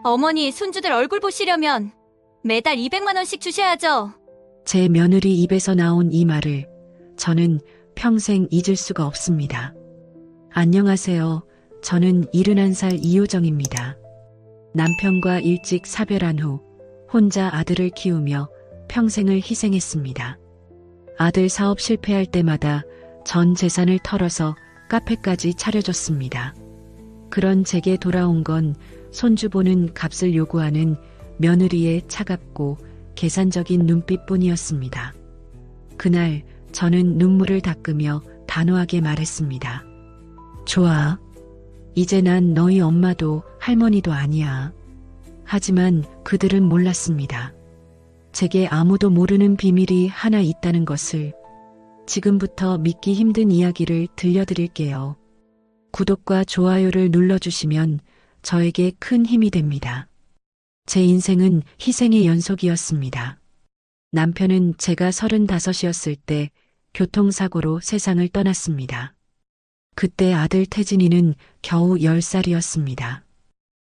어머니, 손주들 얼굴 보시려면 매달 200만 원씩 주셔야죠. 제 며느리 입에서 나온 이 말을 저는 평생 잊을 수가 없습니다. 안녕하세요. 저는 71살 이효정입니다. 남편과 일찍 사별한 후 혼자 아들을 키우며 평생을 희생했습니다. 아들 사업 실패할 때마다 전 재산을 털어서 카페까지 차려줬습니다. 그런 제게 돌아온 건 손주 보는 값을 요구하는 며느리의 차갑고 계산적인 눈빛뿐이었습니다. 그날 저는 눈물을 닦으며 단호하게 말했습니다. 좋아. 이제 난 너희 엄마도 할머니도 아니야. 하지만 그들은 몰랐습니다. 제게 아무도 모르는 비밀이 하나 있다는 것을. 지금부터 믿기 힘든 이야기를 들려드릴게요. 구독과 좋아요를 눌러주시면 저에게 큰 힘이 됩니다. 제 인생은 희생의 연속이었습니다. 남편은 제가 35이었을 때 교통사고로 세상을 떠났습니다. 그때 아들 태진이는 겨우 10살이었습니다.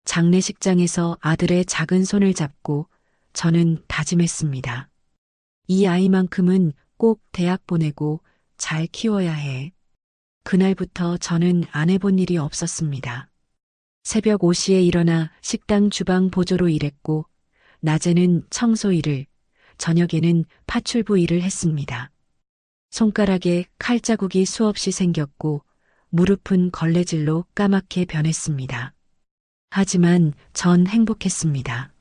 장례식장에서 아들의 작은 손을 잡고 저는 다짐했습니다. 이 아이만큼은 꼭 대학 보내고 잘 키워야 해. 그날부터 저는 안 해본 일이 없었습니다. 새벽 5시에 일어나 식당 주방 보조로 일했고, 낮에는 청소 일을, 저녁에는 파출부 일을 했습니다. 손가락에 칼자국이 수없이 생겼고, 무릎은 걸레질로 까맣게 변했습니다. 하지만 전 행복했습니다.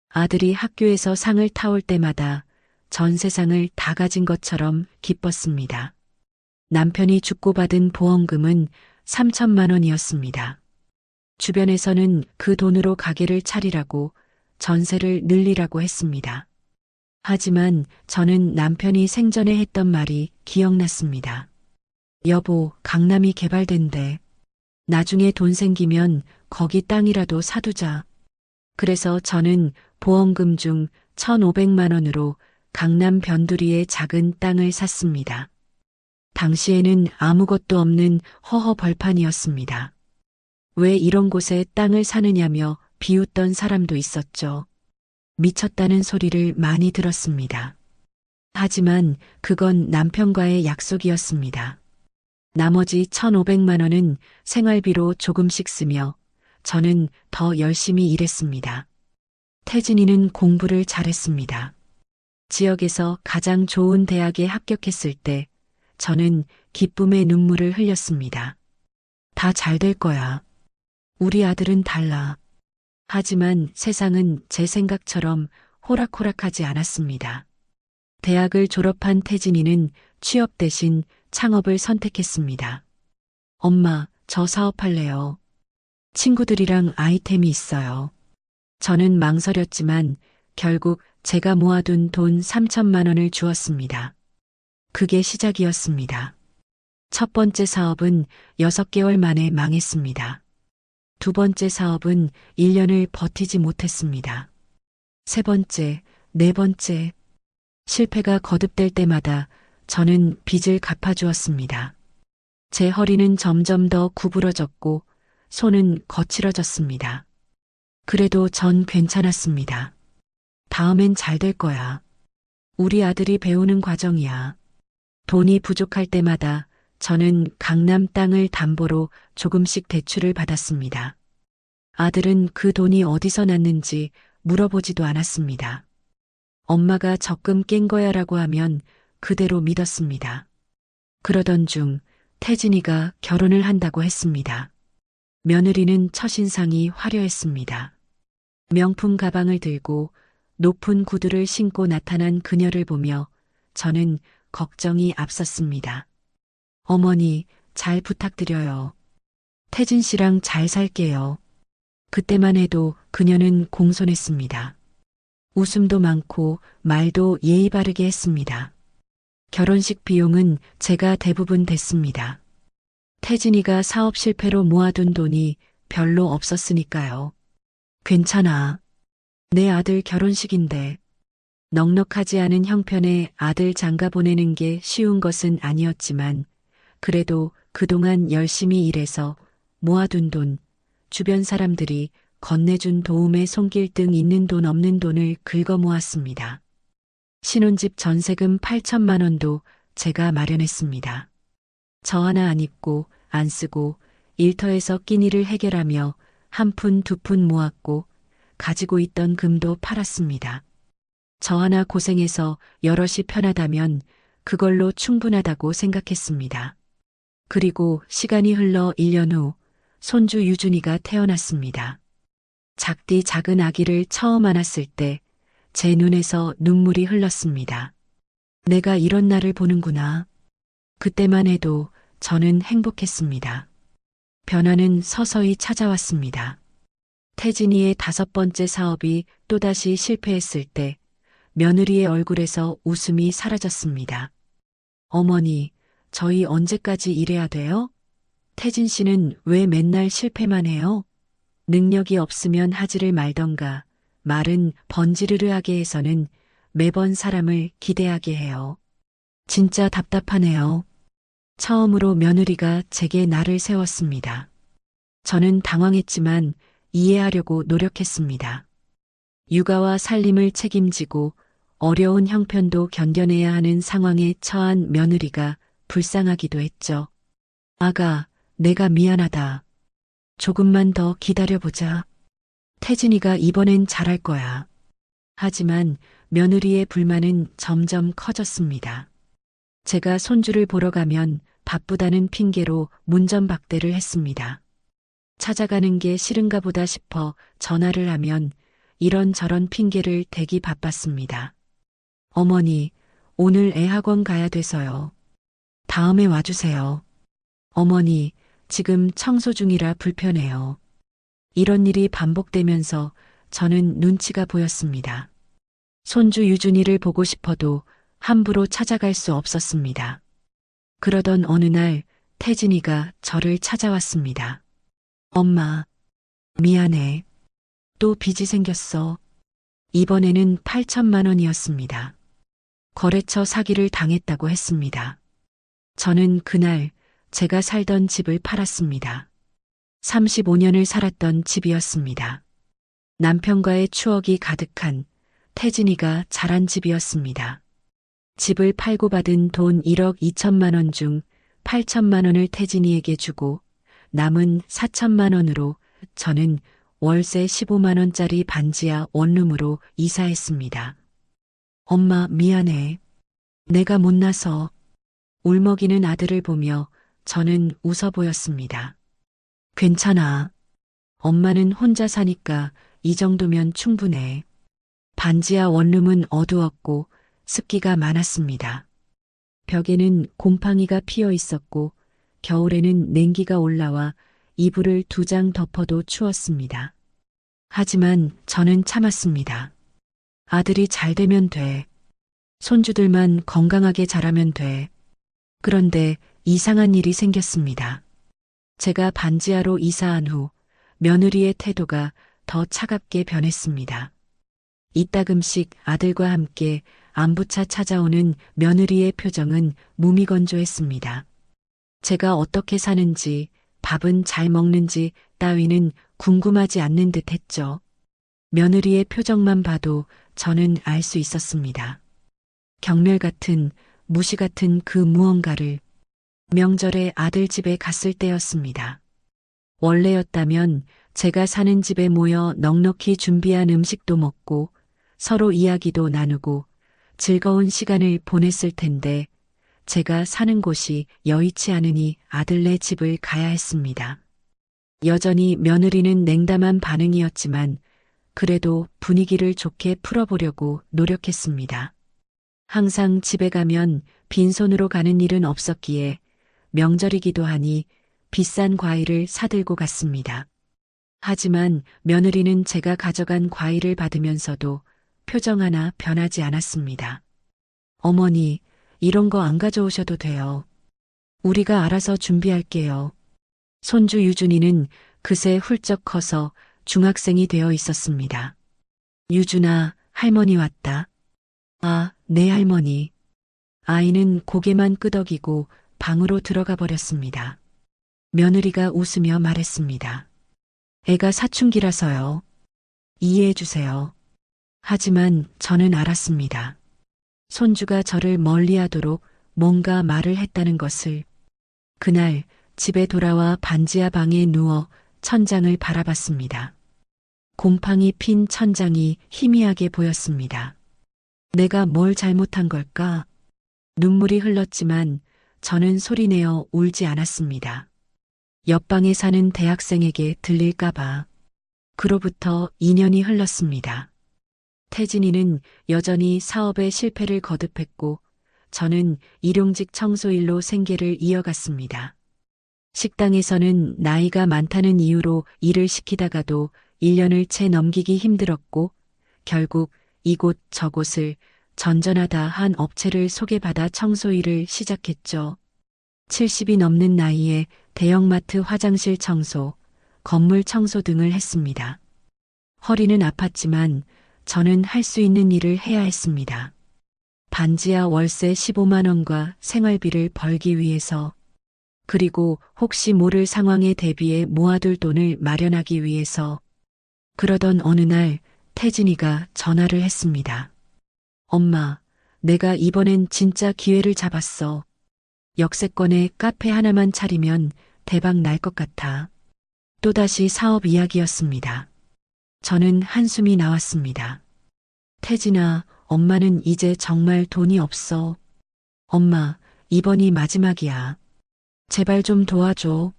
아들이 학교에서 상을 타올 때마다 전 세상을 다 가진 것처럼 기뻤습니다. 남편이 죽고 받은 보험금은 3천만 원이었습니다. 주변에서는 그 돈으로 가게를 차리라고 전세를 늘리라고 했습니다. 하지만 저는 남편이 생전에 했던 말이 기억났습니다. 여보, 강남이 개발된대. 나중에 돈 생기면 거기 땅이라도 사두자. 그래서 저는 보험금 중 1,500만 원으로 강남 변두리에 작은 땅을 샀습니다. 당시에는 아무것도 없는 허허 벌판이었습니다. 왜 이런 곳에 땅을 사느냐며 비웃던 사람도 있었죠. 미쳤다는 소리를 많이 들었습니다. 하지만 그건 남편과의 약속이었습니다. 나머지 1,500만 원은 생활비로 조금씩 쓰며 저는 더 열심히 일했습니다. 태진이는 공부를 잘했습니다. 지역에서 가장 좋은 대학에 합격했을 때 저는 기쁨의 눈물을 흘렸습니다. 다 잘 될 거야. 우리 아들은 달라. 하지만 세상은 제 생각처럼 호락호락하지 않았습니다. 대학을 졸업한 태진이는 취업 대신 창업을 선택했습니다. 엄마, 저 사업할래요. 친구들이랑 아이템이 있어요. 저는 망설였지만 결국 제가 모아둔 돈 3천만 원을 주었습니다. 그게 시작이었습니다. 첫 번째 사업은 6개월 만에 망했습니다. 두 번째 사업은 1년을 버티지 못했습니다. 세 번째, 네 번째. 실패가 거듭될 때마다 저는 빚을 갚아주었습니다. 제 허리는 점점 더 구부러졌고 손은 거칠어졌습니다. 그래도 전 괜찮았습니다. 다음엔 잘 될 거야. 우리 아들이 배우는 과정이야. 돈이 부족할 때마다 저는 강남 땅을 담보로 조금씩 대출을 받았습니다. 아들은 그 돈이 어디서 났는지 물어보지도 않았습니다. 엄마가 적금 깬 거야라고 하면 그대로 믿었습니다. 그러던 중 태진이가 결혼을 한다고 했습니다. 며느리는 첫인상이 화려했습니다. 명품 가방을 들고 높은 구두를 신고 나타난 그녀를 보며 저는 걱정이 앞섰습니다. 어머니, 잘 부탁드려요. 태진 씨랑 잘 살게요. 그때만 해도 그녀는 공손했습니다. 웃음도 많고 말도 예의 바르게 했습니다. 결혼식 비용은 제가 대부분 댔습니다. 태진이가 사업 실패로 모아둔 돈이 별로 없었으니까요. 괜찮아. 내 아들 결혼식인데. 넉넉하지 않은 형편에 아들 장가 보내는 게 쉬운 것은 아니었지만 그래도 그동안 열심히 일해서 모아둔 돈, 주변 사람들이 건네준 도움에 손길 등 있는 돈 없는 돈을 긁어 모았습니다. 신혼집 전세금 8천만 원도 제가 마련했습니다. 저 하나 안 입고 안 쓰고 일터에서 끼니를 해결하며 한 푼 두 푼 모았고 가지고 있던 금도 팔았습니다. 저 하나 고생해서 여럿이 편하다면 그걸로 충분하다고 생각했습니다. 그리고 시간이 흘러 1년 후 손주 유준이가 태어났습니다. 작디 작은 아기를 처음 안았을 때 제 눈에서 눈물이 흘렀습니다. 내가 이런 날을 보는구나. 그때만 해도 저는 행복했습니다. 변화는 서서히 찾아왔습니다. 태진이의 5번째 사업이 또다시 실패했을 때 며느리의 얼굴에서 웃음이 사라졌습니다. 어머니, 저희 언제까지 이래야 돼요? 태진 씨는 왜 맨날 실패만 해요? 능력이 없으면 하지를 말던가 말은 번지르르하게 해서는 매번 사람을 기대하게 해요. 진짜 답답하네요. 처음으로 며느리가 제게 날을 세웠습니다. 저는 당황했지만 이해하려고 노력했습니다. 육아와 살림을 책임지고 어려운 형편도 견뎌내야 하는 상황에 처한 며느리가 불쌍하기도 했죠. 아가, 내가 미안하다. 조금만 더 기다려보자. 태진이가 이번엔 잘할 거야. 하지만 며느리의 불만은 점점 커졌습니다. 제가 손주를 보러 가면 바쁘다는 핑계로 문전박대를 했습니다. 찾아가는 게 싫은가 보다 싶어 전화를 하면 이런저런 핑계를 대기 바빴습니다. 어머니, 오늘 애 학원 가야 돼서요. 다음에 와주세요. 어머니, 지금 청소 중이라 불편해요. 이런 일이 반복되면서 저는 눈치가 보였습니다. 손주 유준이를 보고 싶어도 함부로 찾아갈 수 없었습니다. 그러던 어느 날 태진이가 저를 찾아왔습니다. 엄마, 미안해. 또 빚이 생겼어. 이번에는 8천만 원이었습니다. 거래처 사기를 당했다고 했습니다. 저는 그날 제가 살던 집을 팔았습니다. 35년을 살았던 집이었습니다. 남편과의 추억이 가득한 태진이가 자란 집이었습니다. 집을 팔고 받은 돈 1억 2천만 원 중 8천만 원을 태진이에게 주고 남은 4천만 원으로 저는 월세 15만 원짜리 반지하 원룸으로 이사했습니다. 엄마 미안해. 내가 못나서. 울먹이는 아들을 보며 저는 웃어 보였습니다. 괜찮아. 엄마는 혼자 사니까 이 정도면 충분해. 반지하 원룸은 어두웠고 습기가 많았습니다. 벽에는 곰팡이가 피어 있었고 겨울에는 냉기가 올라와 이불을 2장 덮어도 추웠습니다. 하지만 저는 참았습니다. 아들이 잘 되면 돼. 손주들만 건강하게 자라면 돼. 그런데 이상한 일이 생겼습니다. 제가 반지하로 이사한 후 며느리의 태도가 더 차갑게 변했습니다. 이따금씩 아들과 함께 안부차 찾아오는 며느리의 표정은 무미건조했습니다. 제가 어떻게 사는지, 밥은 잘 먹는지 따위는 궁금하지 않는 듯 했죠. 며느리의 표정만 봐도 저는 알 수 있었습니다. 경멸 같은, 무시 같은 그 무언가를. 명절에 아들 집에 갔을 때였습니다. 원래였다면 제가 사는 집에 모여 넉넉히 준비한 음식도 먹고 서로 이야기도 나누고 즐거운 시간을 보냈을 텐데 제가 사는 곳이 여의치 않으니 아들네 집을 가야 했습니다. 여전히 며느리는 냉담한 반응이었지만 그래도 분위기를 좋게 풀어보려고 노력했습니다. 항상 집에 가면 빈손으로 가는 일은 없었기에 명절이기도 하니 비싼 과일을 사들고 갔습니다. 하지만 며느리는 제가 가져간 과일을 받으면서도 표정 하나 변하지 않았습니다. 어머니, 이런 거 안 가져오셔도 돼요. 우리가 알아서 준비할게요. 손주 유준이는 그새 훌쩍 커서 중학생이 되어 있었습니다. 유준아, 할머니 왔다. 아, 네 할머니. 아이는 고개만 끄덕이고 방으로 들어가 버렸습니다. 며느리가 웃으며 말했습니다. 애가 사춘기라서요. 이해해 주세요. 하지만 저는 알았습니다. 손주가 저를 멀리하도록 뭔가 말을 했다는 것을. 그날 집에 돌아와 반지하 방에 누워 천장을 바라봤습니다. 곰팡이 핀 천장이 희미하게 보였습니다. 내가 뭘 잘못한 걸까? 눈물이 흘렀지만 저는 소리내어 울지 않았습니다. 옆방에 사는 대학생에게 들릴까봐. 그로부터 2년이 흘렀습니다. 태진이는 여전히 사업에 실패를 거듭했고 저는 일용직 청소일로 생계를 이어갔습니다. 식당에서는 나이가 많다는 이유로 일을 시키다가도 1년을 채 넘기기 힘들었고 결국 이곳 저곳을 전전하다 한 업체를 소개받아 청소일을 시작했죠. 70이 넘는 나이에 대형마트 화장실 청소, 건물 청소 등을 했습니다. 허리는 아팠지만 저는 할 수 있는 일을 해야 했습니다. 반지하 월세 15만 원과 생활비를 벌기 위해서, 그리고 혹시 모를 상황에 대비해 모아둘 돈을 마련하기 위해서. 그러던 어느 날 태진이가 전화를 했습니다. 엄마, 내가 이번엔 진짜 기회를 잡았어. 역세권에 카페 하나만 차리면 대박 날 것 같아. 또다시 사업 이야기였습니다. 저는 한숨이 나왔습니다. 태진아, 엄마는 이제 정말 돈이 없어. 엄마, 이번이 마지막이야. 제발 좀 도와줘.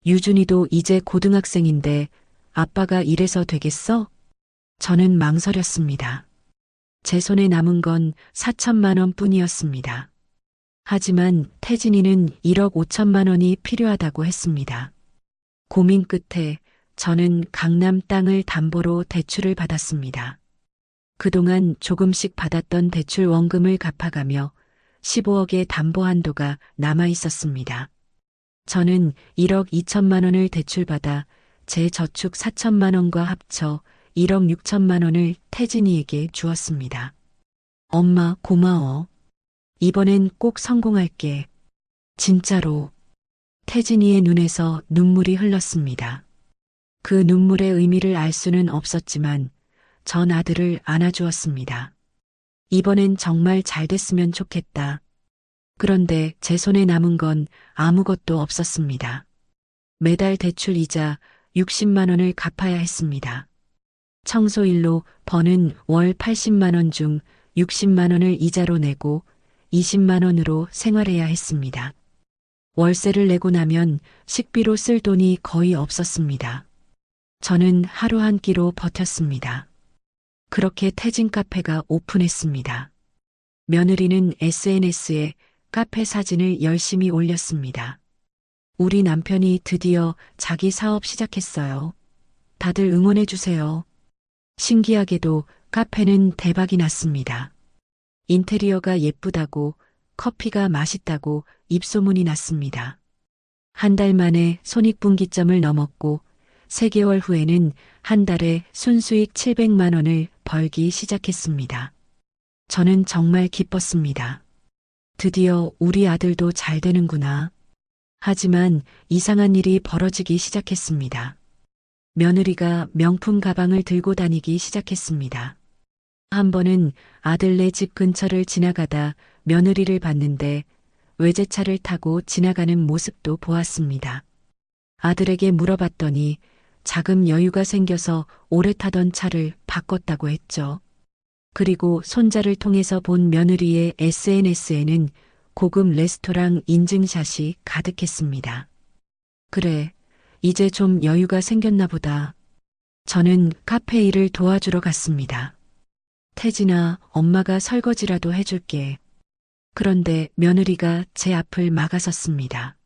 유준이도 이제 고등학생인데 아빠가 이래서 되겠어? 저는 망설였습니다. 제 손에 남은 건 4천만 원 뿐이었습니다. 하지만 태진이는 1억 5천만 원이 필요하다고 했습니다. 고민 끝에 저는 강남 땅을 담보로 대출을 받았습니다. 그동안 조금씩 받았던 대출 원금을 갚아가며 15억의 담보 한도가 남아 있었습니다. 저는 1억 2천만 원을 대출받아 제 저축 4천만 원과 합쳐 1억 6천만 원을 태진이에게 주었습니다. 엄마, 고마워. 이번엔 꼭 성공할게. 진짜로. 태진이의 눈에서 눈물이 흘렀습니다. 그 눈물의 의미를 알 수는 없었지만 전 아들을 안아주었습니다. 이번엔 정말 잘 됐으면 좋겠다. 그런데 제 손에 남은 건 아무것도 없었습니다. 매달 대출 이자 60만 원을 갚아야 했습니다. 청소일로 버는 월 80만 원 중 60만 원을 이자로 내고 20만 원으로 생활해야 했습니다. 월세를 내고 나면 식비로 쓸 돈이 거의 없었습니다. 저는 하루 한 끼로 버텼습니다. 그렇게 태진 카페가 오픈했습니다. 며느리는 SNS에 카페 사진을 열심히 올렸습니다. 우리 남편이 드디어 자기 사업 시작했어요. 다들 응원해주세요. 신기하게도 카페는 대박이 났습니다. 인테리어가 예쁘다고, 커피가 맛있다고 입소문이 났습니다. 한 달 만에 손익분기점을 넘었고 3개월 후에는 한 달에 순수익 700만 원을 벌기 시작했습니다. 저는 정말 기뻤습니다. 드디어 우리 아들도 잘 되는구나. 하지만 이상한 일이 벌어지기 시작했습니다. 며느리가 명품 가방을 들고 다니기 시작했습니다. 한 번은 아들네 집 근처를 지나가다 며느리를 봤는데 외제차를 타고 지나가는 모습도 보았습니다. 아들에게 물어봤더니 자금 여유가 생겨서 오래 타던 차를 바꿨다고 했죠. 그리고 손자를 통해서 본 며느리의 SNS에는 고급 레스토랑 인증샷이 가득했습니다. 그래, 이제 좀 여유가 생겼나 보다. 저는 카페 일을 도와주러 갔습니다. 태진아, 엄마가 설거지라도 해줄게. 그런데 며느리가 제 앞을 막아섰습니다.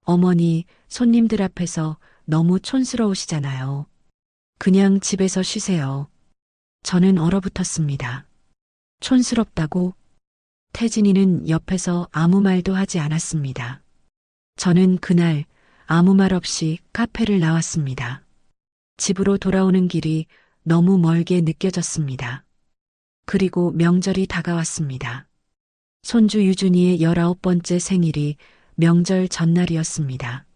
어머니, 손님들 앞에서 너무 촌스러우시잖아요. 그냥 집에서 쉬세요. 저는 얼어붙었습니다. 촌스럽다고? 태진이는 옆에서 아무 말도 하지 않았습니다. 저는 그날 아무 말 없이 카페를 나왔습니다. 집으로 돌아오는 길이 너무 멀게 느껴졌습니다. 그리고 명절이 다가왔습니다. 손주 유준이의 19번째 생일이 명절 전날이었습니다.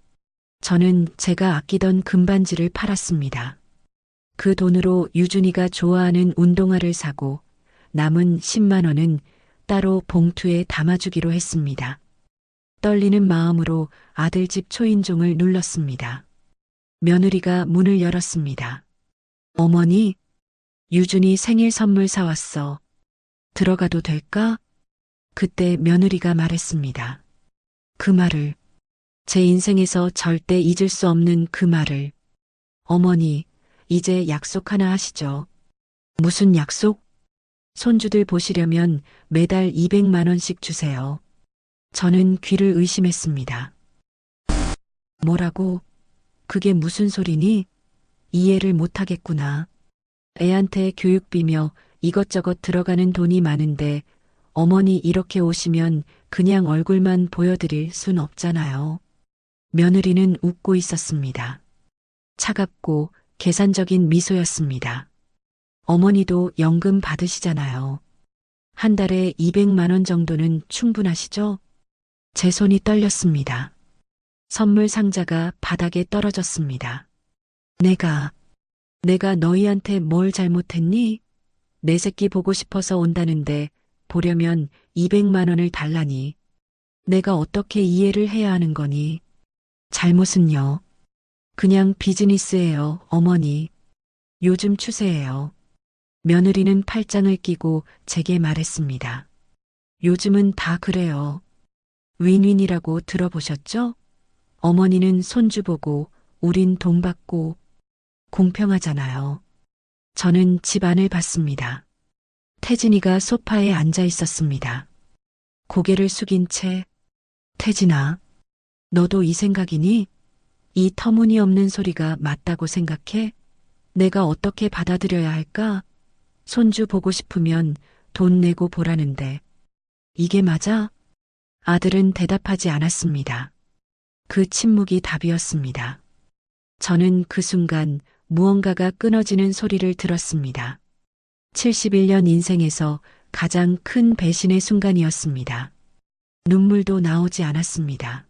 저는 제가 아끼던 금반지를 팔았습니다. 그 돈으로 유준이가 좋아하는 운동화를 사고 남은 10만 원은 따로 봉투에 담아주기로 했습니다. 떨리는 마음으로 아들 집 초인종을 눌렀습니다. 며느리가 문을 열었습니다. 어머니, 유준이 생일 선물 사왔어. 들어가도 될까? 그때 며느리가 말했습니다. 그 말을, 제 인생에서 절대 잊을 수 없는 그 말을. 어머니, 이제 약속 하나 하시죠. 무슨 약속? 손주들 보시려면 매달 200만 원씩 주세요. 저는 귀를 의심했습니다. 뭐라고? 그게 무슨 소리니? 이해를 못하겠구나. 애한테 교육비며 이것저것 들어가는 돈이 많은데 어머니 이렇게 오시면 그냥 얼굴만 보여드릴 순 없잖아요. 며느리는 웃고 있었습니다. 차갑고 계산적인 미소였습니다. 어머니도 연금 받으시잖아요. 한 달에 200만 원 정도는 충분하시죠? 제 손이 떨렸습니다. 선물 상자가 바닥에 떨어졌습니다. 내가 너희한테 뭘 잘못했니? 내 새끼 보고 싶어서 온다는데 보려면 200만 원을 달라니. 내가 어떻게 이해를 해야 하는 거니? 잘못은요. 그냥 비즈니스예요, 어머니. 요즘 추세예요. 며느리는 팔짱을 끼고 제게 말했습니다. 요즘은 다 그래요. 윈윈이라고 들어보셨죠? 어머니는 손주 보고 우린 돈 받고 공평하잖아요. 저는 집안을 봤습니다. 태진이가 소파에 앉아 있었습니다. 고개를 숙인 채 태진아, 너도 이 생각이니? 이 터무니없는 소리가 맞다고 생각해? 내가 어떻게 받아들여야 할까? 손주 보고 싶으면 돈 내고 보라는데. 이게 맞아? 아들은 대답하지 않았습니다. 그 침묵이 답이었습니다. 저는 그 순간 무언가가 끊어지는 소리를 들었습니다. 71년 인생에서 가장 큰 배신의 순간이었습니다. 눈물도 나오지 않았습니다.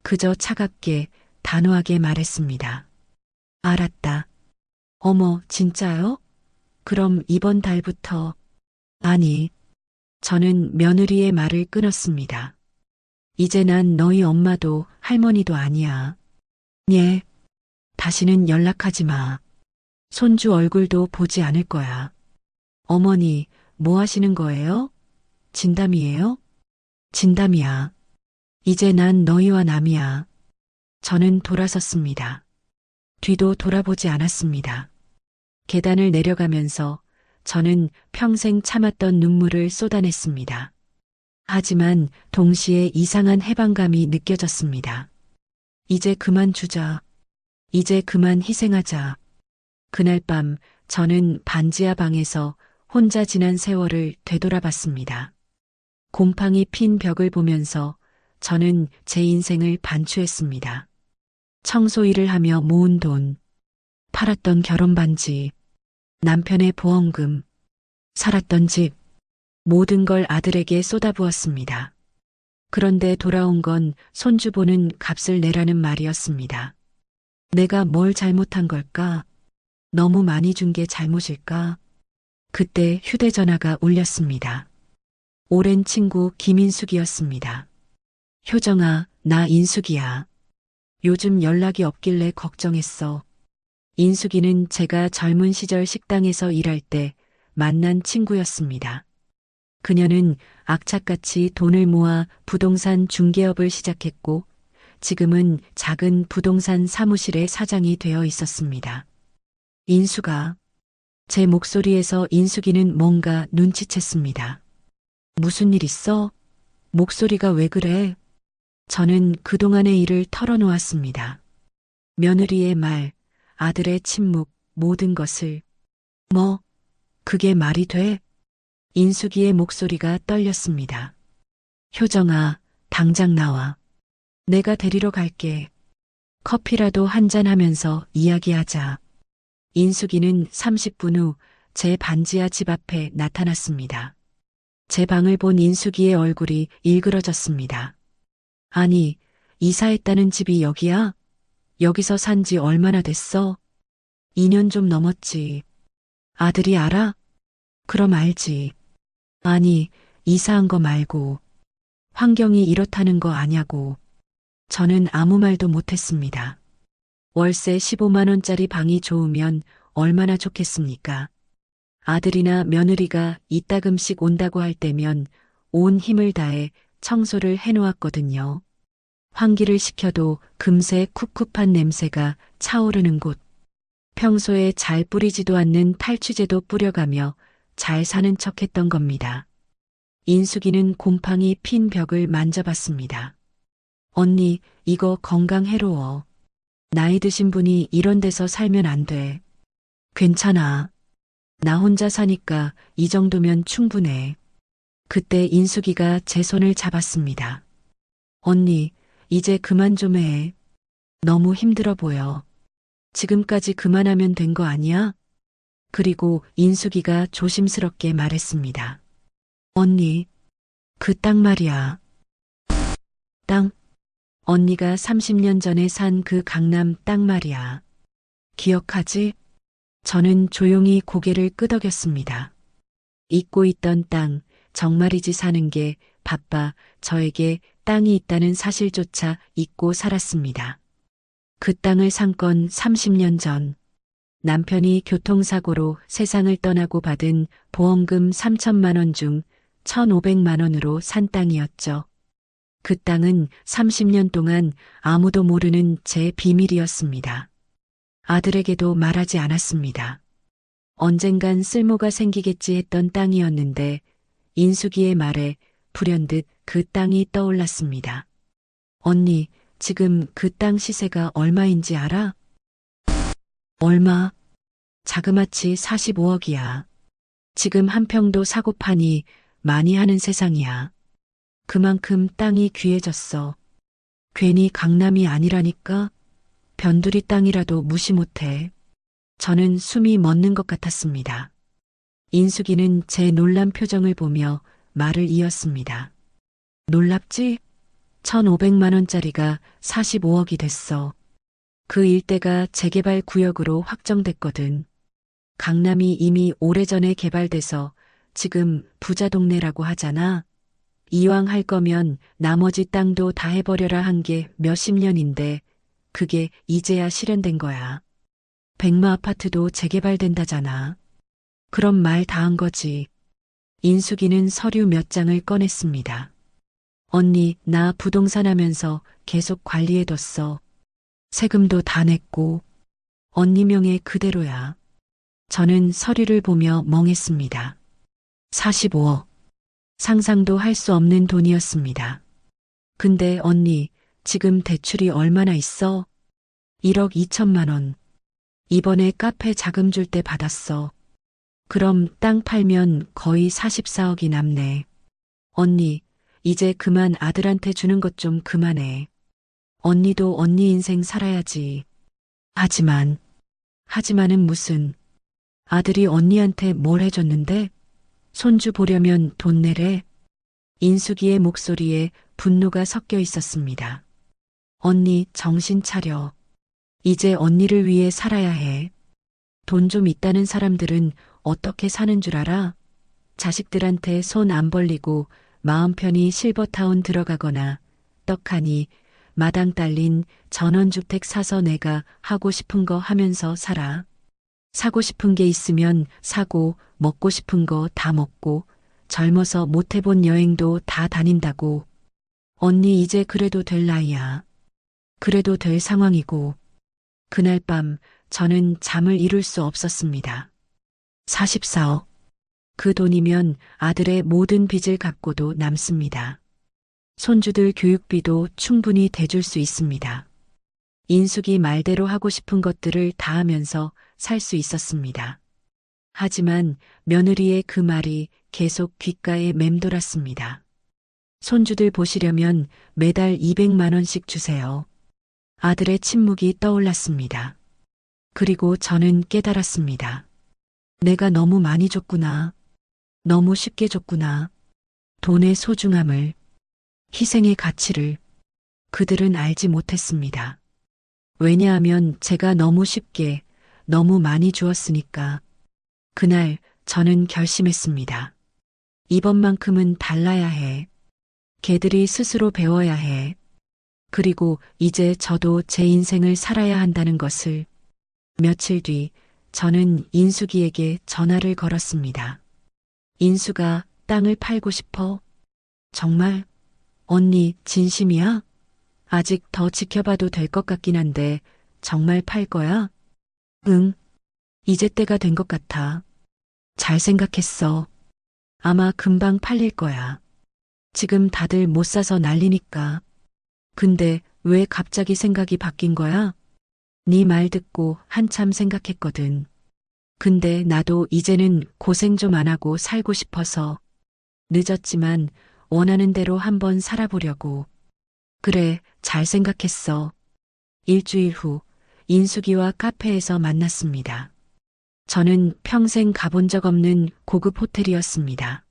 그저 차갑게 단호하게 말했습니다. 알았다. 어머, 진짜요? 그럼 이번 달부터. 아니, 저는 며느리의 말을 끊었습니다. 이제 난 너희 엄마도 할머니도 아니야. 예, 다시는 연락하지 마. 손주 얼굴도 보지 않을 거야. 어머니, 뭐 하시는 거예요? 진담이에요? 진담이야. 이제 난 너희와 남이야. 저는 돌아섰습니다. 뒤도 돌아보지 않았습니다. 계단을 내려가면서 저는 평생 참았던 눈물을 쏟아냈습니다. 하지만 동시에 이상한 해방감이 느껴졌습니다. 이제 그만 주자. 이제 그만 희생하자. 그날 밤 저는 반지하 방에서 혼자 지난 세월을 되돌아봤습니다. 곰팡이 핀 벽을 보면서 저는 제 인생을 반추했습니다. 청소 일을 하며 모은 돈, 팔았던 결혼반지, 남편의 보험금, 살았던 집, 모든 걸 아들에게 쏟아부었습니다. 그런데 돌아온 건 손주 보는 값을 내라는 말이었습니다. 내가 뭘 잘못한 걸까? 너무 많이 준 게 잘못일까? 그때 휴대전화가 울렸습니다. 오랜 친구 김인숙이었습니다. 효정아, 나 인숙이야. 요즘 연락이 없길래 걱정했어. 인숙이는 제가 젊은 시절 식당에서 일할 때 만난 친구였습니다. 그녀는 악착같이 돈을 모아 부동산 중개업을 시작했고 지금은 작은 부동산 사무실의 사장이 되어 있었습니다. 인숙아. 제 목소리에서 인숙이는 뭔가 눈치챘습니다. 무슨 일 있어? 목소리가 왜 그래? 저는 그동안의 일을 털어놓았습니다. 며느리의 말, 아들의 침묵, 모든 것을. 뭐, 그게 말이 돼? 인숙이의 목소리가 떨렸습니다. 효정아, 당장 나와. 내가 데리러 갈게. 커피라도 한잔 하면서 이야기하자. 인숙이는 30분 후 제 반지하 집 앞에 나타났습니다. 제 방을 본 인숙이의 얼굴이 일그러졌습니다. 아니, 이사했다는 집이 여기야? 여기서 산지 얼마나 됐어? 2년 좀 넘었지. 아들이 알아? 그럼 알지. 아니, 이사한 거 말고. 환경이 이렇다는 거 아냐고. 저는 아무 말도 못했습니다. 월세 15만 원짜리 방이 좋으면 얼마나 좋겠습니까? 아들이나 며느리가 이따금씩 온다고 할 때면 온 힘을 다해 청소를 해놓았거든요. 환기를 시켜도 금세 쿰쿰한 냄새가 차오르는 곳. 평소에 잘 뿌리지도 않는 탈취제도 뿌려가며 잘 사는 척 했던 겁니다. 인숙이는 곰팡이 핀 벽을 만져봤습니다. 언니, 이거 건강 해로워. 나이 드신 분이 이런 데서 살면 안 돼. 괜찮아. 나 혼자 사니까 이 정도면 충분해. 그때 인숙이가 제 손을 잡았습니다. 언니, 이제 그만 좀 해. 너무 힘들어 보여. 지금까지 그만하면 된 거 아니야? 그리고 인숙이가 조심스럽게 말했습니다. 언니, 그 땅 말이야. 땅? 언니가 30년 전에 산 그 강남 땅 말이야. 기억하지? 저는 조용히 고개를 끄덕였습니다. 잊고 있던 땅, 정말이지 사는 게 바빠 저에게 땅이 있다는 사실조차 잊고 살았습니다. 그 땅을 산 건 30년 전. 남편이 교통사고로 세상을 떠나고 받은 보험금 3천만 원 중 1,500만 원으로 산 땅이었죠. 그 땅은 30년 동안 아무도 모르는 제 비밀이었습니다. 아들에게도 말하지 않았습니다. 언젠간 쓸모가 생기겠지 했던 땅이었는데 인숙이의 말에 불현듯 그 땅이 떠올랐습니다. 언니, 지금 그 땅 시세가 얼마인지 알아? 얼마? 자그마치 45억이야. 지금 한 평도 사고 파니 많이 하는 세상이야. 그만큼 땅이 귀해졌어. 괜히 강남이 아니라니까? 변두리 땅이라도 무시 못해. 저는 숨이 멎는 것 같았습니다. 인숙이는 제 놀란 표정을 보며 말을 이었습니다. 놀랍지? 1,500만 원짜리가 45억이 됐어. 그 일대가 재개발 구역으로 확정됐거든. 강남이 이미 오래전에 개발돼서 지금 부자 동네라고 하잖아. 이왕 할 거면 나머지 땅도 다 해버려라 한 게 몇십 년인데 그게 이제야 실현된 거야. 백마 아파트도 재개발된다잖아. 그럼 말 다 한 거지. 인숙이는 서류 몇 장을 꺼냈습니다. 언니, 나 부동산 하면서 계속 관리해뒀어. 세금도 다 냈고. 언니 명예 그대로야. 저는 서류를 보며 멍했습니다. 45억. 상상도 할 수 없는 돈이었습니다. 근데 언니, 지금 대출이 얼마나 있어? 1억 2천만 원. 이번에 카페 자금 줄 때 받았어. 그럼 땅 팔면 거의 44억이 남네. 언니, 이제 그만 아들한테 주는 것 좀 그만해. 언니도 언니 인생 살아야지. 하지만은 무슨. 아들이 언니한테 뭘 해줬는데? 손주 보려면 돈 내래. 인숙이의 목소리에 분노가 섞여 있었습니다. 언니, 정신 차려. 이제 언니를 위해 살아야 해. 돈 좀 있다는 사람들은 어떻게 사는 줄 알아? 자식들한테 손 안 벌리고 마음 편히 실버타운 들어가거나 떡하니 마당 딸린 전원주택 사서 내가 하고 싶은 거 하면서 살아. 사고 싶은 게 있으면 사고, 먹고 싶은 거 다 먹고, 젊어서 못 해본 여행도 다 다닌다고. 언니 이제 그래도 될 나이야. 그래도 될 상황이고. 그날 밤 저는 잠을 이룰 수 없었습니다. 44억. 그 돈이면 아들의 모든 빚을 갚고도 남습니다. 손주들 교육비도 충분히 대줄 수 있습니다. 인숙이 말대로 하고 싶은 것들을 다 하면서 살 수 있었습니다. 하지만 며느리의 그 말이 계속 귓가에 맴돌았습니다. 손주들 보시려면 매달 200만 원씩 주세요. 아들의 침묵이 떠올랐습니다. 그리고 저는 깨달았습니다. 내가 너무 많이 줬구나. 너무 쉽게 줬구나. 돈의 소중함을, 희생의 가치를 그들은 알지 못했습니다. 왜냐하면 제가 너무 쉽게, 너무 많이 주었으니까. 그날 저는 결심했습니다. 이번만큼은 달라야 해. 걔들이 스스로 배워야 해. 그리고 이제 저도 제 인생을 살아야 한다는 것을. 며칠 뒤 저는 인숙이에게 전화를 걸었습니다. 인수가 땅을 팔고 싶어? 정말? 언니, 진심이야? 아직 더 지켜봐도 될 것 같긴 한데, 정말 팔 거야? 응, 이제 때가 된 것 같아. 잘 생각했어. 아마 금방 팔릴 거야. 지금 다들 못 사서 난리니까. 근데 왜 갑자기 생각이 바뀐 거야? 네 말 듣고 한참 생각했거든. 근데 나도 이제는 고생 좀 안 하고 살고 싶어서. 늦었지만 원하는 대로 한번 살아보려고. 그래, 잘 생각했어. 일주일 후 인숙이와 카페에서 만났습니다. 저는 평생 가본 적 없는 고급 호텔이었습니다.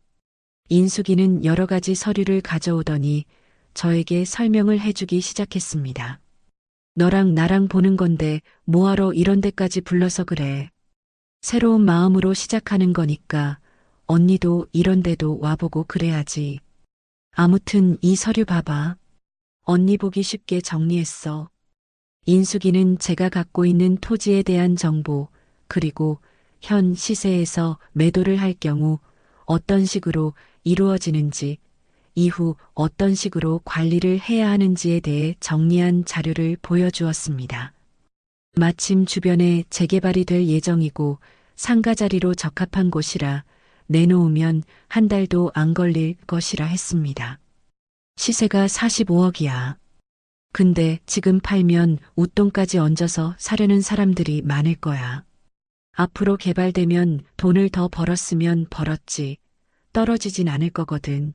인숙이는 여러 가지 서류를 가져오더니 저에게 설명을 해주기 시작했습니다. 너랑 나랑 보는 건데 뭐하러 이런 데까지 불러서 그래. 새로운 마음으로 시작하는 거니까 언니도 이런 데도 와보고 그래야지. 아무튼 이 서류 봐봐. 언니 보기 쉽게 정리했어. 인숙이는 제가 갖고 있는 토지에 대한 정보, 그리고 현 시세에서 매도를 할 경우 어떤 식으로 이루어지는지, 이후 어떤 식으로 관리를 해야 하는지에 대해 정리한 자료를 보여주었습니다. 마침 주변에 재개발이 될 예정이고 상가 자리로 적합한 곳이라 내놓으면 한 달도 안 걸릴 것이라 했습니다. 시세가 45억이야. 근데 지금 팔면 웃돈까지 얹어서 사려는 사람들이 많을 거야. 앞으로 개발되면 돈을 더 벌었으면 벌었지. 떨어지진 않을 거거든.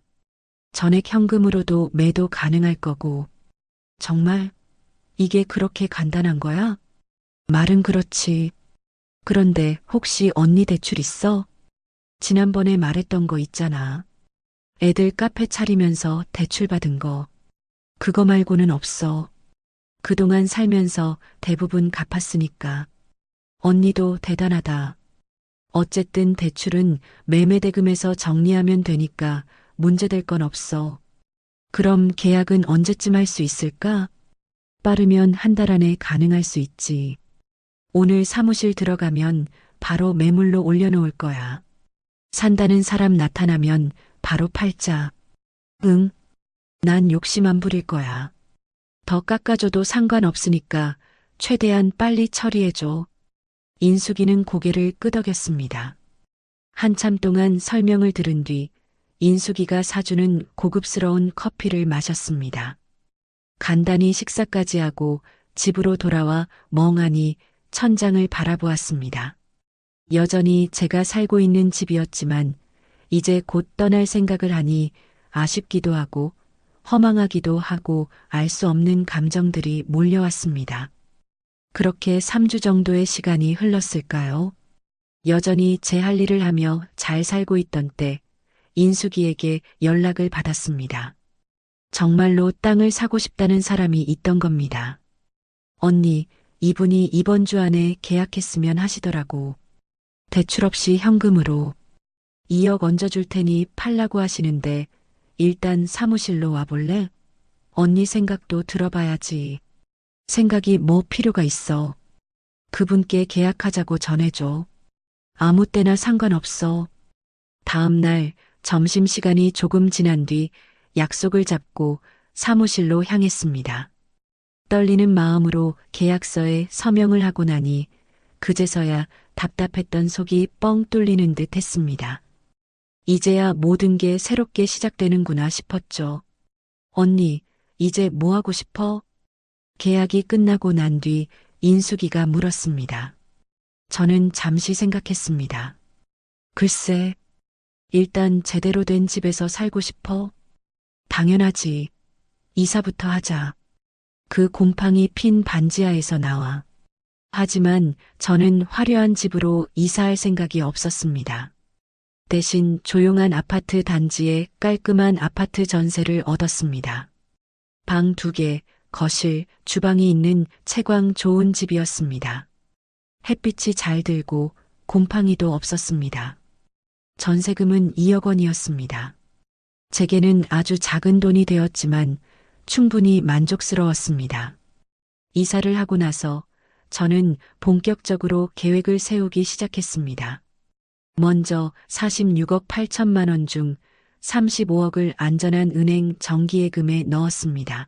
전액 현금으로도 매도 가능할 거고. 정말 이게 그렇게 간단한 거야? 말은 그렇지. 그런데 혹시 언니 대출 있어? 지난번에 말했던 거 있잖아. 애들 카페 차리면서 대출 받은 거. 그거 말고는 없어. 그동안 살면서 대부분 갚았으니까. 언니도 대단하다. 어쨌든 대출은 매매대금에서 정리하면 되니까 문제될 건 없어. 그럼 계약은 언제쯤 할 수 있을까? 빠르면 한 달 안에 가능할 수 있지. 오늘 사무실 들어가면 바로 매물로 올려놓을 거야. 산다는 사람 나타나면 바로 팔자. 응, 난 욕심 안 부릴 거야. 더 깎아줘도 상관없으니까 최대한 빨리 처리해줘. 인숙이는 고개를 끄덕였습니다. 한참 동안 설명을 들은 뒤 인숙이가 사주는 고급스러운 커피를 마셨습니다. 간단히 식사까지 하고 집으로 돌아와 멍하니 천장을 바라보았습니다. 여전히 제가 살고 있는 집이었지만 이제 곧 떠날 생각을 하니 아쉽기도 하고 허망하기도 하고 알 수 없는 감정들이 몰려왔습니다. 그렇게 3주 정도의 시간이 흘렀을까요? 여전히 제 할 일을 하며 잘 살고 있던 때 인숙이에게 연락을 받았습니다. 정말로 땅을 사고 싶다는 사람이 있던 겁니다. 언니, 이분이 이번 주 안에 계약했으면 하시더라고. 대출 없이 현금으로 2억 얹어줄 테니 팔라고 하시는데 일단 사무실로 와볼래? 언니 생각도 들어봐야지. 생각이 뭐 필요가 있어. 그분께 계약하자고 전해줘. 아무 때나 상관없어. 다음 날 점심시간이 조금 지난 뒤 약속을 잡고 사무실로 향했습니다. 떨리는 마음으로 계약서에 서명을 하고 나니 그제서야 답답했던 속이 뻥 뚫리는 듯 했습니다. 이제야 모든 게 새롭게 시작되는구나 싶었죠. 언니, 이제 뭐 하고 싶어? 계약이 끝나고 난 뒤 인숙이가 물었습니다. 저는 잠시 생각했습니다. 글쎄, 일단 제대로 된 집에서 살고 싶어? 당연하지. 이사부터 하자. 그 곰팡이 핀 반지하에서 나와. 하지만 저는 화려한 집으로 이사할 생각이 없었습니다. 대신 조용한 아파트 단지에 깔끔한 아파트 전세를 얻었습니다. 방 2개, 거실, 주방이 있는 채광 좋은 집이었습니다. 햇빛이 잘 들고 곰팡이도 없었습니다. 전세금은 2억 원이었습니다. 제게는 아주 작은 돈이 되었지만 충분히 만족스러웠습니다. 이사를 하고 나서 저는 본격적으로 계획을 세우기 시작했습니다. 먼저 46억 8천만 원 중 35억을 안전한 은행 정기예금에 넣었습니다.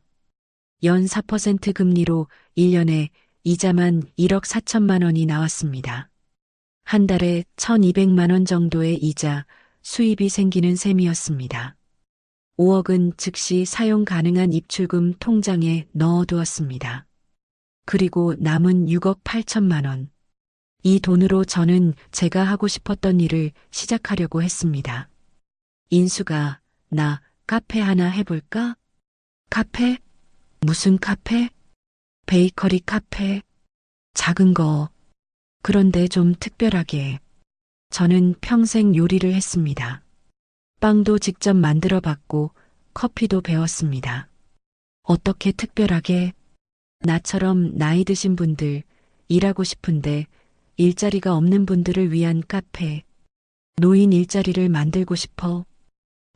연 4% 금리로 1년에 이자만 1억 4천만 원이 나왔습니다. 한 달에 1,200만 원 정도의 이자, 수입이 생기는 셈이었습니다. 5억은 즉시 사용 가능한 입출금 통장에 넣어두었습니다. 그리고 남은 6억 8천만 원. 이 돈으로 저는 제가 하고 싶었던 일을 시작하려고 했습니다. 인수가 나 카페 하나 해볼까? 카페? 무슨 카페? 베이커리 카페. 작은 거. 그런데 좀 특별하게. 저는 평생 요리를 했습니다. 빵도 직접 만들어 봤고 커피도 배웠습니다. 어떻게 특별하게? 나처럼 나이 드신 분들, 일하고 싶은데 일자리가 없는 분들을 위한 카페. 노인 일자리를 만들고 싶어.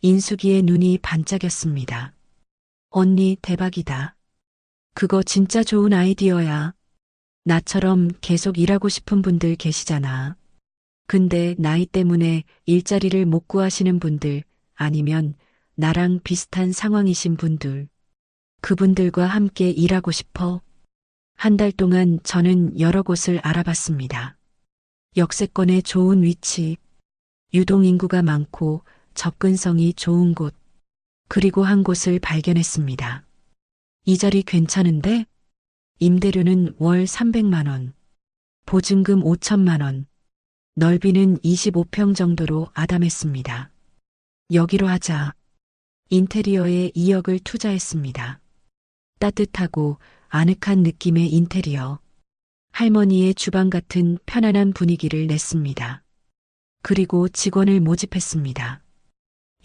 인숙이의 눈이 반짝였습니다. 언니 대박이다. 그거 진짜 좋은 아이디어야. 나처럼 계속 일하고 싶은 분들 계시잖아. 근데 나이 때문에 일자리를 못 구하시는 분들, 아니면 나랑 비슷한 상황이신 분들. 그분들과 함께 일하고 싶어. 한 달 동안 저는 여러 곳을 알아봤습니다. 역세권의 좋은 위치, 유동인구가 많고 접근성이 좋은 곳, 그리고 한 곳을 발견했습니다. 이 자리 괜찮은데? 임대료는 월 300만 원, 보증금 5천만 원, 넓이는 25평 정도로 아담했습니다. 여기로 하자. 인테리어에 2억을 투자했습니다. 따뜻하고 아늑한 느낌의 인테리어. 할머니의 주방 같은 편안한 분위기를 냈습니다. 그리고 직원을 모집했습니다.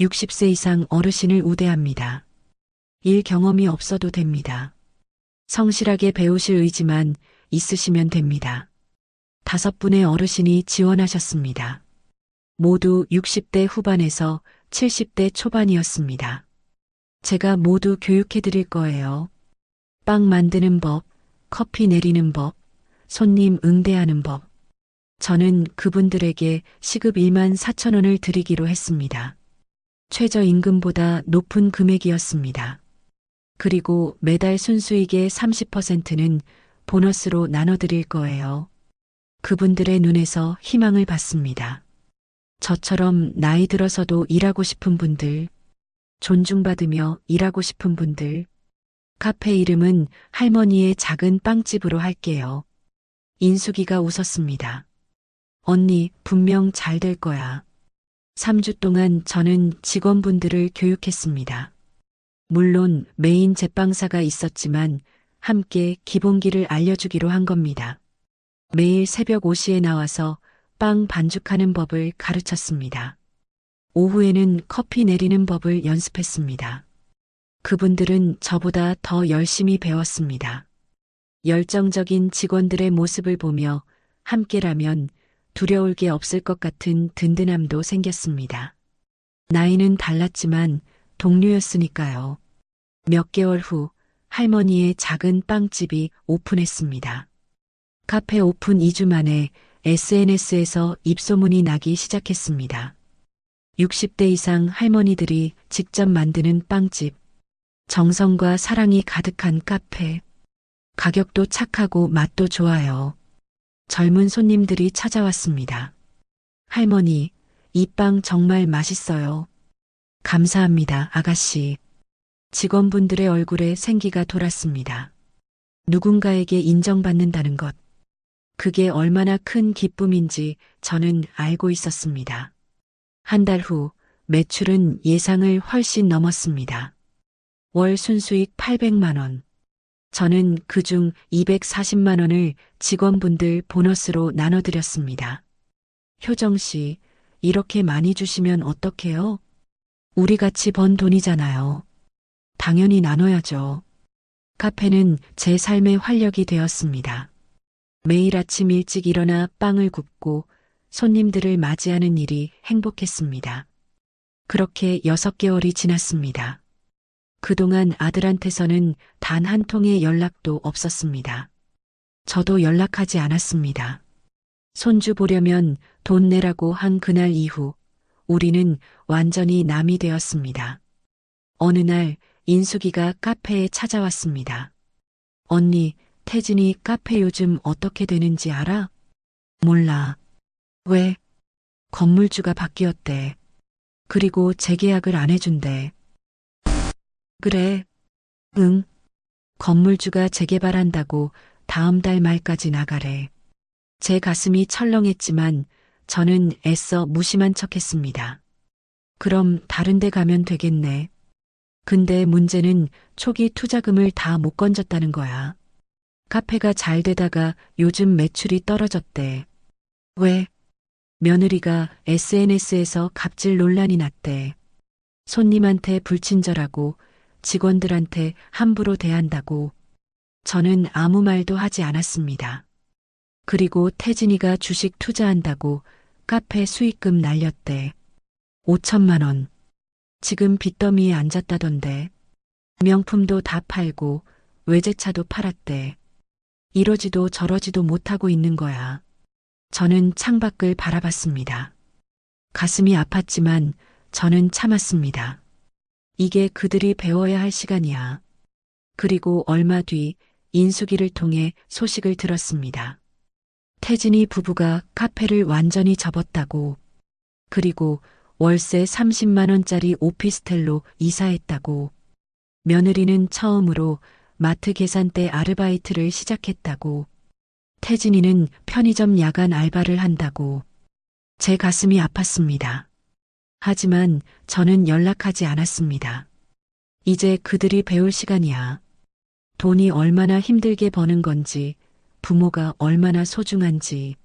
60세 이상 어르신을 우대합니다. 일 경험이 없어도 됩니다. 성실하게 배우실 의지만 있으시면 됩니다. 5분의 어르신이 지원하셨습니다. 모두 60대 후반에서 70대 초반이었습니다. 제가 모두 교육해 드릴 거예요. 빵 만드는 법, 커피 내리는 법, 손님 응대하는 법. 저는 그분들에게 시급 1만 4천 원을 드리기로 했습니다. 최저임금보다 높은 금액이었습니다. 그리고 매달 순수익의 30%는 보너스로 나눠드릴 거예요. 그분들의 눈에서 희망을 봤습니다. 저처럼 나이 들어서도 일하고 싶은 분들, 존중받으며 일하고 싶은 분들. 카페 이름은 할머니의 작은 빵집으로 할게요. 인숙이가 웃었습니다. 언니, 분명 잘 될 거야. 3주 동안 저는 직원분들을 교육했습니다. 물론 메인 제빵사가 있었지만 함께 기본기를 알려주기로 한 겁니다. 매일 새벽 5시에 나와서 빵 반죽하는 법을 가르쳤습니다. 오후에는 커피 내리는 법을 연습했습니다. 그분들은 저보다 더 열심히 배웠습니다. 열정적인 직원들의 모습을 보며 함께라면 두려울 게 없을 것 같은 든든함도 생겼습니다. 나이는 달랐지만 동료였으니까요. 몇 개월 후 할머니의 작은 빵집이 오픈했습니다. 카페 오픈 2주 만에 SNS에서 입소문이 나기 시작했습니다. 60대 이상 할머니들이 직접 만드는 빵집, 정성과 사랑이 가득한 카페, 가격도 착하고 맛도 좋아요. 젊은 손님들이 찾아왔습니다. 할머니, 이 빵 정말 맛있어요. 감사합니다, 아가씨. 직원분들의 얼굴에 생기가 돌았습니다. 누군가에게 인정받는다는 것. 그게 얼마나 큰 기쁨인지 저는 알고 있었습니다. 한 달 후 매출은 예상을 훨씬 넘었습니다. 월 순수익 800만 원. 저는 그중 240만 원을 직원분들 보너스로 나눠드렸습니다. 효정 씨, 이렇게 많이 주시면 어떡해요? 우리 같이 번 돈이잖아요. 당연히 나눠야죠. 카페는 제 삶의 활력이 되었습니다. 매일 아침 일찍 일어나 빵을 굽고 손님들을 맞이하는 일이 행복했습니다. 그렇게 6개월이 지났습니다. 그동안 아들한테서는 단 한 통의 연락도 없었습니다. 저도 연락하지 않았습니다. 손주 보려면 돈 내라고 한 그날 이후 우리는 완전히 남이 되었습니다. 어느 날 인숙이가 카페에 찾아왔습니다. 언니, 태진이 카페 요즘 어떻게 되는지 알아? 몰라. 왜? 건물주가 바뀌었대. 그리고 재계약을 안 해준대. 그래. 응. 건물주가 재개발한다고 다음 달 말까지 나가래. 제 가슴이 철렁했지만 저는 애써 무심한 척했습니다. 그럼 다른 데 가면 되겠네. 근데 문제는 초기 투자금을 다 못 건졌다는 거야. 카페가 잘 되다가 요즘 매출이 떨어졌대. 왜? 며느리가 SNS에서 갑질 논란이 났대. 손님한테 불친절하고 직원들한테 함부로 대한다고. 저는 아무 말도 하지 않았습니다. 그리고 태진이가 주식 투자한다고 카페 수익금 날렸대. 5천만 원. 지금 빚더미에 앉았다던데. 명품도 다 팔고 외제차도 팔았대. 이러지도 저러지도 못하고 있는 거야. 저는 창밖을 바라봤습니다. 가슴이 아팠지만 저는 참았습니다. 이게 그들이 배워야 할 시간이야. 그리고 얼마 뒤 인숙이를 통해 소식을 들었습니다. 태진이 부부가 카페를 완전히 접었다고. 그리고 월세 30만 원짜리 오피스텔로 이사했다고. 며느리는 처음으로 마트 계산대 아르바이트를 시작했다고. 태진이는 편의점 야간 알바를 한다고. 제 가슴이 아팠습니다. 하지만 저는 연락하지 않았습니다. 이제 그들이 배울 시간이야. 돈이 얼마나 힘들게 버는 건지, 부모가 얼마나 소중한지.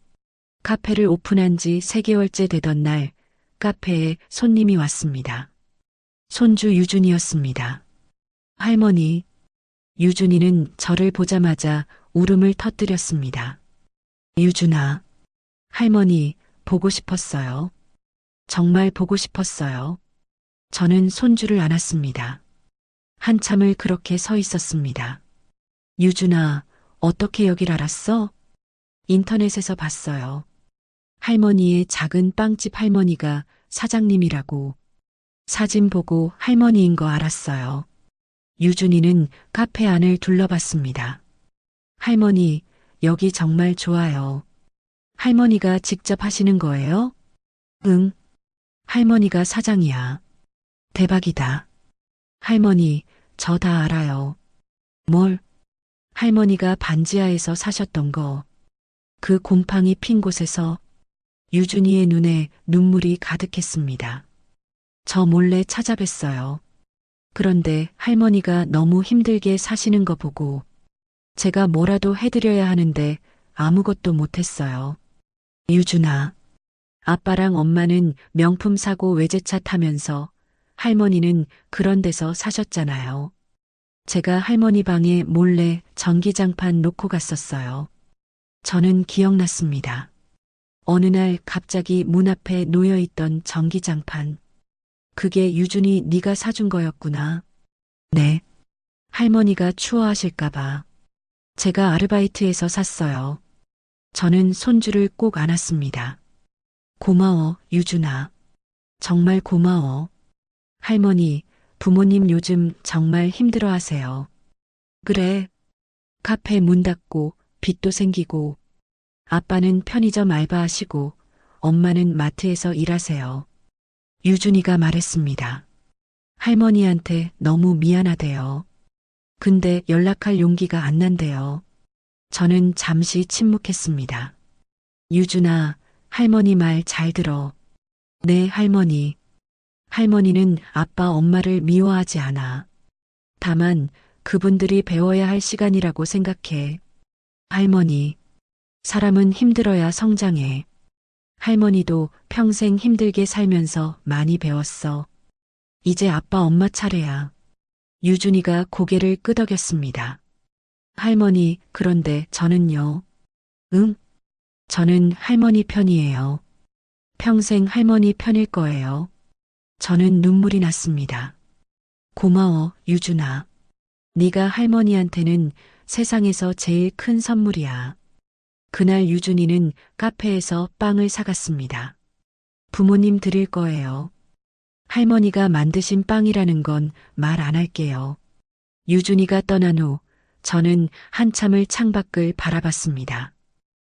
카페를 오픈한 지 3개월째 되던 날, 카페에 손님이 왔습니다. 손주 유준이었습니다. 할머니, 유준이는 저를 보자마자 울음을 터뜨렸습니다. 유준아, 할머니, 보고 싶었어요. 정말 보고 싶었어요. 저는 손주를 안았습니다. 한참을 그렇게 서 있었습니다. 유준아, 어떻게 여길 알았어? 인터넷에서 봤어요. 할머니의 작은 빵집 할머니가 사장님이라고. 사진 보고 할머니인 거 알았어요. 유준이는 카페 안을 둘러봤습니다. 할머니, 여기 정말 좋아요. 할머니가 직접 하시는 거예요? 응. 할머니가 사장이야. 대박이다. 할머니, 저 다 알아요. 뭘? 할머니가 반지하에서 사셨던 거. 그 곰팡이 핀 곳에서. 유준이의 눈에 눈물이 가득했습니다. 저 몰래 찾아뵀어요. 그런데 할머니가 너무 힘들게 사시는 거 보고 제가 뭐라도 해드려야 하는데 아무것도 못했어요. 유준아, 아빠랑 엄마는 명품 사고 외제차 타면서 할머니는 그런 데서 사셨잖아요. 제가 할머니 방에 몰래 전기장판 놓고 갔었어요. 저는 기억났습니다. 어느 날 갑자기 문 앞에 놓여있던 전기장판. 그게 유준이 네가 사준 거였구나. 네. 할머니가 추워하실까봐. 제가 아르바이트에서 샀어요. 저는 손주를 꼭 안았습니다. 고마워, 유준아. 정말 고마워. 할머니, 부모님 요즘 정말 힘들어 하세요. 그래. 카페 문 닫고 빚도 생기고 아빠는 편의점 알바하시고 엄마는 마트에서 일하세요. 유준이가 말했습니다. 할머니한테 너무 미안하대요. 근데 연락할 용기가 안 난대요. 저는 잠시 침묵했습니다. 유준아, 할머니 말 잘 들어. 네, 할머니. 할머니는 아빠 엄마를 미워하지 않아. 다만 그분들이 배워야 할 시간이라고 생각해. 할머니, 사람은 힘들어야 성장해. 할머니도 평생 힘들게 살면서 많이 배웠어. 이제 아빠 엄마 차례야. 유준이가 고개를 끄덕였습니다. 할머니, 그런데 저는요. 응? 저는 할머니 편이에요. 평생 할머니 편일 거예요. 저는 눈물이 났습니다. 고마워, 유준아. 네가 할머니한테는 세상에서 제일 큰 선물이야. 그날 유준이는 카페에서 빵을 사갔습니다. 부모님 드릴 거예요. 할머니가 만드신 빵이라는 건 말 안 할게요. 유준이가 떠난 후 저는 한참을 창밖을 바라봤습니다.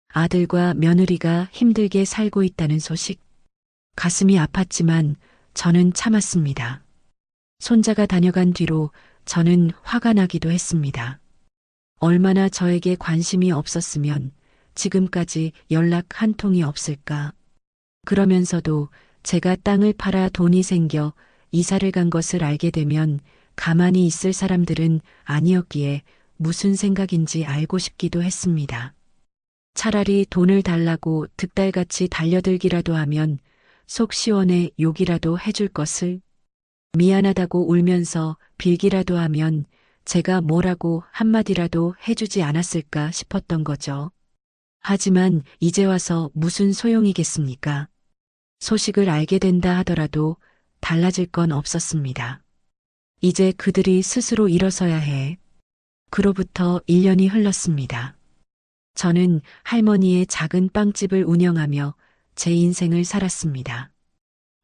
아들과 며느리가 힘들게 살고 있다는 소식. 가슴이 아팠지만 저는 참았습니다. 손자가 다녀간 뒤로 저는 화가 나기도 했습니다. 얼마나 저에게 관심이 없었으면 지금까지 연락 한 통이 없을까. 그러면서도 제가 땅을 팔아 돈이 생겨 이사를 간 것을 알게 되면 가만히 있을 사람들은 아니었기에 무슨 생각인지 알고 싶기도 했습니다. 차라리 돈을 달라고 득달같이 달려들기라도 하면 속 시원해 욕이라도 해줄 것을, 미안하다고 울면서 빌기라도 하면 제가 뭐라고 한마디라도 해주지 않았을까 싶었던 거죠. 하지만 이제 와서 무슨 소용이겠습니까? 소식을 알게 된다 하더라도 달라질 건 없었습니다. 이제 그들이 스스로 일어서야 해. 그로부터 1년이 흘렀습니다. 저는 할머니의 작은 빵집을 운영하며 제 인생을 살았습니다.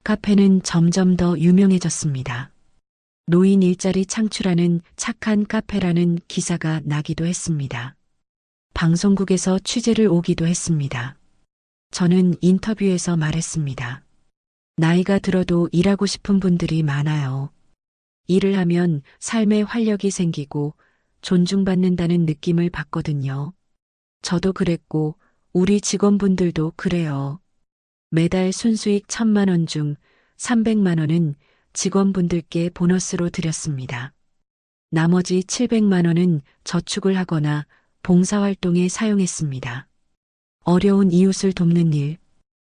카페는 점점 더 유명해졌습니다. 노인 일자리 창출하는 착한 카페라는 기사가 나기도 했습니다. 방송국에서 취재를 오기도 했습니다. 저는 인터뷰에서 말했습니다. 나이가 들어도 일하고 싶은 분들이 많아요. 일을 하면 삶에 활력이 생기고 존중받는다는 느낌을 받거든요. 저도 그랬고 우리 직원분들도 그래요. 매달 순수익 1,000만 원 중 300만 원은 직원분들께 보너스로 드렸습니다. 나머지 700만 원은 저축을 하거나 봉사활동에 사용했습니다. 어려운 이웃을 돕는 일,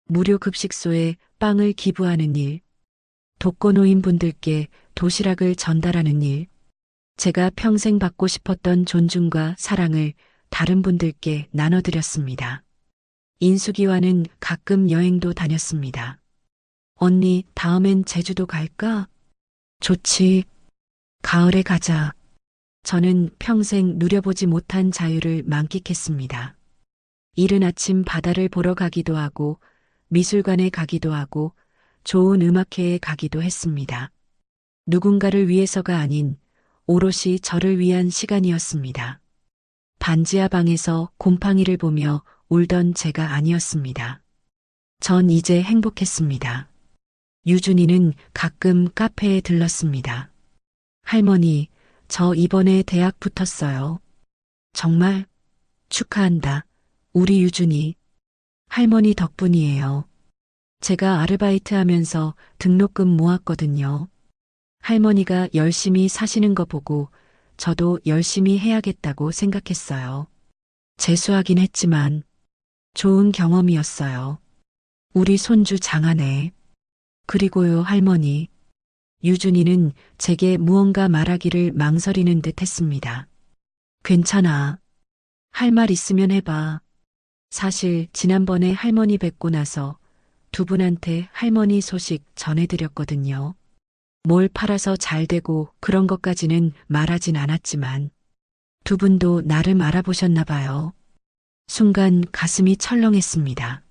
무료 급식소에 빵을 기부하는 일, 독거노인분들께 도시락을 전달하는 일, 제가 평생 받고 싶었던 존중과 사랑을 다른 분들께 나눠드렸습니다. 인숙이와는 가끔 여행도 다녔습니다. 언니, 다음엔 제주도 갈까? 좋지. 가을에 가자. 저는 평생 누려보지 못한 자유를 만끽했습니다. 이른 아침 바다를 보러 가기도 하고, 미술관에 가기도 하고, 좋은 음악회에 가기도 했습니다. 누군가를 위해서가 아닌 오롯이 저를 위한 시간이었습니다. 반지하 방에서 곰팡이를 보며 울던 제가 아니었습니다. 전 이제 행복했습니다. 유준이는 가끔 카페에 들렀습니다. 할머니, 저 이번에 대학 붙었어요. 정말 축하한다. 우리 유준이. 할머니 덕분이에요. 제가 아르바이트 하면서 등록금 모았거든요. 할머니가 열심히 사시는 거 보고 저도 열심히 해야겠다고 생각했어요. 재수하긴 했지만 좋은 경험이었어요. 우리 손주 장하네. 그리고요, 할머니. 유준이는 제게 무언가 말하기를 망설이는 듯 했습니다. 괜찮아. 할 말 있으면 해봐. 사실 지난번에 할머니 뵙고 나서 두 분한테 할머니 소식 전해드렸거든요. 뭘 팔아서 잘 되고 그런 것까지는 말하진 않았지만 두 분도 나름 알아보셨나 봐요. 순간 가슴이 철렁했습니다.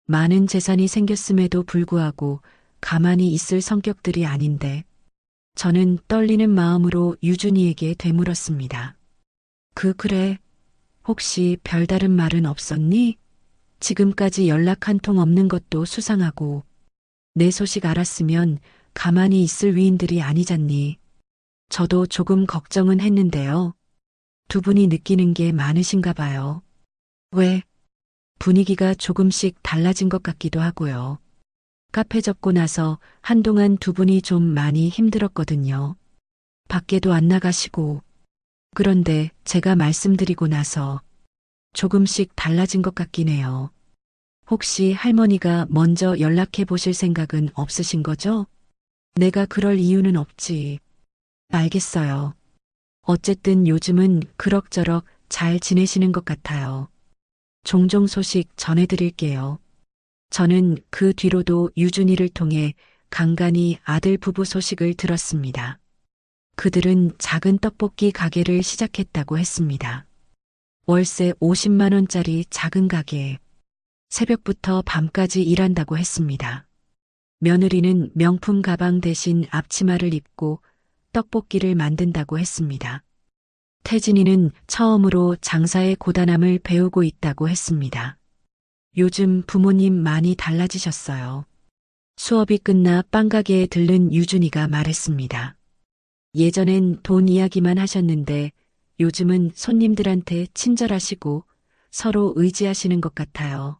많은 재산이 생겼음에도 불구하고 가만히 있을 성격들이 아닌데 저는 떨리는 마음으로 유준이에게 되물었습니다. 그래. 혹시 별다른 말은 없었니? 지금까지 연락 한 통 없는 것도 수상하고 내 소식 알았으면 가만히 있을 위인들이 아니잖니. 저도 조금 걱정은 했는데요. 두 분이 느끼는 게 많으신가 봐요. 왜? 분위기가 조금씩 달라진 것 같기도 하고요. 카페 접고 나서 한동안 두 분이 좀 많이 힘들었거든요. 밖에도 안 나가시고. 그런데 제가 말씀드리고 나서 조금씩 달라진 것 같긴 해요. 혹시 할머니가 먼저 연락해 보실 생각은 없으신 거죠? 내가 그럴 이유는 없지. 알겠어요. 어쨌든 요즘은 그럭저럭 잘 지내시는 것 같아요. 종종 소식 전해드릴게요. 저는 그 뒤로도 유준이를 통해 간간히 아들 부부 소식을 들었습니다. 그들은 작은 떡볶이 가게를 시작했다고 했습니다. 월세 50만 원짜리 작은 가게. 새벽부터 밤까지 일한다고 했습니다. 며느리는 명품 가방 대신 앞치마를 입고 떡볶이를 만든다고 했습니다. 태진이는 처음으로 장사의 고단함을 배우고 있다고 했습니다. 요즘 부모님 많이 달라지셨어요. 수업이 끝나 빵가게에 들른 유준이가 말했습니다. 예전엔 돈 이야기만 하셨는데 요즘은 손님들한테 친절하시고 서로 의지하시는 것 같아요.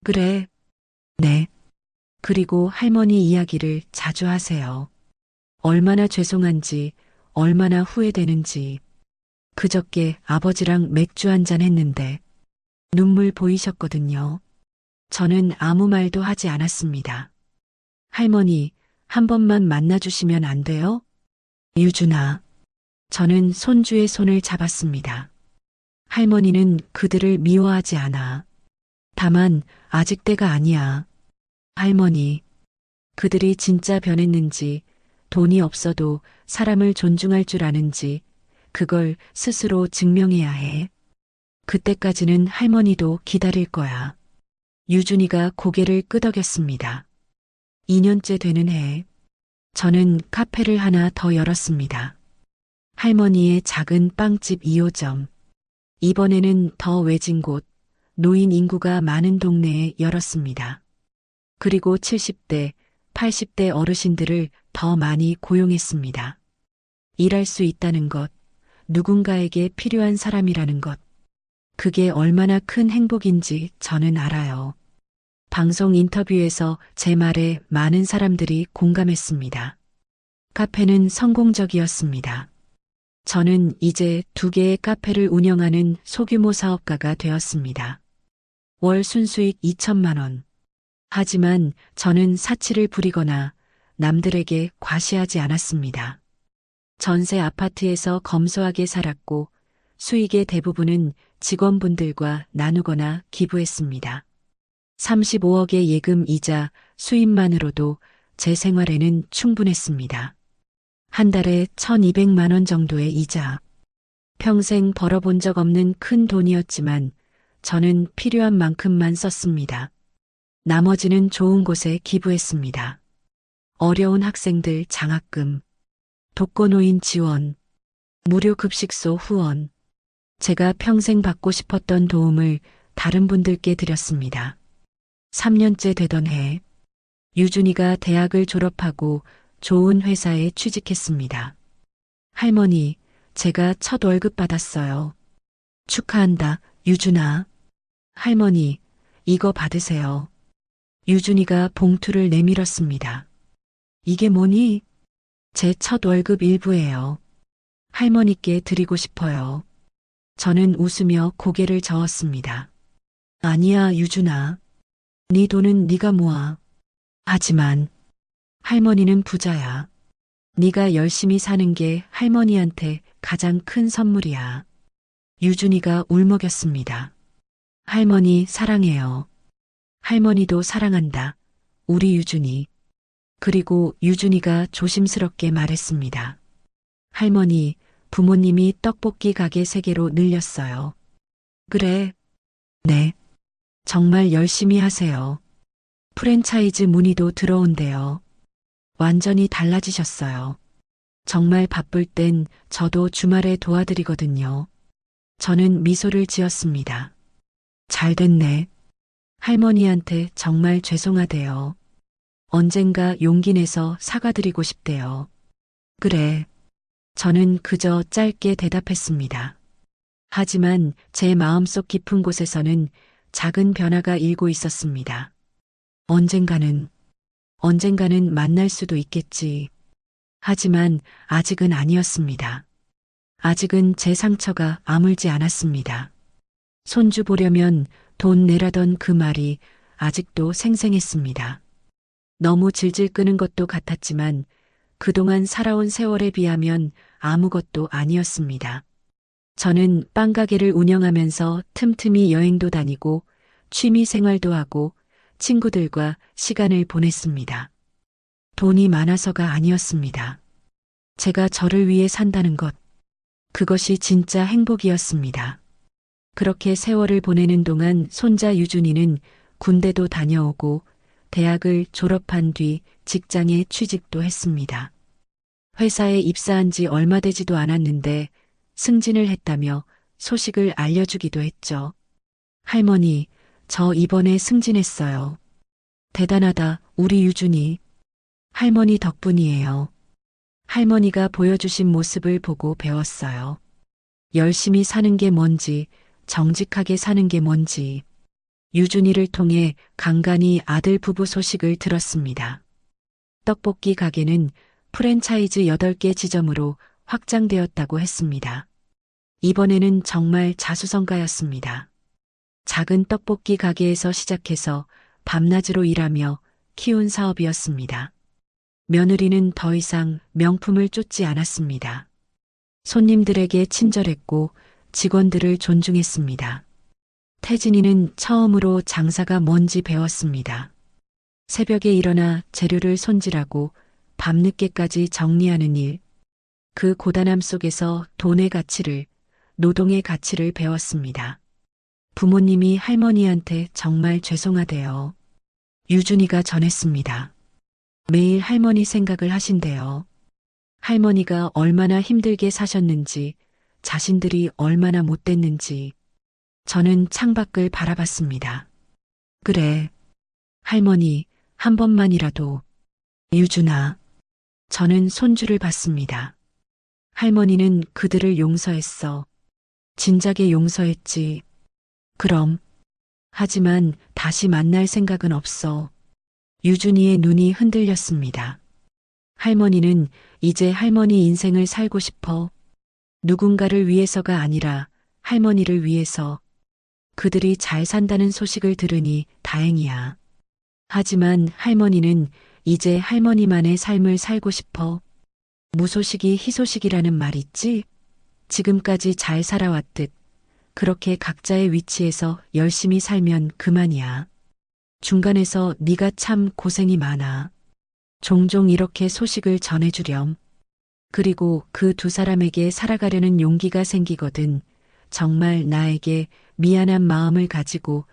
그래. 네. 그리고 할머니 이야기를 자주 하세요. 얼마나 죄송한지, 얼마나 후회되는지. 그저께 아버지랑 맥주 한잔 했는데 눈물 보이셨거든요. 저는 아무 말도 하지 않았습니다. 할머니, 한 번만 만나주시면 안 돼요? 유준아. 저는 손주의 손을 잡았습니다. 할머니는 그들을 미워하지 않아. 다만 아직 때가 아니야. 할머니, 그들이 진짜 변했는지, 돈이 없어도 사람을 존중할 줄 아는지, 그걸 스스로 증명해야 해. 그때까지는 할머니도 기다릴 거야. 유준이가 고개를 끄덕였습니다. 2년째 되는 해, 저는 카페를 하나 더 열었습니다. 할머니의 작은 빵집 2호점. 이번에는 더 외진 곳, 노인 인구가 많은 동네에 열었습니다. 그리고 70대, 80대 어르신들을 더 많이 고용했습니다. 일할 수 있다는 것, 누군가에게 필요한 사람이라는 것, 그게 얼마나 큰 행복인지 저는 알아요. 방송 인터뷰에서 제 말에 많은 사람들이 공감했습니다. 카페는 성공적이었습니다. 저는 이제 2개의 카페를 운영하는 소규모 사업가가 되었습니다. 월 순수익 2천만 원. 하지만 저는 사치를 부리거나 남들에게 과시하지 않았습니다. 전세 아파트에서 검소하게 살았고 수익의 대부분은 직원분들과 나누거나 기부했습니다. 35억의 예금 이자 수입만으로도 제 생활에는 충분했습니다. 한 달에 1,200만 원 정도의 이자. 평생 벌어본 적 없는 큰 돈이었지만 저는 필요한 만큼만 썼습니다. 나머지는 좋은 곳에 기부했습니다. 어려운 학생들 장학금, 독거노인 지원, 무료 급식소 후원. 제가 평생 받고 싶었던 도움을 다른 분들께 드렸습니다. 3년째 되던 해, 유준이가 대학을 졸업하고 좋은 회사에 취직했습니다. 할머니, 제가 첫 월급 받았어요. 축하한다, 유준아. 할머니, 이거 받으세요. 유준이가 봉투를 내밀었습니다. 이게 뭐니? 제 첫 월급 일부예요. 할머니께 드리고 싶어요. 저는 웃으며 고개를 저었습니다. 아니야, 유준아. 네 돈은 네가 모아. 하지만 할머니는 부자야. 네가 열심히 사는 게 할머니한테 가장 큰 선물이야. 유준이가 울먹였습니다. 할머니 사랑해요. 할머니도 사랑한다. 우리 유준이. 그리고 유준이가 조심스럽게 말했습니다. 할머니, 부모님이 떡볶이 가게 3개로 늘렸어요. 그래. 네. 정말 열심히 하세요. 프랜차이즈 문의도 들어온대요. 완전히 달라지셨어요. 정말 바쁠 땐 저도 주말에 도와드리거든요. 저는 미소를 지었습니다. 잘 됐네. 할머니한테 정말 죄송하대요. 언젠가 용기 내서 사과드리고 싶대요. 그래. 저는 그저 짧게 대답했습니다. 하지만 제 마음속 깊은 곳에서는 작은 변화가 일고 있었습니다. 언젠가는 만날 수도 있겠지. 하지만 아직은 아니었습니다. 아직은 제 상처가 아물지 않았습니다. 손주 보려면 돈 내라던 그 말이 아직도 생생했습니다. 너무 질질 끄는 것도 같았지만 그동안 살아온 세월에 비하면 아무것도 아니었습니다. 저는 빵가게를 운영하면서 틈틈이 여행도 다니고 취미 생활도 하고 친구들과 시간을 보냈습니다. 돈이 많아서가 아니었습니다. 제가 저를 위해 산다는 것, 그것이 진짜 행복이었습니다. 그렇게 세월을 보내는 동안 손자 유준이는 군대도 다녀오고 대학을 졸업한 뒤 직장에 취직도 했습니다. 회사에 입사한 지 얼마 되지도 않았는데 승진을 했다며 소식을 알려주기도 했죠. 할머니, 저 이번에 승진했어요. 대단하다, 우리 유준이. 할머니 덕분이에요. 할머니가 보여주신 모습을 보고 배웠어요. 열심히 사는 게 뭔지, 정직하게 사는 게 뭔지. 유준이를 통해 간간히 아들 부부 소식을 들었습니다. 떡볶이 가게는 프랜차이즈 8개 지점으로 확장되었다고 했습니다. 이번에는 정말 자수성가였습니다. 작은 떡볶이 가게에서 시작해서 밤낮으로 일하며 키운 사업이었습니다. 며느리는 더 이상 명품을 쫓지 않았습니다. 손님들에게 친절했고 직원들을 존중했습니다. 태진이는 처음으로 장사가 뭔지 배웠습니다. 새벽에 일어나 재료를 손질하고 밤늦게까지 정리하는 일, 그 고단함 속에서 돈의 가치를, 노동의 가치를 배웠습니다. 부모님이 할머니한테 정말 죄송하대요. 유준이가 전했습니다. 매일 할머니 생각을 하신대요. 할머니가 얼마나 힘들게 사셨는지, 자신들이 얼마나 못됐는지. 저는 창밖을 바라봤습니다. 그래, 할머니, 한 번만이라도. 유준아. 저는 손주를 봤습니다. 할머니는 그들을 용서했어. 진작에 용서했지. 그럼. 하지만 다시 만날 생각은 없어. 유준이의 눈이 흔들렸습니다. 할머니는 이제 할머니 인생을 살고 싶어. 누군가를 위해서가 아니라 할머니를 위해서. 그들이 잘 산다는 소식을 들으니 다행이야. 하지만 할머니는 이제 할머니만의 삶을 살고 싶어. 무소식이 희소식이라는 말 있지? 지금까지 잘 살아왔듯 그렇게 각자의 위치에서 열심히 살면 그만이야. 중간에서 네가 참 고생이 많아. 종종 이렇게 소식을 전해주렴. 그리고 그 두 사람에게 살아가려는 용기가 생기거든. 정말 나에게 미안한 마음을 가지고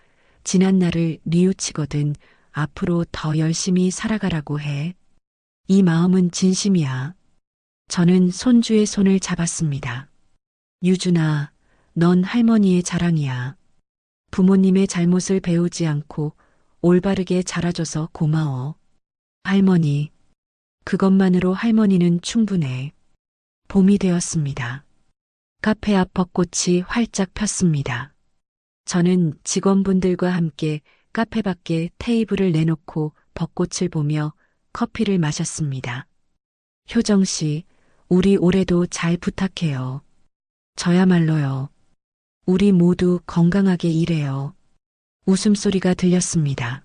지난 날을 뉘우치거든. 앞으로 더 열심히 살아가라고 해. 이 마음은 진심이야. 저는 손주의 손을 잡았습니다. 유준아, 넌 할머니의 자랑이야. 부모님의 잘못을 배우지 않고 올바르게 자라줘서 고마워. 할머니, 그것만으로 할머니는 충분해. 봄이 되었습니다. 카페 앞 벚꽃이 활짝 폈습니다. 저는 직원분들과 함께 카페 밖에 테이블을 내놓고 벚꽃을 보며 커피를 마셨습니다. 효정 씨, 우리 올해도 잘 부탁해요. 저야말로요. 우리 모두 건강하게 일해요. 웃음소리가 들렸습니다.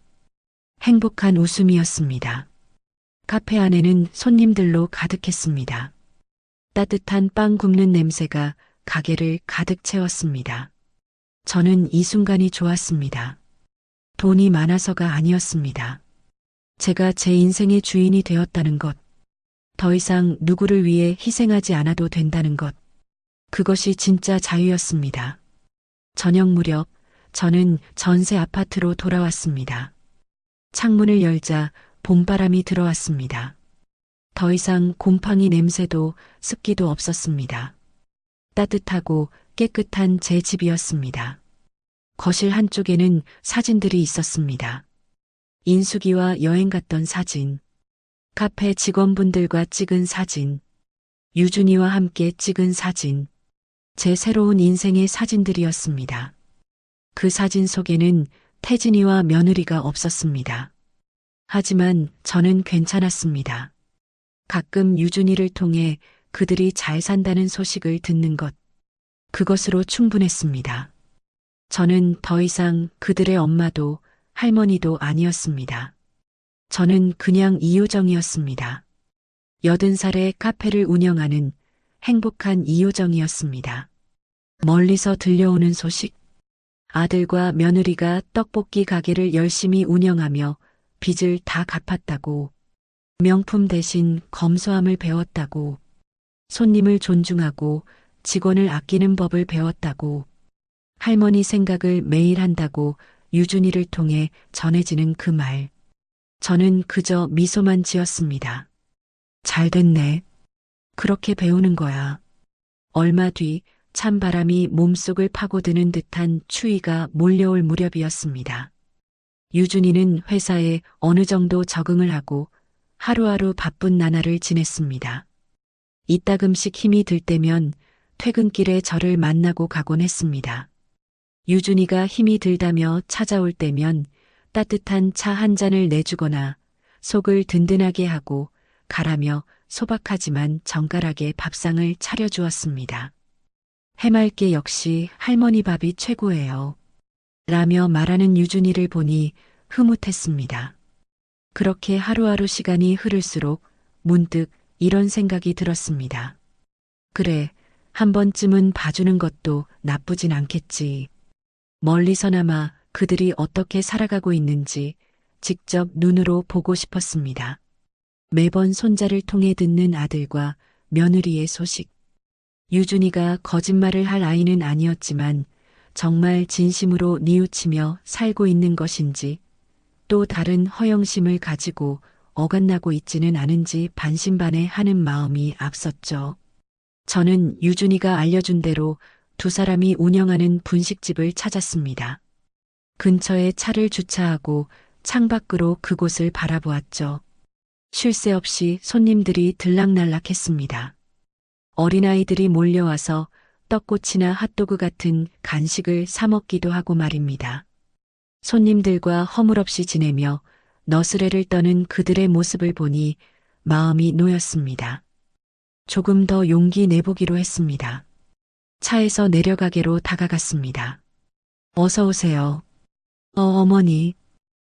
행복한 웃음이었습니다. 카페 안에는 손님들로 가득했습니다. 따뜻한 빵 굽는 냄새가 가게를 가득 채웠습니다. 저는 이 순간이 좋았습니다. 돈이 많아서가 아니었습니다. 제가 제 인생의 주인이 되었다는 것, 더 이상 누구를 위해 희생하지 않아도 된다는 것, 그것이 진짜 자유였습니다. 저녁 무렵 저는 전세 아파트로 돌아왔습니다. 창문을 열자 봄바람이 들어왔습니다. 더 이상 곰팡이 냄새도 습기도 없었습니다. 따뜻하고 깨끗한 제 집이었습니다. 거실 한쪽에는 사진들이 있었습니다. 인숙이와 여행 갔던 사진, 카페 직원분들과 찍은 사진, 유준이와 함께 찍은 사진, 제 새로운 인생의 사진들이었습니다. 그 사진 속에는 태진이와 며느리가 없었습니다. 하지만 저는 괜찮았습니다. 가끔 유준이를 통해 그들이 잘 산다는 소식을 듣는 것, 그것으로 충분했습니다. 저는 더 이상 그들의 엄마도 할머니도 아니었습니다. 저는 그냥 이효정이었습니다. 80살의 카페를 운영하는 행복한 이효정이었습니다. 멀리서 들려오는 소식. 아들과 며느리가 떡볶이 가게를 열심히 운영하며 빚을 다 갚았다고, 명품 대신 검소함을 배웠다고, 손님을 존중하고 직원을 아끼는 법을 배웠다고, 할머니 생각을 매일 한다고 유준이를 통해 전해지는 그 말. 저는 그저 미소만 지었습니다. 잘 됐네. 그렇게 배우는 거야. 얼마 뒤 찬바람이 몸속을 파고드는 듯한 추위가 몰려올 무렵이었습니다. 유준이는 회사에 어느 정도 적응을 하고 하루하루 바쁜 나날을 지냈습니다. 이따금씩 힘이 들 때면 퇴근길에 저를 만나고 가곤 했습니다. 유준이가 힘이 들다며 찾아올 때면 따뜻한 차 한 잔을 내주거나 속을 든든하게 하고 가라며 소박하지만 정갈하게 밥상을 차려주었습니다. 해맑게 역시 할머니 밥이 최고예요. 라며 말하는 유준이를 보니 흐뭇했습니다. 그렇게 하루하루 시간이 흐를수록 문득 이런 생각이 들었습니다. 그래, 한 번쯤은 봐주는 것도 나쁘진 않겠지. 멀리서나마 그들이 어떻게 살아가고 있는지 직접 눈으로 보고 싶었습니다. 매번 손자를 통해 듣는 아들과 며느리의 소식. 유준이가 거짓말을 할 아이는 아니었지만 정말 진심으로 뉘우치며 살고 있는 것인지 또 다른 허영심을 가지고 어긋나고 있지는 않은지 반신반의하는 마음이 앞섰죠. 저는 유준이가 알려준 대로 두 사람이 운영하는 분식집을 찾았습니다. 근처에 차를 주차하고 창밖으로 그곳을 바라보았죠. 쉴 새 없이 손님들이 들락날락했습니다. 어린아이들이 몰려와서 떡꼬치나 핫도그 같은 간식을 사 먹기도 하고 말입니다. 손님들과 허물없이 지내며 너스레를 떠는 그들의 모습을 보니 마음이 놓였습니다. 조금 더 용기 내보기로 했습니다. 차에서 내려가게로 다가갔습니다. 어서 오세요. 어머니.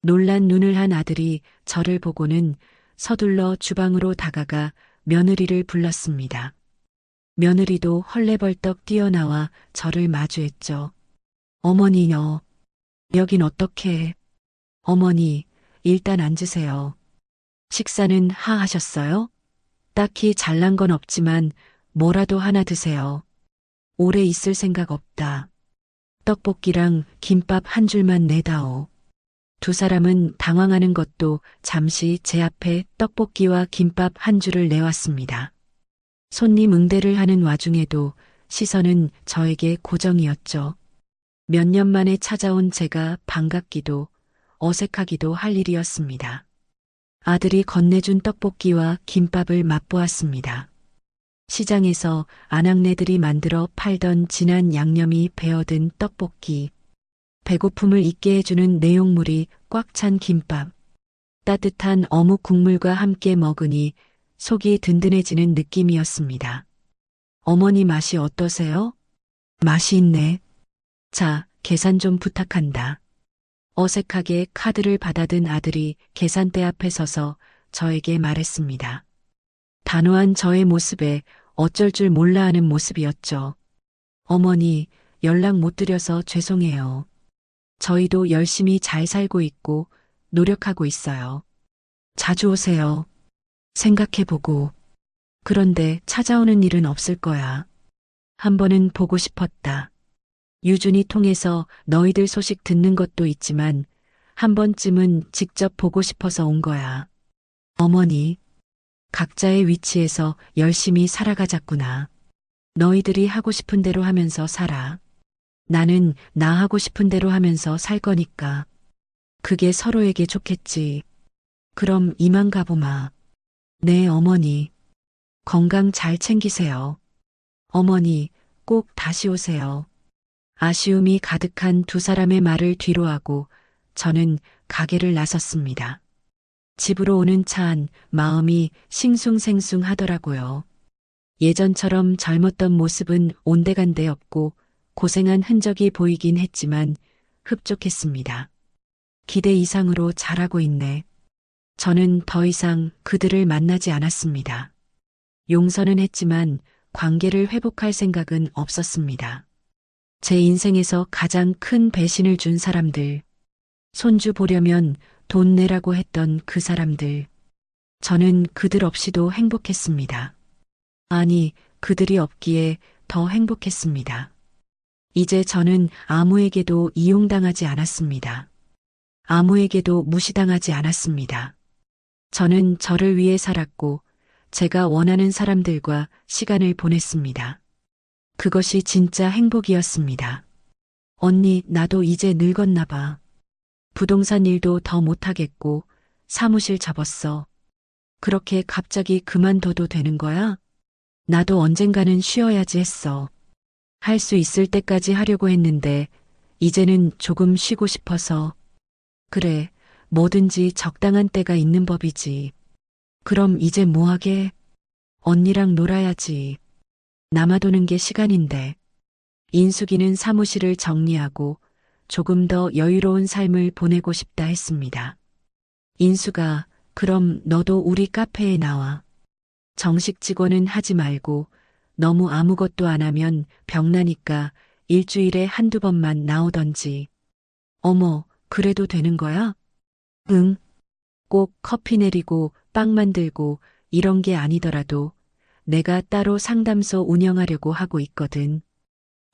놀란 눈을 한 아들이 저를 보고는 서둘러 주방으로 다가가 며느리를 불렀습니다. 며느리도 헐레벌떡 뛰어나와 저를 마주했죠. 어머니요. 여긴 어떻게? 어머니, 일단 앉으세요. 식사는 하셨어요? 딱히 잘난 건 없지만 뭐라도 하나 드세요. 오래 있을 생각 없다. 떡볶이랑 김밥 한 줄만 내다오. 두 사람은 당황하는 것도 잠시 제 앞에 떡볶이와 김밥 한 줄을 내왔습니다. 손님 응대를 하는 와중에도 시선은 저에게 고정이었죠. 몇 년 만에 찾아온 제가 반갑기도 어색하기도 할 일이었습니다. 아들이 건네준 떡볶이와 김밥을 맛보았습니다. 시장에서 아낙네들이 만들어 팔던 진한 양념이 배어든 떡볶이, 배고픔을 잊게 해주는 내용물이 꽉 찬 김밥, 따뜻한 어묵 국물과 함께 먹으니 속이 든든해지는 느낌이었습니다. 어머니 맛이 어떠세요? 맛이 있네. 자, 계산 좀 부탁한다. 어색하게 카드를 받아든 아들이 계산대 앞에 서서 저에게 말했습니다. 단호한 저의 모습에 어쩔 줄 몰라 하는 모습이었죠. 어머니, 연락 못 드려서 죄송해요. 저희도 열심히 잘 살고 있고 노력하고 있어요. 자주 오세요. 생각해보고. 그런데 찾아오는 일은 없을 거야. 한 번은 보고 싶었다. 유준이 통해서 너희들 소식 듣는 것도 있지만 한 번쯤은 직접 보고 싶어서 온 거야. 어머니, 각자의 위치에서 열심히 살아가자꾸나. 너희들이 하고 싶은 대로 하면서 살아. 나는 나 하고 싶은 대로 하면서 살 거니까. 그게 서로에게 좋겠지. 그럼 이만 가보마. 네, 어머니. 건강 잘 챙기세요. 어머니, 꼭 다시 오세요. 아쉬움이 가득한 두 사람의 말을 뒤로하고 저는 가게를 나섰습니다. 집으로 오는 차 안 마음이 싱숭생숭하더라고요. 예전처럼 젊었던 모습은 온데간데 없고 고생한 흔적이 보이긴 했지만 흡족했습니다. 기대 이상으로 잘하고 있네. 저는 더 이상 그들을 만나지 않았습니다. 용서는 했지만 관계를 회복할 생각은 없었습니다. 제 인생에서 가장 큰 배신을 준 사람들, 손주 보려면 돈 내라고 했던 그 사람들, 저는 그들 없이도 행복했습니다. 아니, 그들이 없기에 더 행복했습니다. 이제 저는 아무에게도 이용당하지 않았습니다. 아무에게도 무시당하지 않았습니다. 저는 저를 위해 살았고, 제가 원하는 사람들과 시간을 보냈습니다. 그것이 진짜 행복이었습니다. 언니, 나도 이제 늙었나 봐. 부동산 일도 더 못하겠고, 사무실 접었어. 그렇게 갑자기 그만둬도 되는 거야? 나도 언젠가는 쉬어야지 했어. 할 수 있을 때까지 하려고 했는데, 이제는 조금 쉬고 싶어서. 그래, 뭐든지 적당한 때가 있는 법이지. 그럼 이제 뭐 하게? 언니랑 놀아야지. 남아도는 게 시간인데. 인숙이는 사무실을 정리하고 조금 더 여유로운 삶을 보내고 싶다 했습니다. 인수가, 그럼 너도 우리 카페에 나와. 정식 직원은 하지 말고 너무 아무것도 안 하면 병나니까 일주일에 한두 번만 나오던지. 어머, 그래도 되는 거야? 응. 꼭 커피 내리고 빵 만들고 이런 게 아니더라도 내가 따로 상담소 운영하려고 하고 있거든.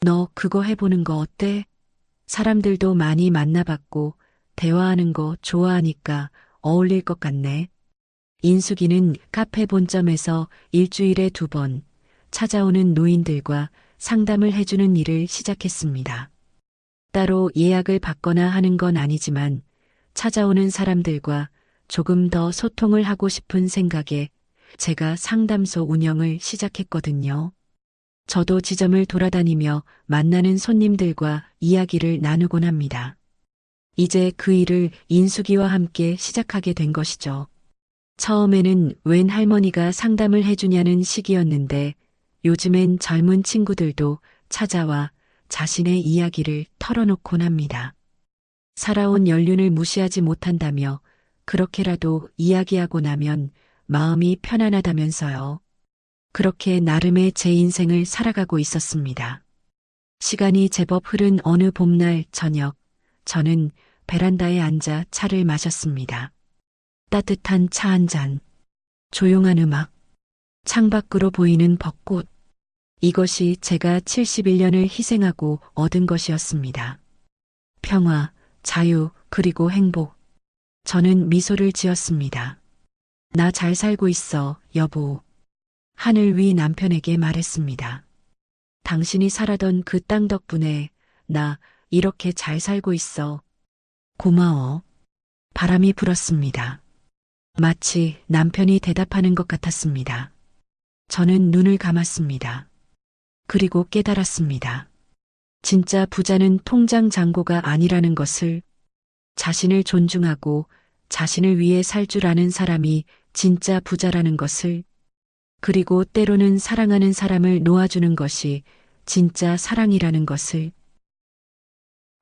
너 그거 해보는 거 어때? 사람들도 많이 만나봤고 대화하는 거 좋아하니까 어울릴 것 같네. 인숙이는 카페 본점에서 일주일에 2번 찾아오는 노인들과 상담을 해주는 일을 시작했습니다. 따로 예약을 받거나 하는 건 아니지만 찾아오는 사람들과 조금 더 소통을 하고 싶은 생각에 제가 상담소 운영을 시작했거든요. 저도 지점을 돌아다니며 만나는 손님들과 이야기를 나누곤 합니다. 이제 그 일을 인숙이와 함께 시작하게 된 것이죠. 처음에는 웬 할머니가 상담을 해주냐는 시기였는데 요즘엔 젊은 친구들도 찾아와 자신의 이야기를 털어놓곤 합니다. 살아온 연륜을 무시하지 못한다며 그렇게라도 이야기하고 나면 마음이 편안하다면서요. 그렇게 나름의 제 인생을 살아가고 있었습니다. 시간이 제법 흐른 어느 봄날 저녁, 저는 베란다에 앉아 차를 마셨습니다. 따뜻한 차 한 잔, 조용한 음악, 창밖으로 보이는 벚꽃. 이것이 제가 71년을 희생하고 얻은 것이었습니다. 평화, 자유, 그리고 행복. 저는 미소를 지었습니다. 나 잘 살고 있어, 여보. 하늘 위 남편에게 말했습니다. 당신이 살아던 그 땅 덕분에 나 이렇게 잘 살고 있어. 고마워. 바람이 불었습니다. 마치 남편이 대답하는 것 같았습니다. 저는 눈을 감았습니다. 그리고 깨달았습니다. 진짜 부자는 통장 잔고가 아니라는 것을, 자신을 존중하고 자신을 위해 살 줄 아는 사람이 진짜 부자라는 것을, 그리고 때로는 사랑하는 사람을 놓아주는 것이 진짜 사랑이라는 것을.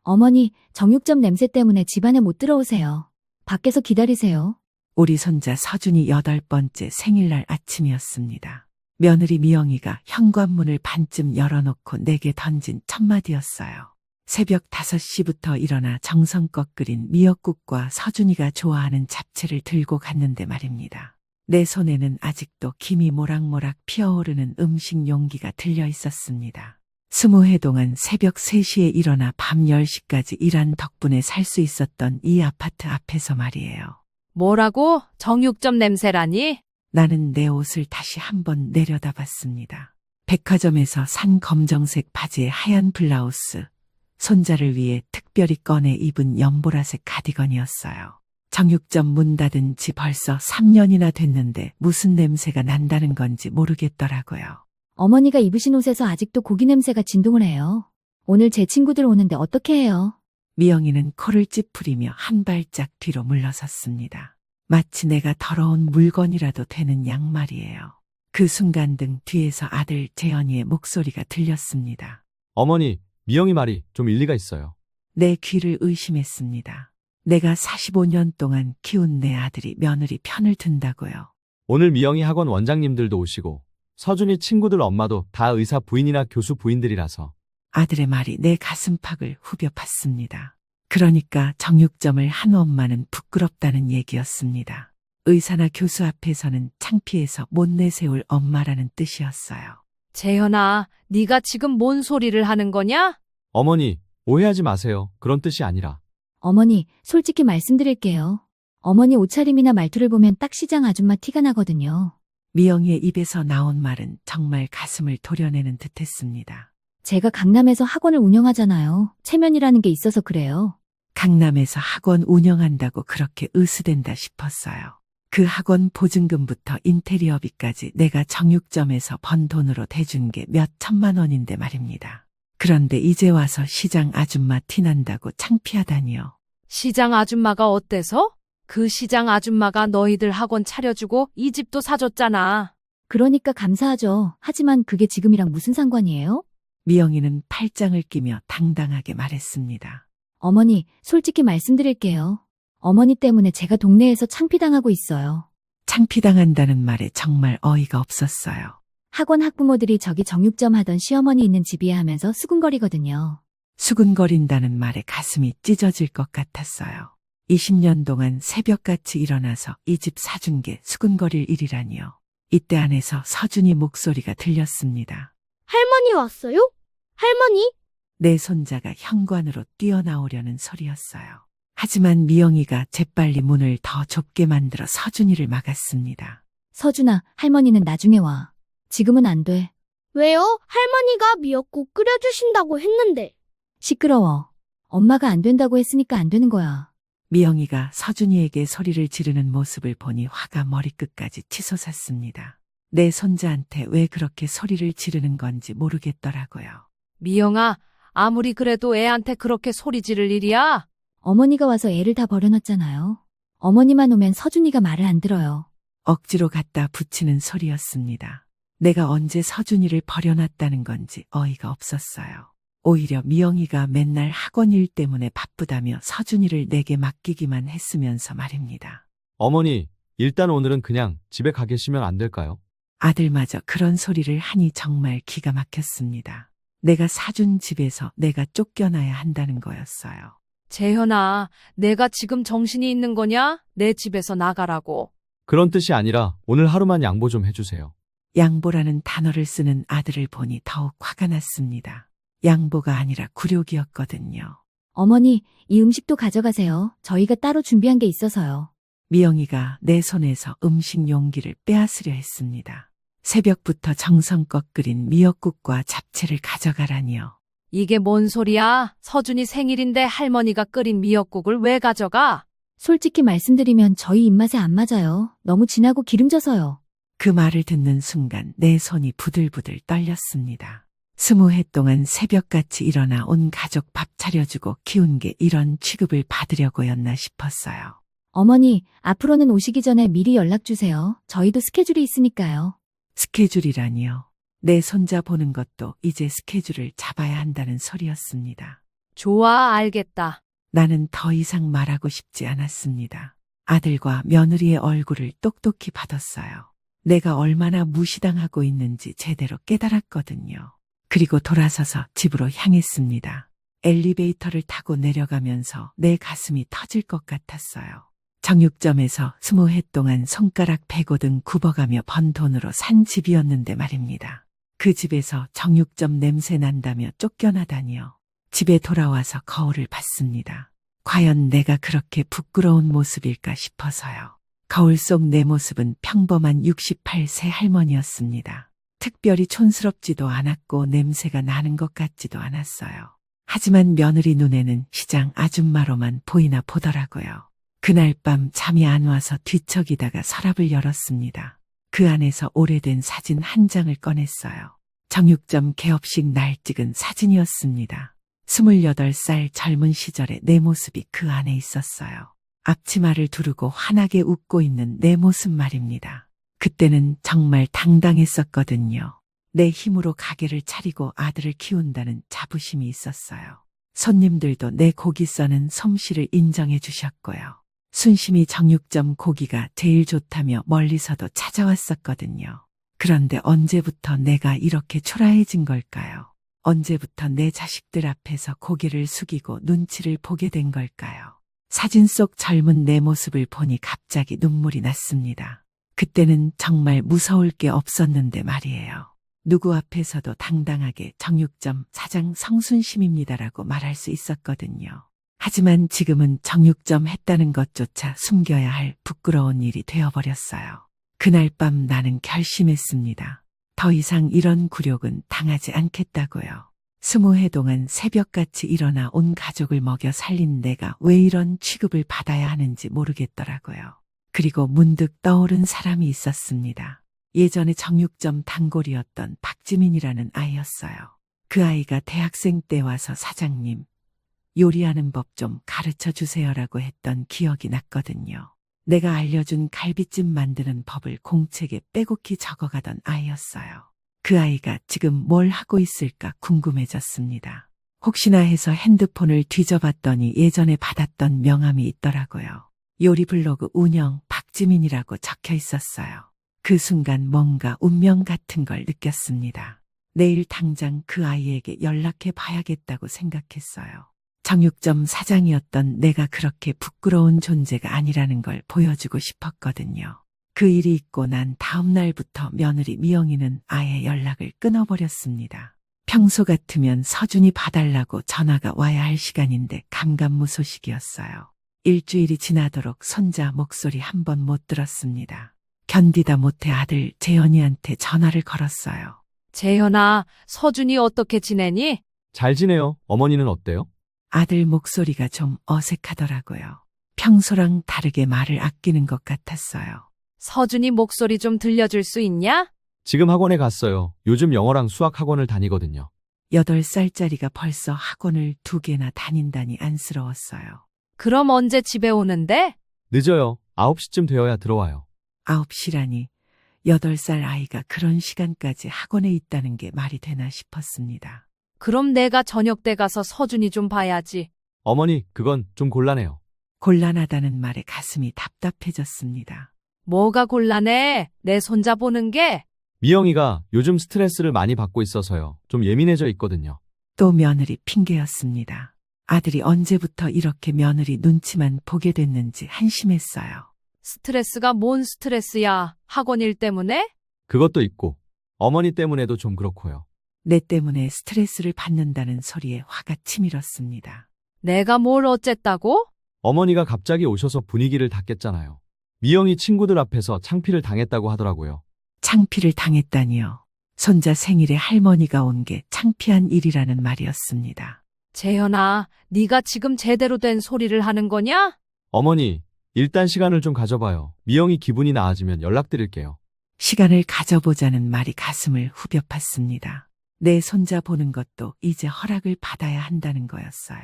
어머니, 정육점 냄새 때문에 집안에 못 들어오세요. 밖에서 기다리세요. 우리 손자 서준이 8번째 생일날 아침이었습니다. 며느리 미영이가 현관문을 반쯤 열어놓고 내게 던진 첫 마디였어요. 새벽 5시부터 일어나 정성껏 끓인 미역국과 서준이가 좋아하는 잡채를 들고 갔는데 말입니다. 내 손에는 아직도 김이 모락모락 피어오르는 음식 용기가 들려 있었습니다. 20해 동안 새벽 3시에 일어나 밤 10시까지 일한 덕분에 살 수 있었던 이 아파트 앞에서 말이에요. 뭐라고? 정육점 냄새라니? 나는 내 옷을 다시 한번 내려다봤습니다. 백화점에서 산 검정색 바지에 하얀 블라우스, 손자를 위해 특별히 꺼내 입은 연보라색 가디건이었어요. 정육점 문 닫은 지 벌써 3년이나 됐는데 무슨 냄새가 난다는 건지 모르겠더라고요. 어머니가 입으신 옷에서 아직도 고기 냄새가 진동을 해요. 오늘 제 친구들 오는데 어떻게 해요? 미영이는 코를 찌푸리며 한 발짝 뒤로 물러섰습니다. 마치 내가 더러운 물건이라도 되는 양 말이에요. 그 순간 등 뒤에서 아들 재현이의 목소리가 들렸습니다. 어머니, 미영이 말이 좀 일리가 있어요. 내 귀를 의심했습니다. 내가 45년 동안 키운 내 아들이 며느리 편을 든다고요. 오늘 미영이 학원 원장님들도 오시고 서준이 친구들 엄마도 다 의사 부인이나 교수 부인들이라서. 아들의 말이 내 가슴팍을 후벼 팠습니다. 그러니까 정육점을 한 엄마는 부끄럽다는 얘기였습니다. 의사나 교수 앞에서는 창피해서 못 내세울 엄마라는 뜻이었어요. 재현아, 네가 지금 뭔 소리를 하는 거냐? 어머니, 오해하지 마세요. 그런 뜻이 아니라. 어머니, 솔직히 말씀드릴게요. 어머니 옷차림이나 말투를 보면 딱 시장 아줌마 티가 나거든요. 미영이의 입에서 나온 말은 정말 가슴을 도려내는 듯했습니다. 제가 강남에서 학원을 운영하잖아요. 체면이라는 게 있어서 그래요. 강남에서 학원 운영한다고 그렇게 으스댄다 싶었어요. 그 학원 보증금부터 인테리어비까지 내가 정육점에서 번 돈으로 대준 게 몇 천만 원인데 말입니다. 그런데 이제 와서 시장 아줌마 티난다고 창피하다니요. 시장 아줌마가 어때서? 그 시장 아줌마가 너희들 학원 차려주고 이 집도 사줬잖아. 그러니까 감사하죠. 하지만 그게 지금이랑 무슨 상관이에요? 미영이는 팔짱을 끼며 당당하게 말했습니다. 어머니, 솔직히 말씀드릴게요. 어머니 때문에 제가 동네에서 창피당하고 있어요. 창피당한다는 말에 정말 어이가 없었어요. 학원 학부모들이 저기 정육점 하던 시어머니 있는 집이야 하면서 수군거리거든요. 수군거린다는 말에 가슴이 찢어질 것 같았어요. 20년 동안 새벽같이 일어나서 이 집 사준 게 수군거릴 일이라니요. 이때 안에서 서준이 목소리가 들렸습니다. 할머니 왔어요? 할머니? 내 손자가 현관으로 뛰어나오려는 소리였어요. 하지만 미영이가 재빨리 문을 더 좁게 만들어 서준이를 막았습니다. 서준아, 할머니는 나중에 와. 지금은 안 돼. 왜요? 할머니가 미역국 끓여주신다고 했는데. 시끄러워. 엄마가 안 된다고 했으니까 안 되는 거야. 미영이가 서준이에게 소리를 지르는 모습을 보니 화가 머리끝까지 치솟았습니다. 내 손자한테 왜 그렇게 소리를 지르는 건지 모르겠더라고요. 미영아, 아무리 그래도 애한테 그렇게 소리 지를 일이야? 어머니가 와서 애를 다 버려놨잖아요. 어머니만 오면 서준이가 말을 안 들어요. 억지로 갖다 붙이는 소리였습니다. 내가 언제 서준이를 버려놨다는 건지 어이가 없었어요. 오히려 미영이가 맨날 학원 일 때문에 바쁘다며 서준이를 내게 맡기기만 했으면서 말입니다. 어머니, 일단 오늘은 그냥 집에 가 계시면 안 될까요? 아들마저 그런 소리를 하니 정말 기가 막혔습니다. 내가 사준 집에서 내가 쫓겨나야 한다는 거였어요. 재현아, 내가 지금 정신이 있는 거냐? 내 집에서 나가라고. 그런 뜻이 아니라 오늘 하루만 양보 좀 해주세요. 양보라는 단어를 쓰는 아들을 보니 더욱 화가 났습니다. 양보가 아니라 굴욕이었거든요. 어머니, 이 음식도 가져가세요. 저희가 따로 준비한 게 있어서요. 미영이가 내 손에서 음식 용기를 빼앗으려 했습니다. 새벽부터 정성껏 끓인 미역국과 잡채를 가져가라니요. 이게 뭔 소리야? 서준이 생일인데 할머니가 끓인 미역국을 왜 가져가? 솔직히 말씀드리면 저희 입맛에 안 맞아요. 너무 진하고 기름져서요. 그 말을 듣는 순간 내 손이 부들부들 떨렸습니다. 20해 동안 새벽같이 일어나 온 가족 밥 차려주고 키운 게 이런 취급을 받으려고였나 싶었어요. 어머니, 앞으로는 오시기 전에 미리 연락 주세요. 저희도 스케줄이 있으니까요. 스케줄이라니요. 내 손자 보는 것도 이제 스케줄을 잡아야 한다는 소리였습니다. 좋아, 알겠다. 나는 더 이상 말하고 싶지 않았습니다. 아들과 며느리의 얼굴을 똑똑히 받았어요. 내가 얼마나 무시당하고 있는지 제대로 깨달았거든요. 그리고 돌아서서 집으로 향했습니다. 엘리베이터를 타고 내려가면서 내 가슴이 터질 것 같았어요. 정육점에서 20해 동안 손가락 베고등 굽어가며 번 돈으로 산 집이었는데 말입니다. 그 집에서 정육점 냄새 난다며 쫓겨나다니요. 집에 돌아와서 거울을 봤습니다. 과연 내가 그렇게 부끄러운 모습일까 싶어서요. 거울 속 내 모습은 평범한 68세 할머니였습니다. 특별히 촌스럽지도 않았고 냄새가 나는 것 같지도 않았어요. 하지만 며느리 눈에는 시장 아줌마로만 보이나 보더라고요. 그날 밤 잠이 안 와서 뒤척이다가 서랍을 열었습니다. 그 안에서 오래된 사진 한 장을 꺼냈어요. 정육점 개업식 날 찍은 사진이었습니다. 28살 젊은 시절의 내 모습이 그 안에 있었어요. 앞치마를 두르고 환하게 웃고 있는 내 모습 말입니다. 그때는 정말 당당했었거든요. 내 힘으로 가게를 차리고 아들을 키운다는 자부심이 있었어요. 손님들도 내 고기 써는 솜씨를 인정해 주셨고요. 순심이 정육점 고기가 제일 좋다며 멀리서도 찾아왔었거든요. 그런데 언제부터 내가 이렇게 초라해진 걸까요? 언제부터 내 자식들 앞에서 고개를 숙이고 눈치를 보게 된 걸까요? 사진 속 젊은 내 모습을 보니 갑자기 눈물이 났습니다. 그때는 정말 무서울 게 없었는데 말이에요. 누구 앞에서도 당당하게 정육점 사장 성순심입니다라고 말할 수 있었거든요. 하지만 지금은 정육점 했다는 것조차 숨겨야 할 부끄러운 일이 되어버렸어요. 그날 밤 나는 결심했습니다. 더 이상 이런 굴욕은 당하지 않겠다고요. 20해 동안 새벽같이 일어나 온 가족을 먹여 살린 내가 왜 이런 취급을 받아야 하는지 모르겠더라고요. 그리고 문득 떠오른 사람이 있었습니다. 예전에 정육점 단골이었던 박지민이라는 아이였어요. 그 아이가 대학생 때 와서 사장님, 요리하는 법 좀 가르쳐 주세요라고 했던 기억이 났거든요. 내가 알려준 갈비찜 만드는 법을 공책에 빼곡히 적어가던 아이였어요. 그 아이가 지금 뭘 하고 있을까 궁금해졌습니다. 혹시나 해서 핸드폰을 뒤져봤더니 예전에 받았던 명함이 있더라고요. 요리 블로그 운영 박지민이라고 적혀 있었어요. 그 순간 뭔가 운명 같은 걸 느꼈습니다. 내일 당장 그 아이에게 연락해 봐야겠다고 생각했어요. 정육점 사장이었던 내가 그렇게 부끄러운 존재가 아니라는 걸 보여주고 싶었거든요. 그 일이 있고 난 다음 날부터 며느리 미영이는 아예 연락을 끊어버렸습니다. 평소 같으면 서준이 봐달라고 전화가 와야 할 시간인데 감감무소식이었어요. 일주일이 지나도록 손자 목소리 한 번 못 들었습니다. 견디다 못해 아들 재현이한테 전화를 걸었어요. 재현아, 서준이 어떻게 지내니? 잘 지내요. 어머니는 어때요? 아들 목소리가 좀 어색하더라고요. 평소랑 다르게 말을 아끼는 것 같았어요. 서준이 목소리 좀 들려줄 수 있냐? 지금 학원에 갔어요. 요즘 영어랑 수학 학원을 다니거든요. 8살짜리가 벌써 학원을 2개나 다닌다니 안쓰러웠어요. 그럼 언제 집에 오는데? 늦어요. 9시쯤 되어야 들어와요. 9시라니 8살 아이가 그런 시간까지 학원에 있다는 게 말이 되나 싶었습니다. 그럼 내가 저녁 때 가서 서준이 좀 봐야지. 어머니, 그건 좀 곤란해요. 곤란하다는 말에 가슴이 답답해졌습니다. 뭐가 곤란해? 내 손자 보는 게? 미영이가 요즘 스트레스를 많이 받고 있어서요. 좀 예민해져 있거든요. 또 며느리 핑계였습니다. 아들이 언제부터 이렇게 며느리 눈치만 보게 됐는지 한심했어요. 스트레스가 뭔 스트레스야? 학원 일 때문에? 그것도 있고, 어머니 때문에도 좀 그렇고요. 내 때문에 스트레스를 받는다는 소리에 화가 치밀었습니다. 내가 뭘 어쨌다고? 어머니가 갑자기 오셔서 분위기를 다 깼잖아요. 미영이 친구들 앞에서 창피를 당했다고 하더라고요. 창피를 당했다니요. 손자 생일에 할머니가 온 게 창피한 일이라는 말이었습니다. 재현아, 네가 지금 제대로 된 소리를 하는 거냐? 어머니, 일단 시간을 좀 가져봐요. 미영이 기분이 나아지면 연락드릴게요. 시간을 가져보자는 말이 가슴을 후벼 팠습니다. 내 손자 보는 것도 이제 허락을 받아야 한다는 거였어요.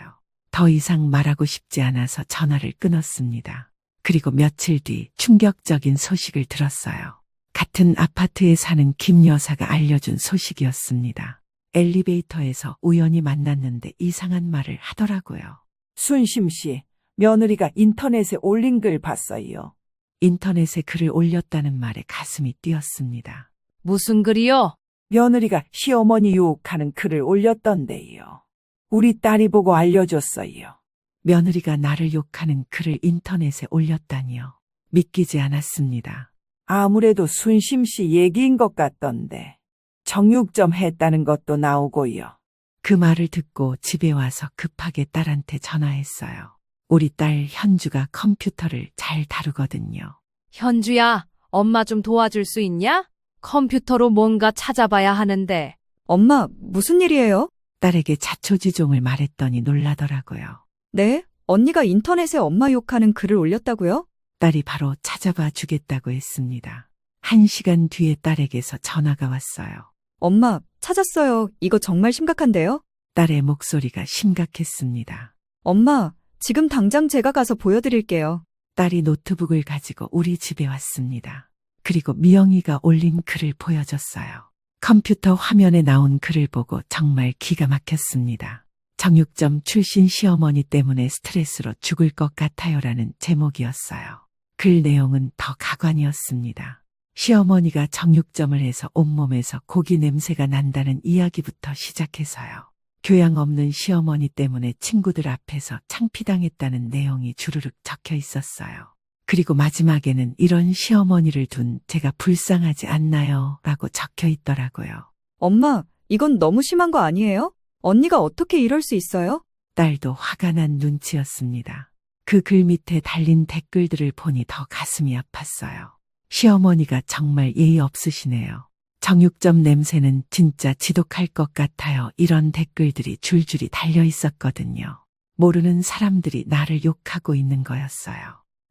더 이상 말하고 싶지 않아서 전화를 끊었습니다. 그리고 며칠 뒤 충격적인 소식을 들었어요. 같은 아파트에 사는 김 여사가 알려준 소식이었습니다. 엘리베이터에서 우연히 만났는데 이상한 말을 하더라고요. 순심 씨, 며느리가 인터넷에 올린 글 봤어요. 인터넷에 글을 올렸다는 말에 가슴이 뛰었습니다. 무슨 글이요? 며느리가 시어머니 유혹하는 글을 올렸던데요. 우리 딸이 보고 알려줬어요. 며느리가 나를 욕하는 글을 인터넷에 올렸다니요. 믿기지 않았습니다. 아무래도 순심 씨 얘기인 것 같던데. 정육점 했다는 것도 나오고요. 그 말을 듣고 집에 와서 급하게 딸한테 전화했어요. 우리 딸 현주가 컴퓨터를 잘 다루거든요. 현주야, 엄마 좀 도와줄 수 있냐? 컴퓨터로 뭔가 찾아봐야 하는데. 엄마, 무슨 일이에요? 딸에게 자초지종을 말했더니 놀라더라고요. 네? 언니가 인터넷에 엄마 욕하는 글을 올렸다고요? 딸이 바로 찾아봐 주겠다고 했습니다. 1시간 뒤에 딸에게서 전화가 왔어요. 엄마, 찾았어요. 이거 정말 심각한데요? 딸의 목소리가 심각했습니다. 엄마, 지금 당장 제가 가서 보여드릴게요. 딸이 노트북을 가지고 우리 집에 왔습니다. 그리고 미영이가 올린 글을 보여줬어요. 컴퓨터 화면에 나온 글을 보고 정말 기가 막혔습니다. 정육점 출신 시어머니 때문에 스트레스로 죽을 것 같아요라는 제목이었어요. 글 내용은 더 가관이었습니다. 시어머니가 정육점을 해서 온몸에서 고기 냄새가 난다는 이야기부터 시작해서요. 교양 없는 시어머니 때문에 친구들 앞에서 창피당했다는 내용이 주르륵 적혀 있었어요. 그리고 마지막에는 이런 시어머니를 둔 제가 불쌍하지 않나요? 라고 적혀 있더라고요. 엄마, 이건 너무 심한 거 아니에요? 언니가 어떻게 이럴 수 있어요? 딸도 화가 난 눈치였습니다. 그 글 밑에 달린 댓글들을 보니 더 가슴이 아팠어요. 시어머니가 정말 예의 없으시네요. 정육점 냄새는 진짜 지독할 것 같아요. 이런 댓글들이 줄줄이 달려 있었거든요. 모르는 사람들이 나를 욕하고 있는 거였어요.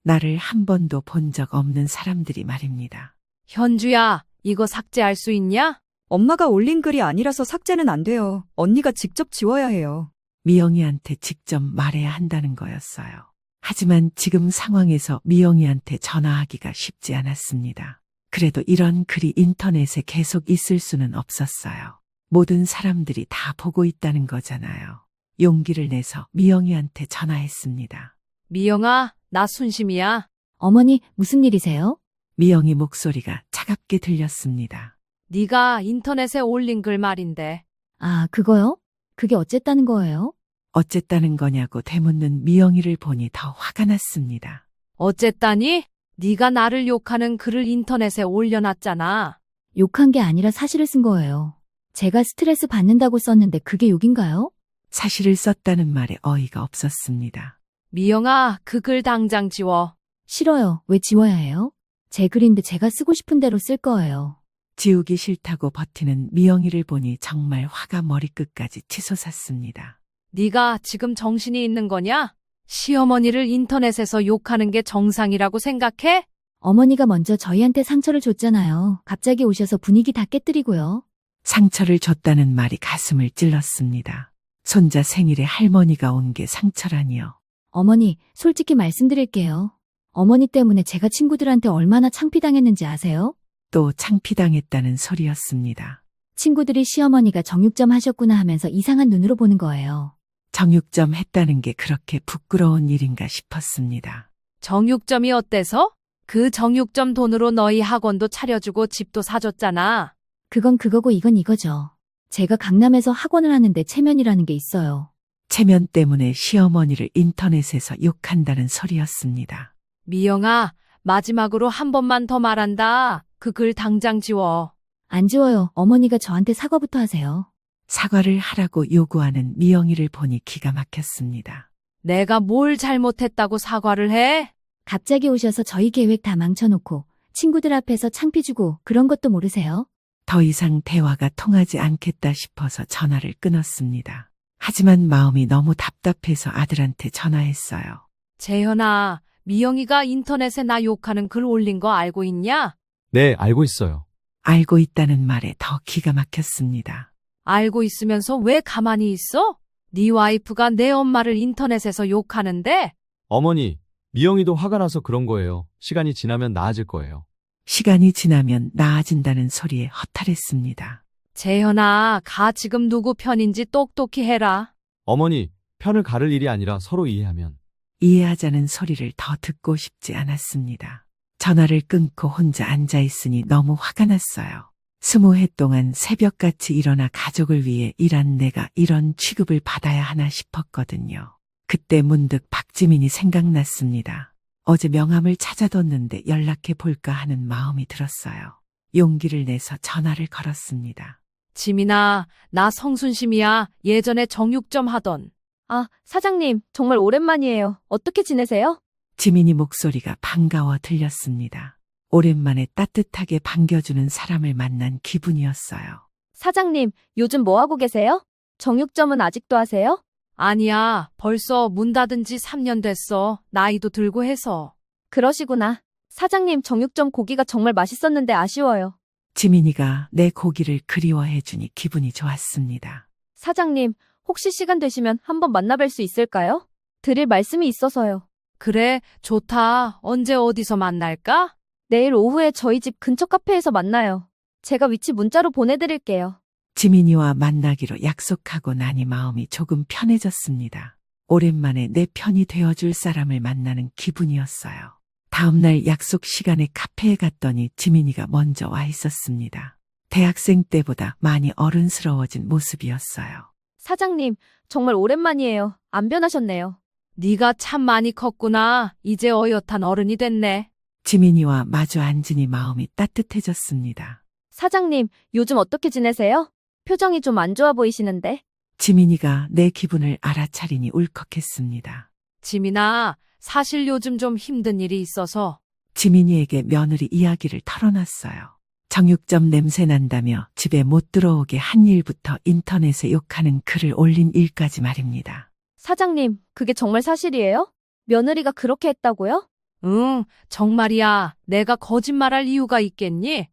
나를 한 번도 본 적 없는 사람들이 말입니다. 현주야, 이거 삭제할 수 있냐? 엄마가 올린 글이 아니라서 삭제는 안 돼요. 언니가 직접 지워야 해요. 미영이한테 직접 말해야 한다는 거였어요. 하지만 지금 상황에서 미영이한테 전화하기가 쉽지 않았습니다. 그래도 이런 글이 인터넷에 계속 있을 수는 없었어요. 모든 사람들이 다 보고 있다는 거잖아요. 용기를 내서 미영이한테 전화했습니다. 미영아, 나 순심이야. 어머니, 무슨 일이세요? 미영이 목소리가 차갑게 들렸습니다. 네가 인터넷에 올린 글 말인데. 아, 그거요? 그게 어쨌다는 거예요? 어쨌다는 거냐고 되묻는 미영이를 보니 더 화가 났습니다. 어쨌다니? 네가 나를 욕하는 글을 인터넷에 올려놨잖아. 욕한 게 아니라 사실을 쓴 거예요. 제가 스트레스 받는다고 썼는데 그게 욕인가요? 사실을 썼다는 말에 어이가 없었습니다. 미영아, 그 글 당장 지워. 싫어요. 왜 지워야 해요? 제 글인데 제가 쓰고 싶은 대로 쓸 거예요. 지우기 싫다고 버티는 미영이를 보니 정말 화가 머리끝까지 치솟았습니다. 네가 지금 정신이 있는 거냐? 시어머니를 인터넷에서 욕하는 게 정상이라고 생각해? 어머니가 먼저 저희한테 상처를 줬잖아요. 갑자기 오셔서 분위기 다 깨뜨리고요. 상처를 줬다는 말이 가슴을 찔렀습니다. 손자 생일에 할머니가 온 게 상처라니요. 어머니, 솔직히 말씀드릴게요. 어머니 때문에 제가 친구들한테 얼마나 창피당했는지 아세요? 또 창피당했다는 소리였습니다. 친구들이 시어머니가 정육점 하셨구나 하면서 이상한 눈으로 보는 거예요. 정육점 했다는 게 그렇게 부끄러운 일인가 싶었습니다. 정육점이 어때서? 그 정육점 돈으로 너희 학원도 차려주고 집도 사줬잖아. 그건 그거고 이건 이거죠. 제가 강남에서 학원을 하는데 체면이라는 게 있어요. 체면 때문에 시어머니를 인터넷에서 욕한다는 소리였습니다. 미영아, 마지막으로 한 번만 더 말한다. 그 글 당장 지워. 안 지워요. 어머니가 저한테 사과부터 하세요. 사과를 하라고 요구하는 미영이를 보니 기가 막혔습니다. 내가 뭘 잘못했다고 사과를 해? 갑자기 오셔서 저희 계획 다 망쳐놓고 친구들 앞에서 창피 주고 그런 것도 모르세요? 더 이상 대화가 통하지 않겠다 싶어서 전화를 끊었습니다. 하지만 마음이 너무 답답해서 아들한테 전화했어요. 재현아, 미영이가 인터넷에 나 욕하는 글 올린 거 알고 있냐? 네, 알고 있어요. 알고 있다는 말에 더 기가 막혔습니다. 알고 있으면서 왜 가만히 있어? 네 와이프가 내 엄마를 인터넷에서 욕하는데? 어머니, 미영이도 화가 나서 그런 거예요. 시간이 지나면 나아질 거예요. 시간이 지나면 나아진다는 소리에 허탈했습니다. 재현아, 가 지금 누구 편인지 똑똑히 해라. 어머니, 편을 가를 일이 아니라 서로 이해하면. 이해하자는 소리를 더 듣고 싶지 않았습니다. 전화를 끊고 혼자 앉아있으니 너무 화가 났어요. 20해 동안 새벽같이 일어나 가족을 위해 일한 내가 이런 취급을 받아야 하나 싶었거든요. 그때 문득 박지민이 생각났습니다. 어제 명함을 찾아뒀는데 연락해 볼까 하는 마음이 들었어요. 용기를 내서 전화를 걸었습니다. 지민아, 나 성순심이야. 예전에 정육점 하던. 아, 사장님, 정말 오랜만이에요. 어떻게 지내세요? 지민이 목소리가 반가워 들렸습니다. 오랜만에 따뜻하게 반겨주는 사람을 만난 기분이었어요. 사장님, 요즘 뭐 하고 계세요? 정육점은 아직도 하세요? 아니야, 벌써 문 닫은 지 3년 됐어. 나이도 들고 해서. 그러시구나. 사장님, 정육점 고기가 정말 맛있었는데 아쉬워요. 지민이가 내 고기를 그리워해주니 기분이 좋았습니다. 사장님, 혹시 시간 되시면 한번 만나뵐 수 있을까요? 드릴 말씀이 있어서요. 그래, 좋다. 언제 어디서 만날까? 내일 오후에 저희 집 근처 카페에서 만나요. 제가 위치 문자로 보내드릴게요. 지민이와 만나기로 약속하고 나니 마음이 조금 편해졌습니다. 오랜만에 내 편이 되어줄 사람을 만나는 기분이었어요. 다음날 약속 시간에 카페에 갔더니 지민이가 먼저 와 있었습니다. 대학생 때보다 많이 어른스러워진 모습이었어요. 사장님, 정말 오랜만이에요. 안 변하셨네요. 네가 참 많이 컸구나. 이제 어엿한 어른이 됐네. 지민이와 마주 앉으니 마음이 따뜻해졌습니다. 사장님, 요즘 어떻게 지내세요? 표정이 좀 안 좋아 보이시는데. 지민이가 내 기분을 알아차리니 울컥했습니다. 지민아, 사실 요즘 좀 힘든 일이 있어서. 지민이에게 며느리 이야기를 털어놨어요. 정육점 냄새 난다며 집에 못 들어오게 한 일부터 인터넷에 욕하는 글을 올린 일까지 말입니다. 사장님, 그게 정말 사실이에요? 며느리가 그렇게 했다고요? 응, 정말이야. 내가 거짓말할 이유가 있겠니?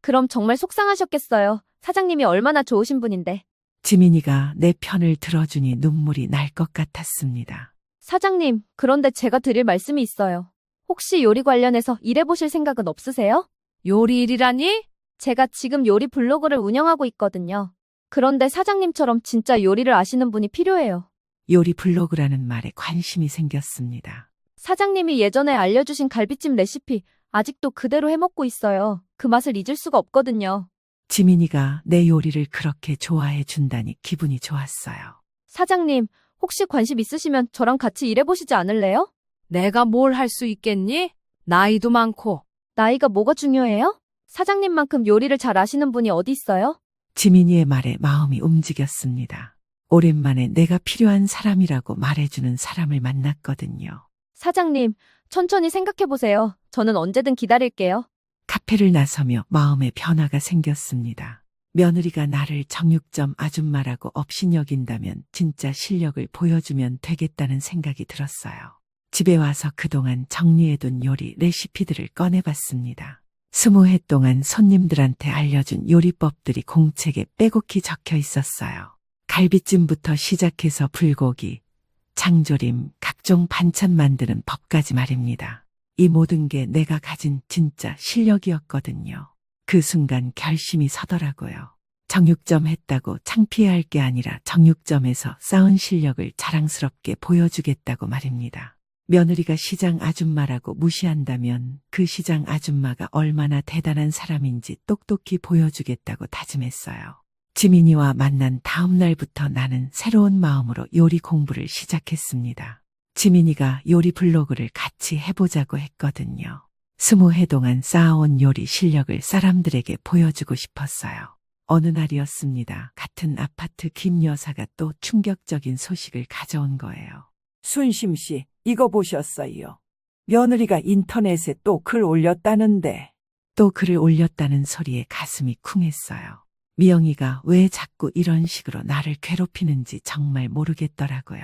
그럼 정말 속상하셨겠어요. 사장님이 얼마나 좋으신 분인데. 지민이가 내 편을 들어주니 눈물이 날 것 같았습니다. 사장님, 그런데 제가 드릴 말씀이 있어요. 혹시 요리 관련해서 일해보실 생각은 없으세요? 요리 일이라니? 제가 지금 요리 블로그를 운영하고 있거든요. 그런데 사장님처럼 진짜 요리를 아시는 분이 필요해요. 요리 블로그라는 말에 관심이 생겼습니다. 사장님이 예전에 알려주신 갈비찜 레시피 아직도 그대로 해먹고 있어요. 그 맛을 잊을 수가 없거든요. 지민이가 내 요리를 그렇게 좋아해 준다니 기분이 좋았어요. 사장님, 혹시 관심 있으시면 저랑 같이 일해보시지 않을래요? 내가 뭘 할 수 있겠니? 나이도 많고. 나이가 뭐가 중요해요? 사장님만큼 요리를 잘 아시는 분이 어디 있어요? 지민이의 말에 마음이 움직였습니다. 오랜만에 내가 필요한 사람이라고 말해주는 사람을 만났거든요. 사장님, 천천히 생각해보세요. 저는 언제든 기다릴게요. 카페를 나서며 마음의 변화가 생겼습니다. 며느리가 나를 정육점 아줌마라고 업신여긴다면 진짜 실력을 보여주면 되겠다는 생각이 들었어요. 집에 와서 그동안 정리해둔 요리 레시피들을 꺼내봤습니다. 20해 동안 손님들한테 알려준 요리법들이 공책에 빼곡히 적혀 있었어요. 갈비찜부터 시작해서 불고기, 장조림, 각종 반찬 만드는 법까지 말입니다. 이 모든 게 내가 가진 진짜 실력이었거든요. 그 순간 결심이 서더라고요. 정육점 했다고 창피해할 게 아니라 정육점에서 쌓은 실력을 자랑스럽게 보여주겠다고 말입니다. 며느리가 시장 아줌마라고 무시한다면 그 시장 아줌마가 얼마나 대단한 사람인지 똑똑히 보여주겠다고 다짐했어요. 지민이와 만난 다음 날부터 나는 새로운 마음으로 요리 공부를 시작했습니다. 지민이가 요리 블로그를 같이 해보자고 했거든요. 20해 동안 쌓아온 요리 실력을 사람들에게 보여주고 싶었어요. 어느 날이었습니다. 같은 아파트 김 여사가 또 충격적인 소식을 가져온 거예요. 순심 씨, 이거 보셨어요? 며느리가 인터넷에 또 글 올렸다는데. 또 글을 올렸다는 소리에 가슴이 쿵했어요. 미영이가 왜 자꾸 이런 식으로 나를 괴롭히는지 정말 모르겠더라고요.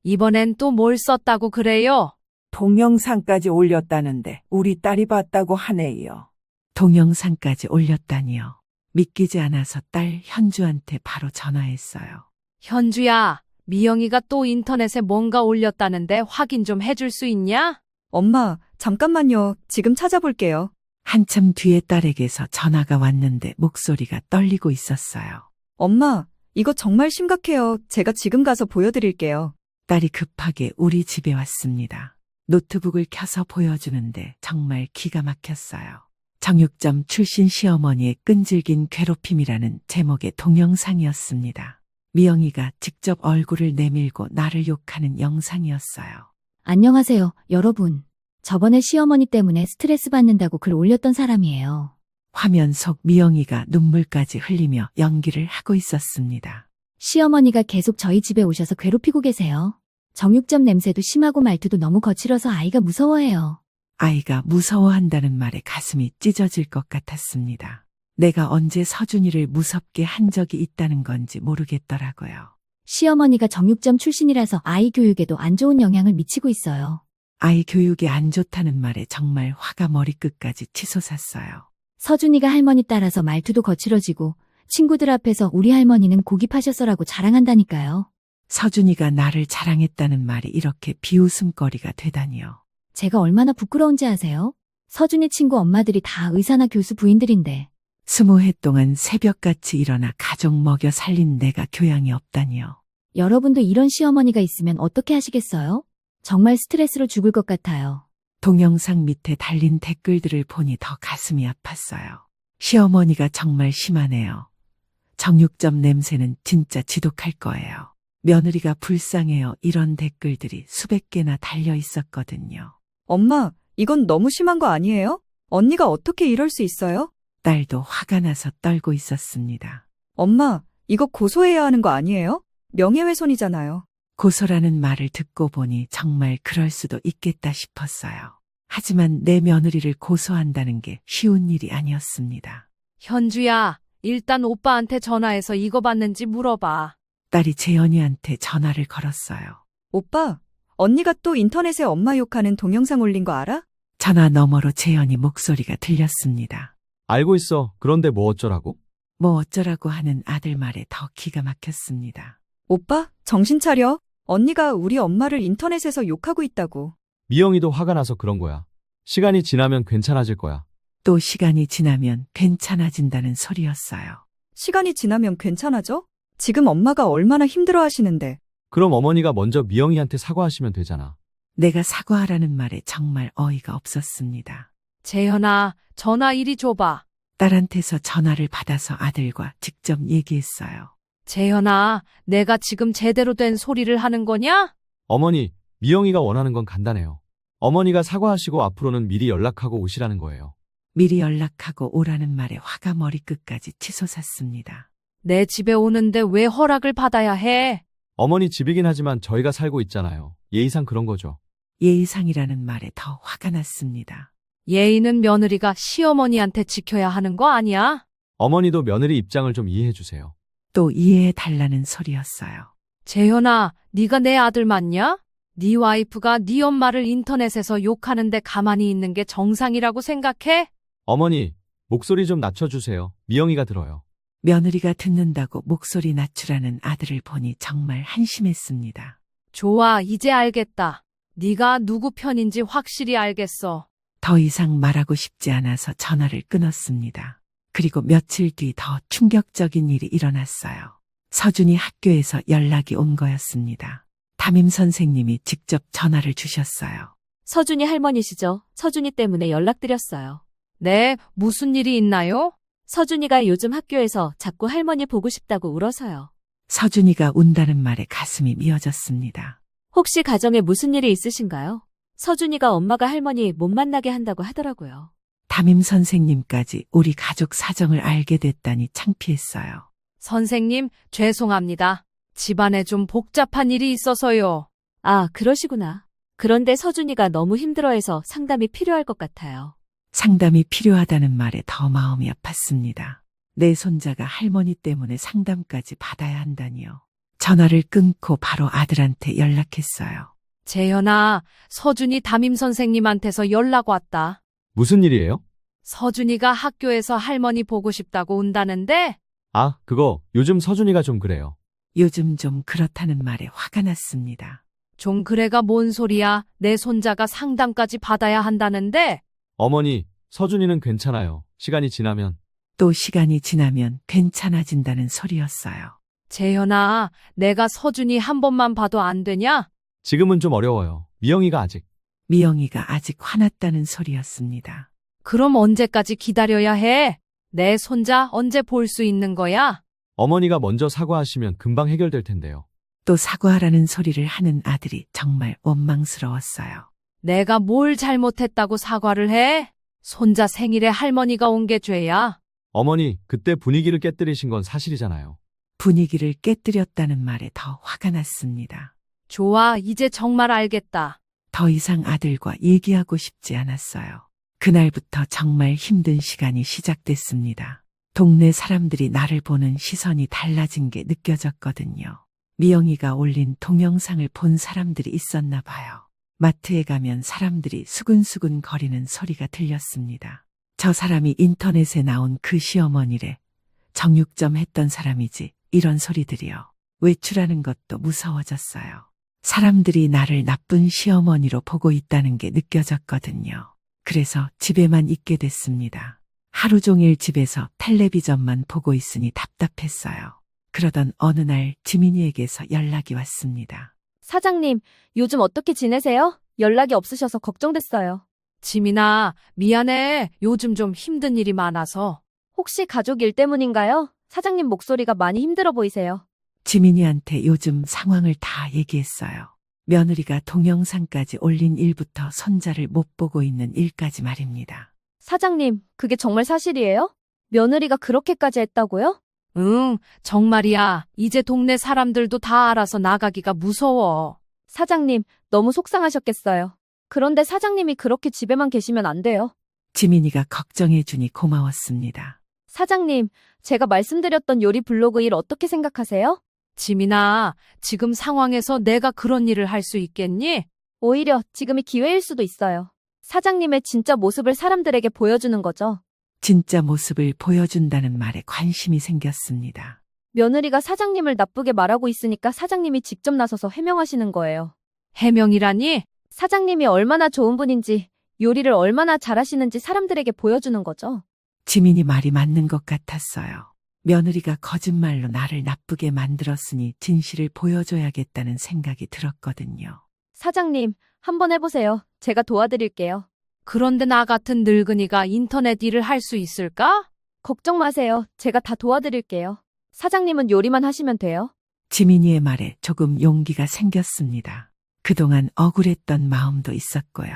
이번엔 또 뭘 썼다고 그래요? 동영상까지 올렸다는데 우리 딸이 봤다고 하네요. 동영상까지 올렸다니요. 믿기지 않아서 딸 현주한테 바로 전화했어요. 현주야, 미영이가 또 인터넷에 뭔가 올렸다는데 확인 좀 해줄 수 있냐? 엄마, 잠깐만요. 지금 찾아볼게요. 한참 뒤에 딸에게서 전화가 왔는데 목소리가 떨리고 있었어요. 엄마, 이거 정말 심각해요. 제가 지금 가서 보여드릴게요. 딸이 급하게 우리 집에 왔습니다. 노트북을 켜서 보여주는데 정말 기가 막혔어요. 정육점 출신 시어머니의 끈질긴 괴롭힘이라는 제목의 동영상이었습니다. 미영이가 직접 얼굴을 내밀고 나를 욕하는 영상이었어요. 안녕하세요, 여러분. 저번에 시어머니 때문에 스트레스 받는다고 글 올렸던 사람이에요. 화면 속 미영이가 눈물까지 흘리며 연기를 하고 있었습니다. 시어머니가 계속 저희 집에 오셔서 괴롭히고 계세요. 정육점 냄새도 심하고 말투도 너무 거칠어서 아이가 무서워해요. 아이가 무서워한다는 말에 가슴이 찢어질 것 같았습니다. 내가 언제 서준이를 무섭게 한 적이 있다는 건지 모르겠더라고요. 시어머니가 정육점 출신이라서 아이 교육에도 안 좋은 영향을 미치고 있어요. 아이 교육이 안 좋다는 말에 정말 화가 머리끝까지 치솟았어요. 서준이가 할머니 따라서 말투도 거칠어지고 친구들 앞에서 우리 할머니는 고기 파셨어라고 자랑한다니까요. 서준이가 나를 자랑했다는 말이 이렇게 비웃음거리가 되다니요. 제가 얼마나 부끄러운지 아세요? 서준이 친구 엄마들이 다 의사나 교수 부인들인데. 20해 동안 새벽같이 일어나 가족 먹여 살린 내가 교양이 없다니요. 여러분도 이런 시어머니가 있으면 어떻게 하시겠어요? 정말 스트레스로 죽을 것 같아요. 동영상 밑에 달린 댓글들을 보니 더 가슴이 아팠어요. 시어머니가 정말 심하네요. 정육점 냄새는 진짜 지독할 거예요. 며느리가 불쌍해요. 이런 댓글들이 수백 개나 달려 있었거든요. 엄마, 이건 너무 심한 거 아니에요? 언니가 어떻게 이럴 수 있어요? 딸도 화가 나서 떨고 있었습니다. 엄마, 이거 고소해야 하는 거 아니에요? 명예훼손이잖아요. 고소라는 말을 듣고 보니 정말 그럴 수도 있겠다 싶었어요. 하지만 내 며느리를 고소한다는 게 쉬운 일이 아니었습니다. 현주야, 일단 오빠한테 전화해서 이거 봤는지 물어봐. 딸이 재현이한테 전화를 걸었어요. 오빠, 언니가 또 인터넷에 엄마 욕하는 동영상 올린 거 알아? 전화 너머로 재현이 목소리가 들렸습니다. 알고 있어. 그런데 뭐 어쩌라고? 뭐 어쩌라고 하는 아들 말에 더 기가 막혔습니다. 오빠, 정신 차려. 언니가 우리 엄마를 인터넷에서 욕하고 있다고. 미영이도 화가 나서 그런 거야. 시간이 지나면 괜찮아질 거야. 또 시간이 지나면 괜찮아진다는 소리였어요. 시간이 지나면 괜찮아져? 지금 엄마가 얼마나 힘들어 하시는데. 그럼 어머니가 먼저 미영이한테 사과하시면 되잖아. 내가 사과하라는 말에 정말 어이가 없었습니다. 재현아, 전화 이리 줘봐. 딸한테서 전화를 받아서 아들과 직접 얘기했어요. 재현아, 내가 지금 제대로 된 소리를 하는 거냐? 어머니, 미영이가 원하는 건 간단해요. 어머니가 사과하시고 앞으로는 미리 연락하고 오시라는 거예요. 미리 연락하고 오라는 말에 화가 머리끝까지 치솟았습니다. 내 집에 오는데 왜 허락을 받아야 해? 어머니 집이긴 하지만 저희가 살고 있잖아요. 예의상 그런 거죠. 예의상이라는 말에 더 화가 났습니다. 예의는 며느리가 시어머니한테 지켜야 하는 거 아니야? 어머니도 며느리 입장을 좀 이해해 주세요. 또 이해해 달라는 소리였어요. 재현아, 네가 내 아들 맞냐? 네 와이프가 네 엄마를 인터넷에서 욕하는데 가만히 있는 게 정상이라고 생각해? 어머니, 목소리 좀 낮춰주세요. 미영이가 들어요. 며느리가 듣는다고 목소리 낮추라는 아들을 보니 정말 한심했습니다. 좋아, 이제 알겠다. 네가 누구 편인지 확실히 알겠어. 더 이상 말하고 싶지 않아서 전화를 끊었습니다. 그리고 며칠 뒤 더 충격적인 일이 일어났어요. 서준이 학교에서 연락이 온 거였습니다. 담임 선생님이 직접 전화를 주셨어요. 서준이 할머니시죠? 서준이 때문에 연락드렸어요. 네, 무슨 일이 있나요? 서준이가 요즘 학교에서 자꾸 할머니 보고 싶다고 울어서요. 서준이가 운다는 말에 가슴이 미어졌습니다. 혹시 가정에 무슨 일이 있으신가요? 서준이가 엄마가 할머니 못 만나게 한다고 하더라고요. 담임 선생님까지 우리 가족 사정을 알게 됐다니 창피했어요. 선생님, 죄송합니다. 집안에 좀 복잡한 일이 있어서요. 아, 그러시구나. 그런데 서준이가 너무 힘들어해서 상담이 필요할 것 같아요. 상담이 필요하다는 말에 더 마음이 아팠습니다. 내 손자가 할머니 때문에 상담까지 받아야 한다니요. 전화를 끊고 바로 아들한테 연락했어요. 재현아, 서준이 담임 선생님한테서 연락 왔다. 무슨 일이에요? 서준이가 학교에서 할머니 보고 싶다고 운다는데? 아, 그거 요즘 서준이가 좀 그래요. 요즘 좀 그렇다는 말에 화가 났습니다. 좀 그래가 뭔 소리야. 내 손자가 상담까지 받아야 한다는데? 어머니, 서준이는 괜찮아요. 시간이 지나면. 또 시간이 지나면 괜찮아진다는 소리였어요. 재현아, 내가 서준이 한 번만 봐도 안 되냐? 지금은 좀 어려워요. 미영이가 아직. 미영이가 아직 화났다는 소리였습니다. 그럼 언제까지 기다려야 해? 내 손자 언제 볼 수 있는 거야? 어머니가 먼저 사과하시면 금방 해결될 텐데요. 또 사과하라는 소리를 하는 아들이 정말 원망스러웠어요. 내가 뭘 잘못했다고 사과를 해? 손자 생일에 할머니가 온 게 죄야? 어머니, 그때 분위기를 깨뜨리신 건 사실이잖아요. 분위기를 깨뜨렸다는 말에 더 화가 났습니다. 좋아, 이제 정말 알겠다. 더 이상 아들과 얘기하고 싶지 않았어요. 그날부터 정말 힘든 시간이 시작됐습니다. 동네 사람들이 나를 보는 시선이 달라진 게 느껴졌거든요. 미영이가 올린 동영상을 본 사람들이 있었나 봐요. 마트에 가면 사람들이 수근수근 거리는 소리가 들렸습니다. 저 사람이 인터넷에 나온 그 시어머니래. 정육점 했던 사람이지. 이런 소리들이요. 외출하는 것도 무서워졌어요. 사람들이 나를 나쁜 시어머니로 보고 있다는 게 느껴졌거든요. 그래서 집에만 있게 됐습니다. 하루 종일 집에서 텔레비전만 보고 있으니 답답했어요. 그러던 어느 날 지민이에게서 연락이 왔습니다. 사장님, 요즘 어떻게 지내세요? 연락이 없으셔서 걱정됐어요. 지민아, 미안해. 요즘 좀 힘든 일이 많아서. 혹시 가족 일 때문인가요? 사장님 목소리가 많이 힘들어 보이세요. 지민이한테 요즘 상황을 다 얘기했어요. 며느리가 동영상까지 올린 일부터 손자를 못 보고 있는 일까지 말입니다. 사장님, 그게 정말 사실이에요? 며느리가 그렇게까지 했다고요? 응, 정말이야. 이제 동네 사람들도 다 알아서 나가기가 무서워. 사장님, 너무 속상하셨겠어요. 그런데 사장님이 그렇게 집에만 계시면 안 돼요. 지민이가 걱정해주니 고마웠습니다. 사장님, 제가 말씀드렸던 요리 블로그 일 어떻게 생각하세요? 지민아, 지금 상황에서 내가 그런 일을 할 수 있겠니? 오히려 지금이 기회일 수도 있어요. 사장님의 진짜 모습을 사람들에게 보여주는 거죠. 진짜 모습을 보여준다는 말에 관심이 생겼습니다. 며느리가 사장님을 나쁘게 말하고 있으니까 사장님이 직접 나서서 해명하시는 거예요. 해명이라니? 사장님이 얼마나 좋은 분인지, 요리를 얼마나 잘하시는지 사람들에게 보여주는 거죠. 지민이 말이 맞는 것 같았어요. 며느리가 거짓말로 나를 나쁘게 만들었으니 진실을 보여줘야겠다는 생각이 들었거든요. 사장님, 한번 해보세요. 제가 도와드릴게요. 그런데 나 같은 늙은이가 인터넷 일을 할 수 있을까? 걱정 마세요. 제가 다 도와드릴게요. 사장님은 요리만 하시면 돼요. 지민이의 말에 조금 용기가 생겼습니다. 그동안 억울했던 마음도 있었고요.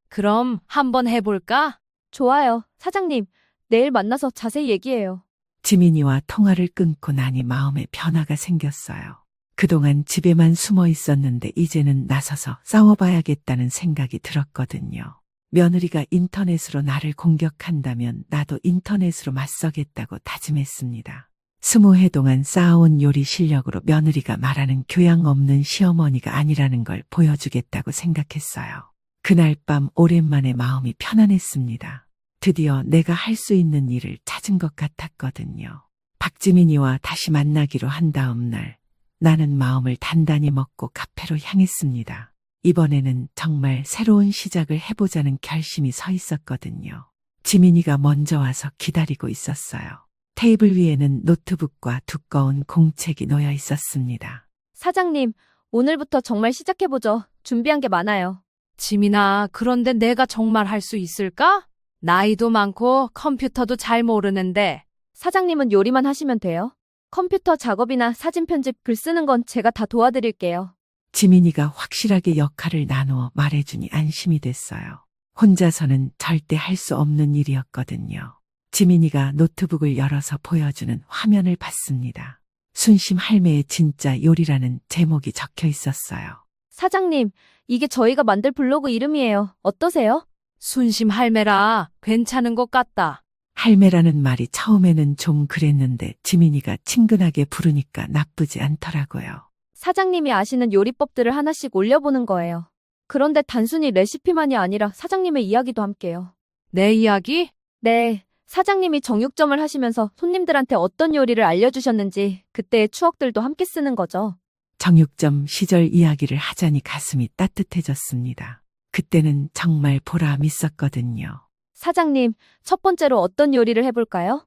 그럼 한번 해볼까? 좋아요. 사장님, 내일 만나서 자세히 얘기해요. 지민이와 통화를 끊고 나니 마음에 변화가 생겼어요. 그동안 집에만 숨어 있었는데 이제는 나서서 싸워봐야겠다는 생각이 들었거든요. 며느리가 인터넷으로 나를 공격한다면 나도 인터넷으로 맞서겠다고 다짐했습니다. 20해 동안 쌓아온 요리 실력으로 며느리가 말하는 교양 없는 시어머니가 아니라는 걸 보여주겠다고 생각했어요. 그날 밤 오랜만에 마음이 편안했습니다. 드디어 내가 할 수 있는 일을 찾은 것 같았거든요. 박지민이와 다시 만나기로 한 다음 날, 나는 마음을 단단히 먹고 카페로 향했습니다. 이번에는 정말 새로운 시작을 해보자는 결심이 서 있었거든요. 지민이가 먼저 와서 기다리고 있었어요. 테이블 위에는 노트북과 두꺼운 공책이 놓여 있었습니다. 사장님, 오늘부터 정말 시작해보죠. 준비한 게 많아요. 지민아, 그런데 내가 정말 할 수 있을까? 나이도 많고 컴퓨터도 잘 모르는데. 사장님은 요리만 하시면 돼요. 컴퓨터 작업이나 사진 편집, 글 쓰는 건 제가 다 도와드릴게요. 지민이가 확실하게 역할을 나누어 말해주니 안심이 됐어요. 혼자서는 절대 할 수 없는 일이었거든요. 지민이가 노트북을 열어서 보여주는 화면을 봤습니다. 순심 할매의 진짜 요리라는 제목이 적혀 있었어요. 사장님, 이게 저희가 만들 블로그 이름이에요. 어떠세요? 순심 할매라, 괜찮은 것 같다. 할매라는 말이 처음에는 좀 그랬는데 지민이가 친근하게 부르니까 나쁘지 않더라고요. 사장님이 아시는 요리법들을 하나씩 올려보는 거예요. 그런데 단순히 레시피만이 아니라 사장님의 이야기도 함께요. 내 이야기? 네, 사장님이 정육점을 하시면서 손님들한테 어떤 요리를 알려주셨는지 그때의 추억들도 함께 쓰는 거죠. 정육점 시절 이야기를 하자니 가슴이 따뜻해졌습니다. 그때는 정말 보람 있었거든요. 사장님, 첫 번째로 어떤 요리를 해볼까요?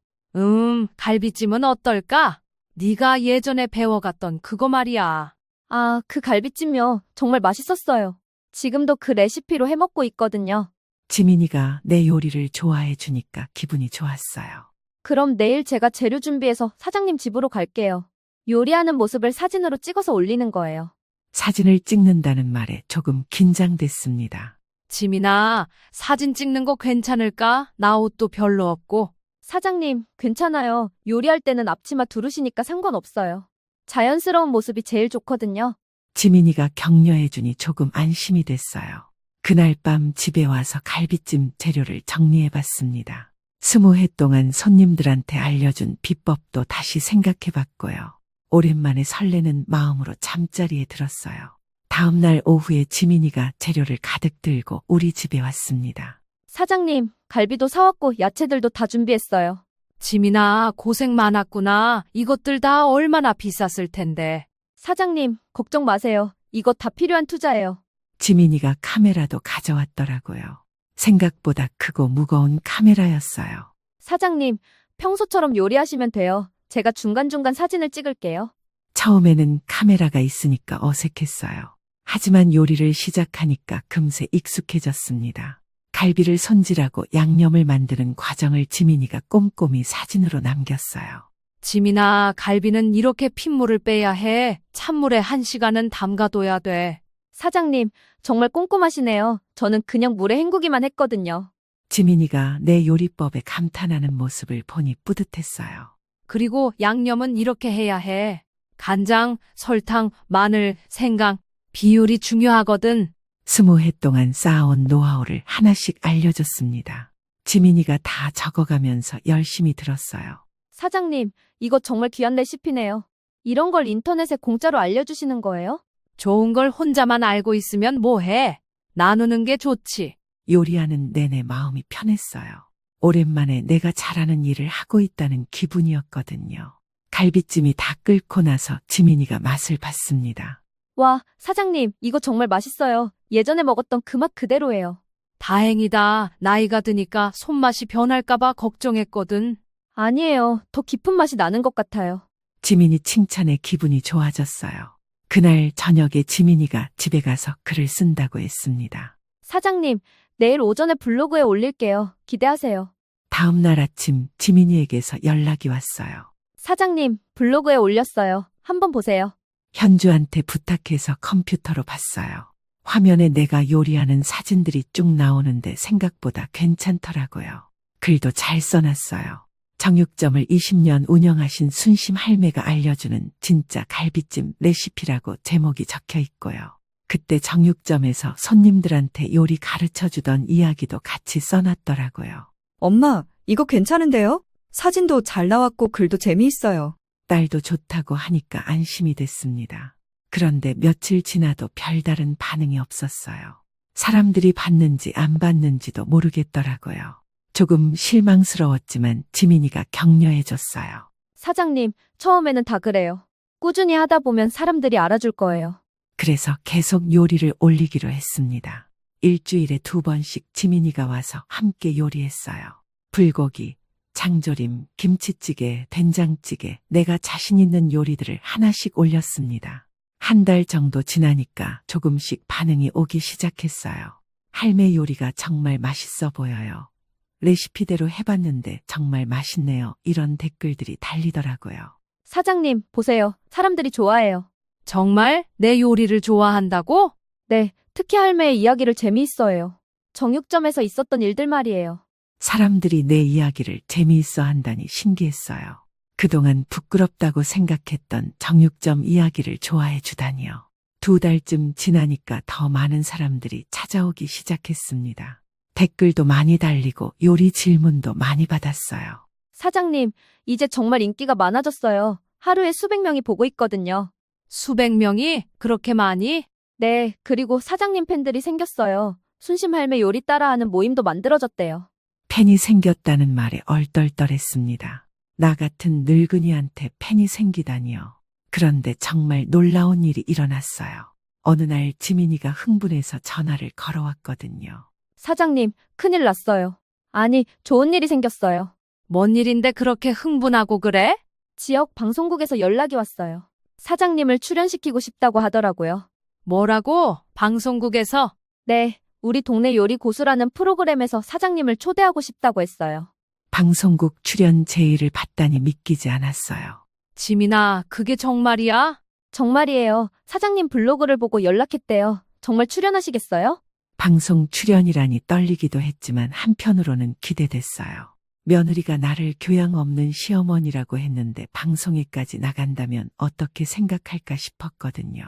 갈비찜은 어떨까? 네가 예전에 배워갔던 그거 말이야. 아, 그 갈비찜요. 정말 맛있었어요. 지금도 그 레시피로 해먹고 있거든요. 지민이가 내 요리를 좋아해 주니까 기분이 좋았어요. 그럼 내일 제가 재료 준비해서 사장님 집으로 갈게요. 요리하는 모습을 사진으로 찍어서 올리는 거예요. 사진을 찍는다는 말에 조금 긴장됐습니다. 지민아, 사진 찍는 거 괜찮을까? 나 옷도 별로 없고. 사장님, 괜찮아요. 요리할 때는 앞치마 두르시니까 상관없어요. 자연스러운 모습이 제일 좋거든요. 지민이가 격려해 주니 조금 안심이 됐어요. 그날 밤 집에 와서 갈비찜 재료를 정리해 봤습니다. 20해 동안 손님들한테 알려준 비법도 다시 생각해 봤고요. 오랜만에 설레는 마음으로 잠자리에 들었어요. 다음 날 오후에 지민이가 재료를 가득 들고 우리 집에 왔습니다. 사장님, 갈비도 사왔고 야채들도 다 준비했어요. 지민아, 고생 많았구나. 이것들 다 얼마나 비쌌을 텐데. 사장님, 걱정 마세요. 이거 다 필요한 투자예요. 지민이가 카메라도 가져왔더라고요. 생각보다 크고 무거운 카메라였어요. 사장님, 평소처럼 요리하시면 돼요. 제가 중간중간 사진을 찍을게요. 처음에는 카메라가 있으니까 어색했어요. 하지만 요리를 시작하니까 금세 익숙해졌습니다. 갈비를 손질하고 양념을 만드는 과정을 지민이가 꼼꼼히 사진으로 남겼어요. 지민아, 갈비는 이렇게 핏물을 빼야 해. 찬물에 1시간은 담가둬야 돼. 사장님, 정말 꼼꼼하시네요. 저는 그냥 물에 헹구기만 했거든요. 지민이가 내 요리법에 감탄하는 모습을 보니 뿌듯했어요. 그리고 양념은 이렇게 해야 해. 간장, 설탕, 마늘, 생강. 비율이 중요하거든. 20해 동안 쌓아온 노하우를 하나씩 알려줬습니다. 지민이가 다 적어가면서 열심히 들었어요. 사장님, 이거 정말 귀한 레시피네요. 이런 걸 인터넷에 공짜로 알려주시는 거예요? 좋은 걸 혼자만 알고 있으면 뭐해? 나누는 게 좋지. 요리하는 내내 마음이 편했어요. 오랜만에 내가 잘하는 일을 하고 있다는 기분이었거든요. 갈비찜이 다 끓고 나서 지민이가 맛을 봤습니다. 와, 사장님, 이거 정말 맛있어요. 예전에 먹었던 그 맛 그대로예요. 다행이다. 나이가 드니까 손맛이 변할까봐 걱정했거든. 아니에요. 더 깊은 맛이 나는 것 같아요. 지민이 칭찬에 기분이 좋아졌어요. 그날 저녁에 지민이가 집에 가서 글을 쓴다고 했습니다. 사장님, 내일 오전에 블로그에 올릴게요. 기대하세요. 다음 날 아침 지민이에게서 연락이 왔어요. 사장님, 블로그에 올렸어요. 한번 보세요. 현주한테 부탁해서 컴퓨터로 봤어요. 화면에 내가 요리하는 사진들이 쭉 나오는데 생각보다 괜찮더라고요. 글도 잘 써놨어요. 정육점을 20년 운영하신 순심 할매가 알려주는 진짜 갈비찜 레시피라고 제목이 적혀 있고요. 그때 정육점에서 손님들한테 요리 가르쳐주던 이야기도 같이 써놨더라고요. 엄마, 이거 괜찮은데요? 사진도 잘 나왔고 글도 재미있어요. 딸도 좋다고 하니까 안심이 됐습니다. 그런데 며칠 지나도 별다른 반응이 없었어요. 사람들이 봤는지 안 봤는지도 모르겠더라고요. 조금 실망스러웠지만 지민이가 격려해줬어요. 사장님, 처음에는 다 그래요. 꾸준히 하다 보면 사람들이 알아줄 거예요. 그래서 계속 요리를 올리기로 했습니다. 일주일에 2번씩 지민이가 와서 함께 요리했어요. 불고기, 장조림, 김치찌개, 된장찌개, 내가 자신 있는 요리들을 하나씩 올렸습니다. 한 달 정도 지나니까 조금씩 반응이 오기 시작했어요. 할매 요리가 정말 맛있어 보여요. 레시피대로 해봤는데 정말 맛있네요. 이런 댓글들이 달리더라고요. 사장님, 보세요. 사람들이 좋아해요. 정말 내 요리를 좋아한다고? 네, 특히 할매의 이야기를 재미있어해요. 정육점에서 있었던 일들 말이에요. 사람들이 내 이야기를 재미있어 한다니 신기했어요. 그동안 부끄럽다고 생각했던 정육점 이야기를 좋아해 주다니요. 2달쯤 지나니까 더 많은 사람들이 찾아오기 시작했습니다. 댓글도 많이 달리고 요리 질문도 많이 받았어요. 사장님, 이제 정말 인기가 많아졌어요. 하루에 수백 명이 보고 있거든요. 수백 명이? 그렇게 많이? 네, 그리고 사장님 팬들이 생겼어요. 순심 할매 요리 따라하는 모임도 만들어졌대요. 팬이 생겼다는 말에 얼떨떨했습니다. 나 같은 늙은이한테 팬이 생기다니요. 그런데 정말 놀라운 일이 일어났어요. 어느 날 지민이가 흥분해서 전화를 걸어왔거든요. 사장님, 큰일 났어요. 아니, 좋은 일이 생겼어요. 뭔 일인데 그렇게 흥분하고 그래? 지역 방송국에서 연락이 왔어요. 사장님을 출연시키고 싶다고 하더라고요. 뭐라고? 방송국에서? 네, 우리 동네 요리 고수라는 프로그램에서 사장님을 초대하고 싶다고 했어요. 방송국 출연 제의를 받다니 믿기지 않았어요. 지민아, 그게 정말이야? 정말이에요. 사장님 블로그를 보고 연락했대요. 정말 출연하시겠어요? 방송 출연이라니 떨리기도 했지만 한편으로는 기대됐어요. 며느리가 나를 교양 없는 시어머니라고 했는데 방송에까지 나간다면 어떻게 생각할까 싶었거든요.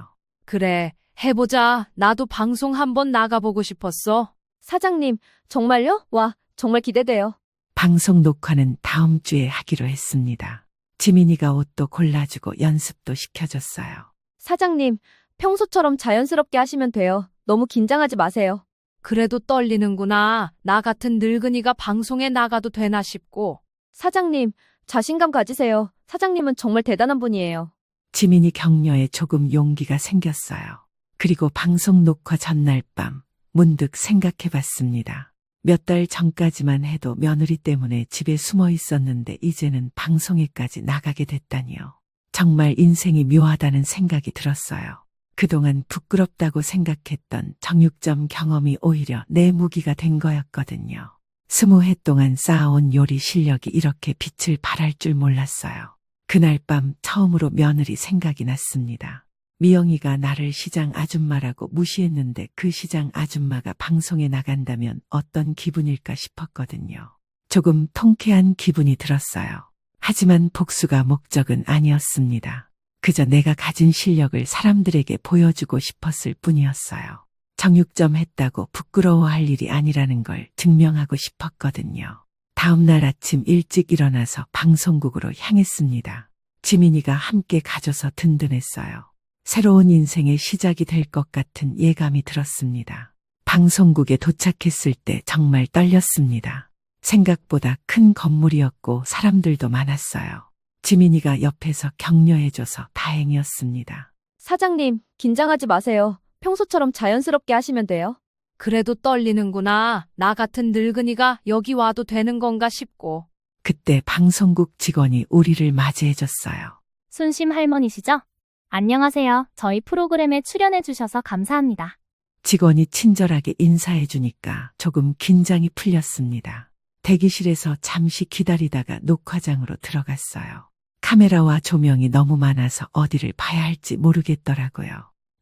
그래, 해보자. 나도 방송 한번 나가보고 싶었어. 사장님, 정말요? 와, 정말 기대돼요. 방송 녹화는 다음 주에 하기로 했습니다. 지민이가 옷도 골라주고 연습도 시켜줬어요. 사장님, 평소처럼 자연스럽게 하시면 돼요. 너무 긴장하지 마세요. 그래도 떨리는구나. 나 같은 늙은이가 방송에 나가도 되나 싶고. 사장님, 자신감 가지세요. 사장님은 정말 대단한 분이에요. 지민이 격려에 조금 용기가 생겼어요. 그리고 방송 녹화 전날 밤 문득 생각해봤습니다. 몇 달 전까지만 해도 며느리 때문에 집에 숨어 있었는데 이제는 방송에까지 나가게 됐다니요. 정말 인생이 묘하다는 생각이 들었어요. 그동안 부끄럽다고 생각했던 정육점 경험이 오히려 내 무기가 된 거였거든요. 20해 동안 쌓아온 요리 실력이 이렇게 빛을 발할 줄 몰랐어요. 그날 밤 처음으로 며느리 생각이 났습니다. 미영이가 나를 시장 아줌마라고 무시했는데 그 시장 아줌마가 방송에 나간다면 어떤 기분일까 싶었거든요. 조금 통쾌한 기분이 들었어요. 하지만 복수가 목적은 아니었습니다. 그저 내가 가진 실력을 사람들에게 보여주고 싶었을 뿐이었어요. 정육점 했다고 부끄러워할 일이 아니라는 걸 증명하고 싶었거든요. 다음 날 아침 일찍 일어나서 방송국으로 향했습니다. 지민이가 함께 가줘서 든든했어요. 새로운 인생의 시작이 될 것 같은 예감이 들었습니다. 방송국에 도착했을 때 정말 떨렸습니다. 생각보다 큰 건물이었고 사람들도 많았어요. 지민이가 옆에서 격려해줘서 다행이었습니다. 사장님, 긴장하지 마세요. 평소처럼 자연스럽게 하시면 돼요. 그래도 떨리는구나. 나 같은 늙은이가 여기 와도 되는 건가 싶고. 그때 방송국 직원이 우리를 맞이해줬어요. 순심 할머니시죠? 안녕하세요. 저희 프로그램에 출연해 주셔서 감사합니다. 직원이 친절하게 인사해주니까 조금 긴장이 풀렸습니다. 대기실에서 잠시 기다리다가 녹화장으로 들어갔어요. 카메라와 조명이 너무 많아서 어디를 봐야 할지 모르겠더라고요.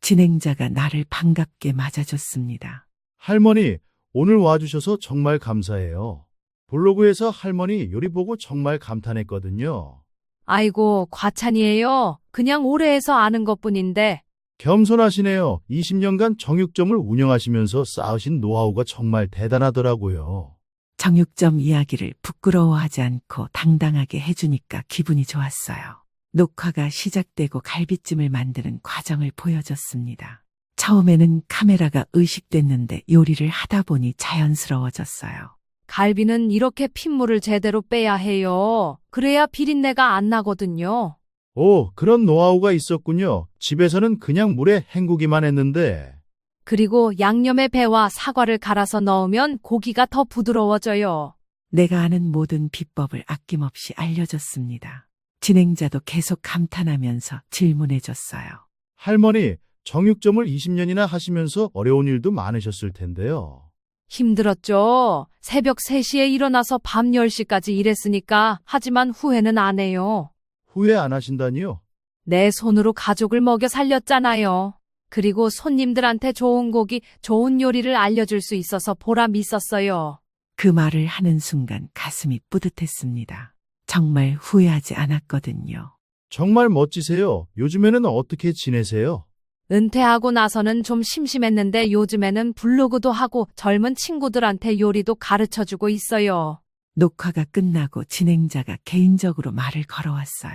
진행자가 나를 반갑게 맞아줬습니다. 할머니, 오늘 와주셔서 정말 감사해요. 블로그에서 할머니 요리 보고 정말 감탄했거든요. 아이고, 과찬이에요. 그냥 오래해서 아는 것뿐인데. 겸손하시네요. 20년간 정육점을 운영하시면서 쌓으신 노하우가 정말 대단하더라고요. 정육점 이야기를 부끄러워하지 않고 당당하게 해주니까 기분이 좋았어요. 녹화가 시작되고 갈비찜을 만드는 과정을 보여줬습니다. 처음에는 카메라가 의식됐는데 요리를 하다 보니 자연스러워졌어요. 갈비는 이렇게 핏물을 제대로 빼야 해요. 그래야 비린내가 안 나거든요. 오, 그런 노하우가 있었군요. 집에서는 그냥 물에 헹구기만 했는데. 그리고 양념에 배와 사과를 갈아서 넣으면 고기가 더 부드러워져요. 내가 아는 모든 비법을 아낌없이 알려줬습니다. 진행자도 계속 감탄하면서 질문해줬어요. 할머니, 정육점을 20년이나 하시면서 어려운 일도 많으셨을 텐데요. 힘들었죠. 새벽 3시에 일어나서 밤 10시까지 일했으니까. 하지만 후회는 안 해요. 후회 안 하신다니요? 내 손으로 가족을 먹여 살렸잖아요. 그리고 손님들한테 좋은 고기, 좋은 요리를 알려줄 수 있어서 보람 있었어요. 그 말을 하는 순간 가슴이 뿌듯했습니다. 정말 후회하지 않았거든요. 정말 멋지세요. 요즘에는 어떻게 지내세요? 은퇴하고 나서는 좀 심심했는데 요즘에는 블로그도 하고 젊은 친구들한테 요리도 가르쳐주고 있어요. 녹화가 끝나고 진행자가 개인적으로 말을 걸어왔어요.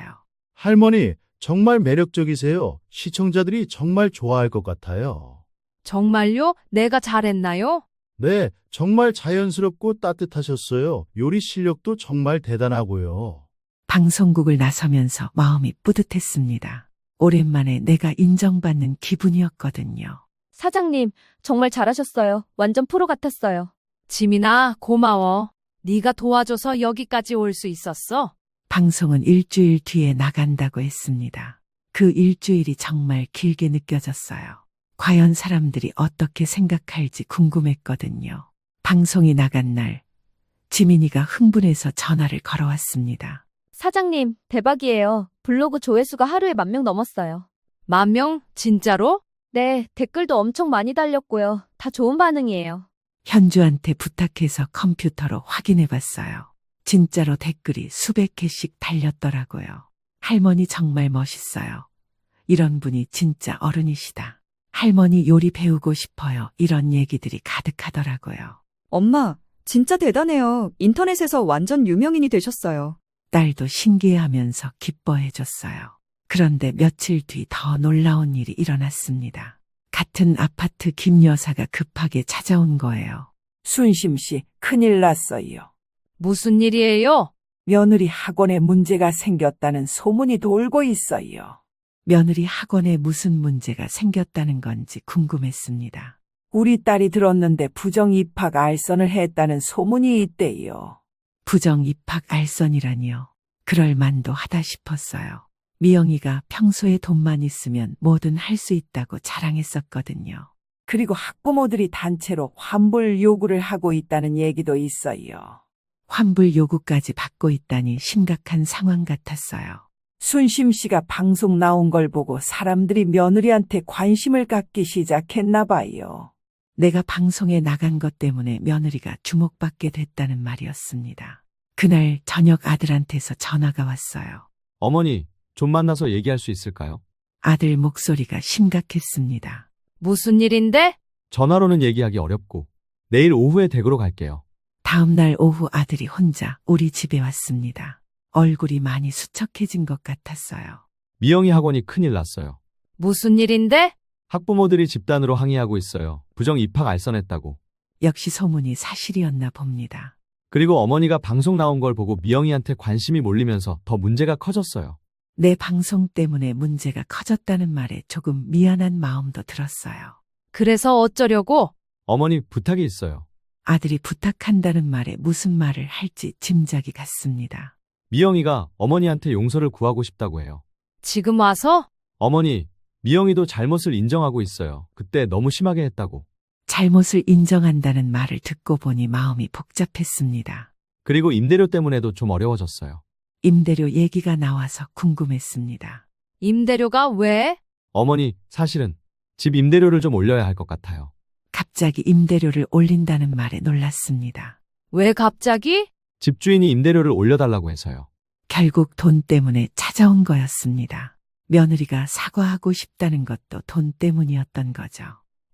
할머니, 정말 매력적이세요. 시청자들이 정말 좋아할 것 같아요. 정말요? 내가 잘했나요? 네, 정말 자연스럽고 따뜻하셨어요. 요리 실력도 정말 대단하고요. 방송국을 나서면서 마음이 뿌듯했습니다. 오랜만에 내가 인정받는 기분이었거든요. 사장님, 정말 잘하셨어요. 완전 프로 같았어요. 지민아, 고마워. 네가 도와줘서 여기까지 올 수 있었어. 방송은 일주일 뒤에 나간다고 했습니다. 그 일주일이 정말 길게 느껴졌어요. 과연 사람들이 어떻게 생각할지 궁금했거든요. 방송이 나간 날, 지민이가 흥분해서 전화를 걸어왔습니다. 사장님, 대박이에요. 블로그 조회수가 하루에 10,000명 넘었어요. 10,000명? 진짜로? 네, 댓글도 엄청 많이 달렸고요. 다 좋은 반응이에요. 현주한테 부탁해서 컴퓨터로 확인해봤어요. 진짜로 댓글이 수백 개씩 달렸더라고요. 할머니 정말 멋있어요. 이런 분이 진짜 어른이시다. 할머니 요리 배우고 싶어요. 이런 얘기들이 가득하더라고요. 엄마, 진짜 대단해요. 인터넷에서 완전 유명인이 되셨어요. 딸도 신기해하면서 기뻐해줬어요. 그런데 며칠 뒤 더 놀라운 일이 일어났습니다. 같은 아파트 김 여사가 급하게 찾아온 거예요. 순심 씨, 큰일 났어요. 무슨 일이에요? 며느리 학원에 문제가 생겼다는 소문이 돌고 있어요. 며느리 학원에 무슨 문제가 생겼다는 건지 궁금했습니다. 우리 딸이 들었는데 부정 입학 알선을 했다는 소문이 있대요. 부정 입학 알선이라니요. 그럴 만도 하다 싶었어요. 미영이가 평소에 돈만 있으면 뭐든 할 수 있다고 자랑했었거든요. 그리고 학부모들이 단체로 환불 요구를 하고 있다는 얘기도 있어요. 환불 요구까지 받고 있다니 심각한 상황 같았어요. 순심 씨가 방송 나온 걸 보고 사람들이 며느리한테 관심을 갖기 시작했나 봐요. 내가 방송에 나간 것 때문에 며느리가 주목받게 됐다는 말이었습니다. 그날 저녁 아들한테서 전화가 왔어요. 어머니, 좀 만나서 얘기할 수 있을까요? 아들 목소리가 심각했습니다. 무슨 일인데? 전화로는 얘기하기 어렵고 내일 오후에 댁으로 갈게요. 다음 날 오후 아들이 혼자 우리 집에 왔습니다. 얼굴이 많이 수척해진 것 같았어요. 미영이 학원이 큰일 났어요. 무슨 일인데? 학부모들이 집단으로 항의하고 있어요. 부정 입학 알선했다고. 역시 소문이 사실이었나 봅니다. 그리고 어머니가 방송 나온 걸 보고 미영이한테 관심이 몰리면서 더 문제가 커졌어요. 내 방송 때문에 문제가 커졌다는 말에 조금 미안한 마음도 들었어요. 그래서 어쩌려고? 어머니, 부탁이 있어요. 아들이 부탁한다는 말에 무슨 말을 할지 짐작이 갔습니다. 미영이가 어머니한테 용서를 구하고 싶다고 해요. 지금 와서? 어머니, 미영이도 잘못을 인정하고 있어요. 그때 너무 심하게 했다고. 잘못을 인정한다는 말을 듣고 보니 마음이 복잡했습니다. 그리고 임대료 때문에도 좀 어려워졌어요. 임대료 얘기가 나와서 궁금했습니다. 임대료가 왜? 어머니, 사실은 집 임대료를 좀 올려야 할 것 같아요. 갑자기 임대료를 올린다는 말에 놀랐습니다. 왜 갑자기? 집주인이 임대료를 올려달라고 해서요. 결국 돈 때문에 찾아온 거였습니다. 며느리가 사과하고 싶다는 것도 돈 때문이었던 거죠.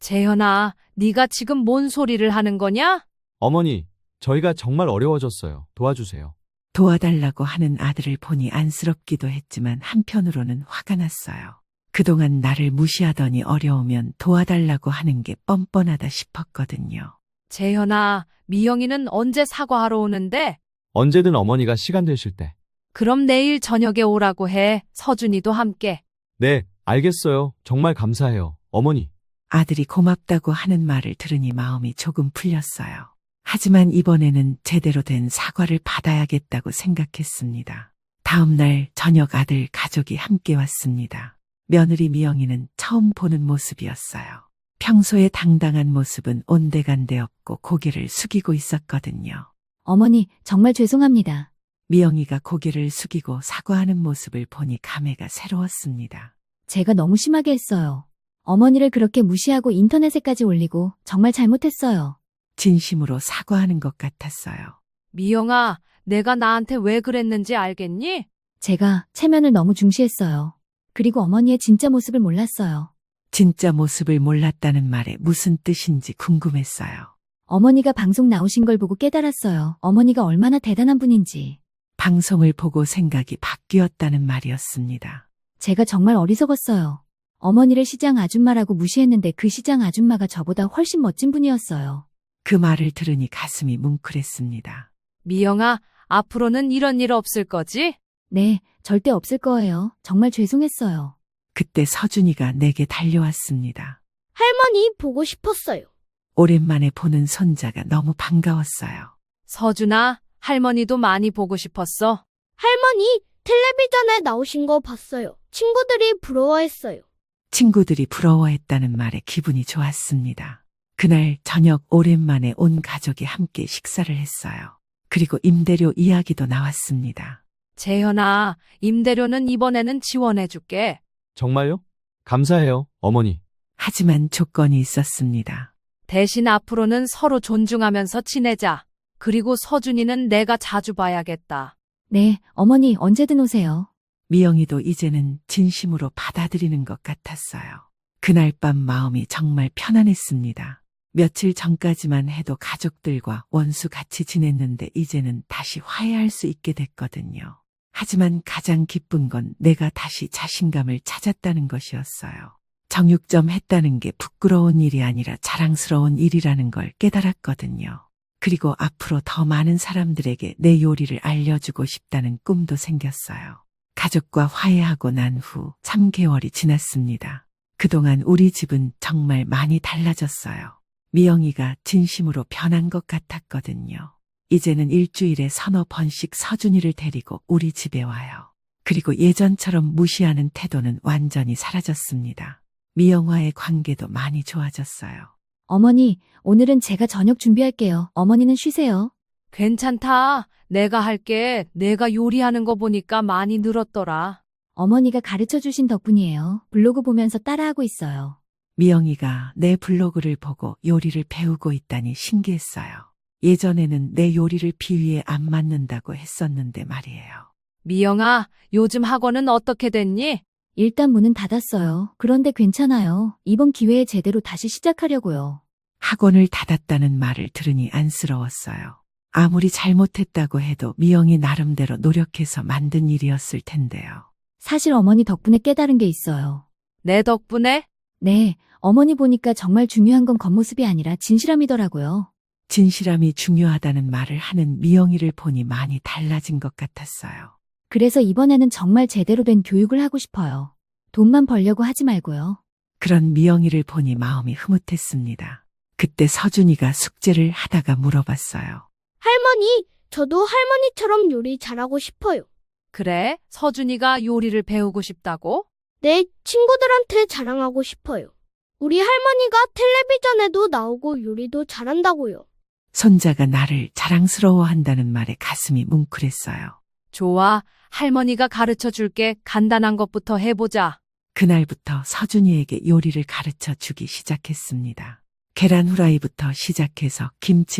재현아, 네가 지금 뭔 소리를 하는 거냐? 어머니, 저희가 정말 어려워졌어요. 도와주세요. 도와달라고 하는 아들을 보니 안쓰럽기도 했지만 한편으로는 화가 났어요. 그동안 나를 무시하더니 어려우면 도와달라고 하는 게 뻔뻔하다 싶었거든요. 재현아, 미영이는 언제 사과하러 오는데? 언제든 어머니가 시간 되실 때. 그럼 내일 저녁에 오라고 해. 서준이도 함께. 네, 알겠어요. 정말 감사해요. 어머니. 아들이 고맙다고 하는 말을 들으니 마음이 조금 풀렸어요. 하지만 이번에는 제대로 된 사과를 받아야겠다고 생각했습니다. 다음 날 저녁 아들 가족이 함께 왔습니다. 며느리 미영이는 처음 보는 모습이었어요. 평소에 당당한 모습은 온데간데 없고 고개를 숙이고 있었거든요. 어머니, 정말 죄송합니다. 미영이가 고개를 숙이고 사과하는 모습을 보니 감회가 새로웠습니다. 제가 너무 심하게 했어요. 어머니를 그렇게 무시하고 인터넷에까지 올리고 정말 잘못했어요. 진심으로 사과하는 것 같았어요. 미영아, 내가 나한테 왜 그랬는지 알겠니? 제가 체면을 너무 중시했어요. 그리고 어머니의 진짜 모습을 몰랐어요. 진짜 모습을 몰랐다는 말에 무슨 뜻인지 궁금했어요. 어머니가 방송 나오신 걸 보고 깨달았어요. 어머니가 얼마나 대단한 분인지. 방송을 보고 생각이 바뀌었다는 말이었습니다. 제가 정말 어리석었어요. 어머니를 시장 아줌마라고 무시했는데 그 시장 아줌마가 저보다 훨씬 멋진 분이었어요. 그 말을 들으니 가슴이 뭉클했습니다. 미영아, 앞으로는 이런 일 없을 거지? 네, 절대 없을 거예요. 정말 죄송했어요. 그때 서준이가 내게 달려왔습니다. 할머니 보고 싶었어요. 오랜만에 보는 손자가 너무 반가웠어요. 서준아, 할머니도 많이 보고 싶었어. 할머니, 텔레비전에 나오신 거 봤어요. 친구들이 부러워했어요. 친구들이 부러워했다는 말에 기분이 좋았습니다. 그날 저녁 오랜만에 온 가족이 함께 식사를 했어요. 그리고 임대료 이야기도 나왔습니다. 재현아, 임대료는 이번에는 지원해줄게. 정말요? 감사해요, 어머니. 하지만 조건이 있었습니다. 대신 앞으로는 서로 존중하면서 지내자. 그리고 서준이는 내가 자주 봐야겠다. 네, 어머니 언제든 오세요. 미영이도 이제는 진심으로 받아들이는 것 같았어요. 그날 밤 마음이 정말 편안했습니다. 며칠 전까지만 해도 가족들과 원수 같이 지냈는데 이제는 다시 화해할 수 있게 됐거든요. 하지만 가장 기쁜 건 내가 다시 자신감을 찾았다는 것이었어요. 정육점 했다는 게 부끄러운 일이 아니라 자랑스러운 일이라는 걸 깨달았거든요. 그리고 앞으로 더 많은 사람들에게 내 요리를 알려주고 싶다는 꿈도 생겼어요. 가족과 화해하고 난 후 3개월이 지났습니다. 그동안 우리 집은 정말 많이 달라졌어요. 미영이가 진심으로 변한 것 같았거든요. 이제는 일주일에 서너 번씩 서준이를 데리고 우리 집에 와요. 그리고 예전처럼 무시하는 태도는 완전히 사라졌습니다. 미영과의 관계도 많이 좋아졌어요. 어머니, 오늘은 제가 저녁 준비할게요. 어머니는 쉬세요. 괜찮다. 내가 할게. 내가 요리하는 거 보니까 많이 늘었더라. 어머니가 가르쳐 주신 덕분이에요. 블로그 보면서 따라하고 있어요. 미영이가 내 블로그를 보고 요리를 배우고 있다니 신기했어요. 예전에는 내 요리를 비위에 안 맞는다고 했었는데 말이에요. 미영아, 요즘 학원은 어떻게 됐니? 일단 문은 닫았어요. 그런데 괜찮아요. 이번 기회에 제대로 다시 시작하려고요. 학원을 닫았다는 말을 들으니 안쓰러웠어요. 아무리 잘못했다고 해도 미영이 나름대로 노력해서 만든 일이었을 텐데요. 사실 어머니 덕분에 깨달은 게 있어요. 내 덕분에? 네, 어머니 보니까 정말 중요한 건 겉모습이 아니라 진실함이더라고요. 진실함이 중요하다는 말을 하는 미영이를 보니 많이 달라진 것 같았어요. 그래서 이번에는 정말 제대로 된 교육을 하고 싶어요. 돈만 벌려고 하지 말고요. 그런 미영이를 보니 마음이 흐뭇했습니다. 그때 서준이가 숙제를 하다가 물어봤어요. 할머니, 저도 할머니처럼 요리 잘하고 싶어요. 그래? 서준이가 요리를 배우고 싶다고? 내 친구들한테 자랑하고 싶어요. 우리 할머니가 텔레비전에도 나오고 요리도 잘한다고요. 손자가 나를 자랑스러워한다는 말에 가슴이 뭉클했어요. 좋아. 할머니가 가르쳐 줄게. 간단한 것부터 해보자. 그날부터 서준이에게 요리를 가르쳐 주기 시작했습니다. 계란 후라이부터 시작해서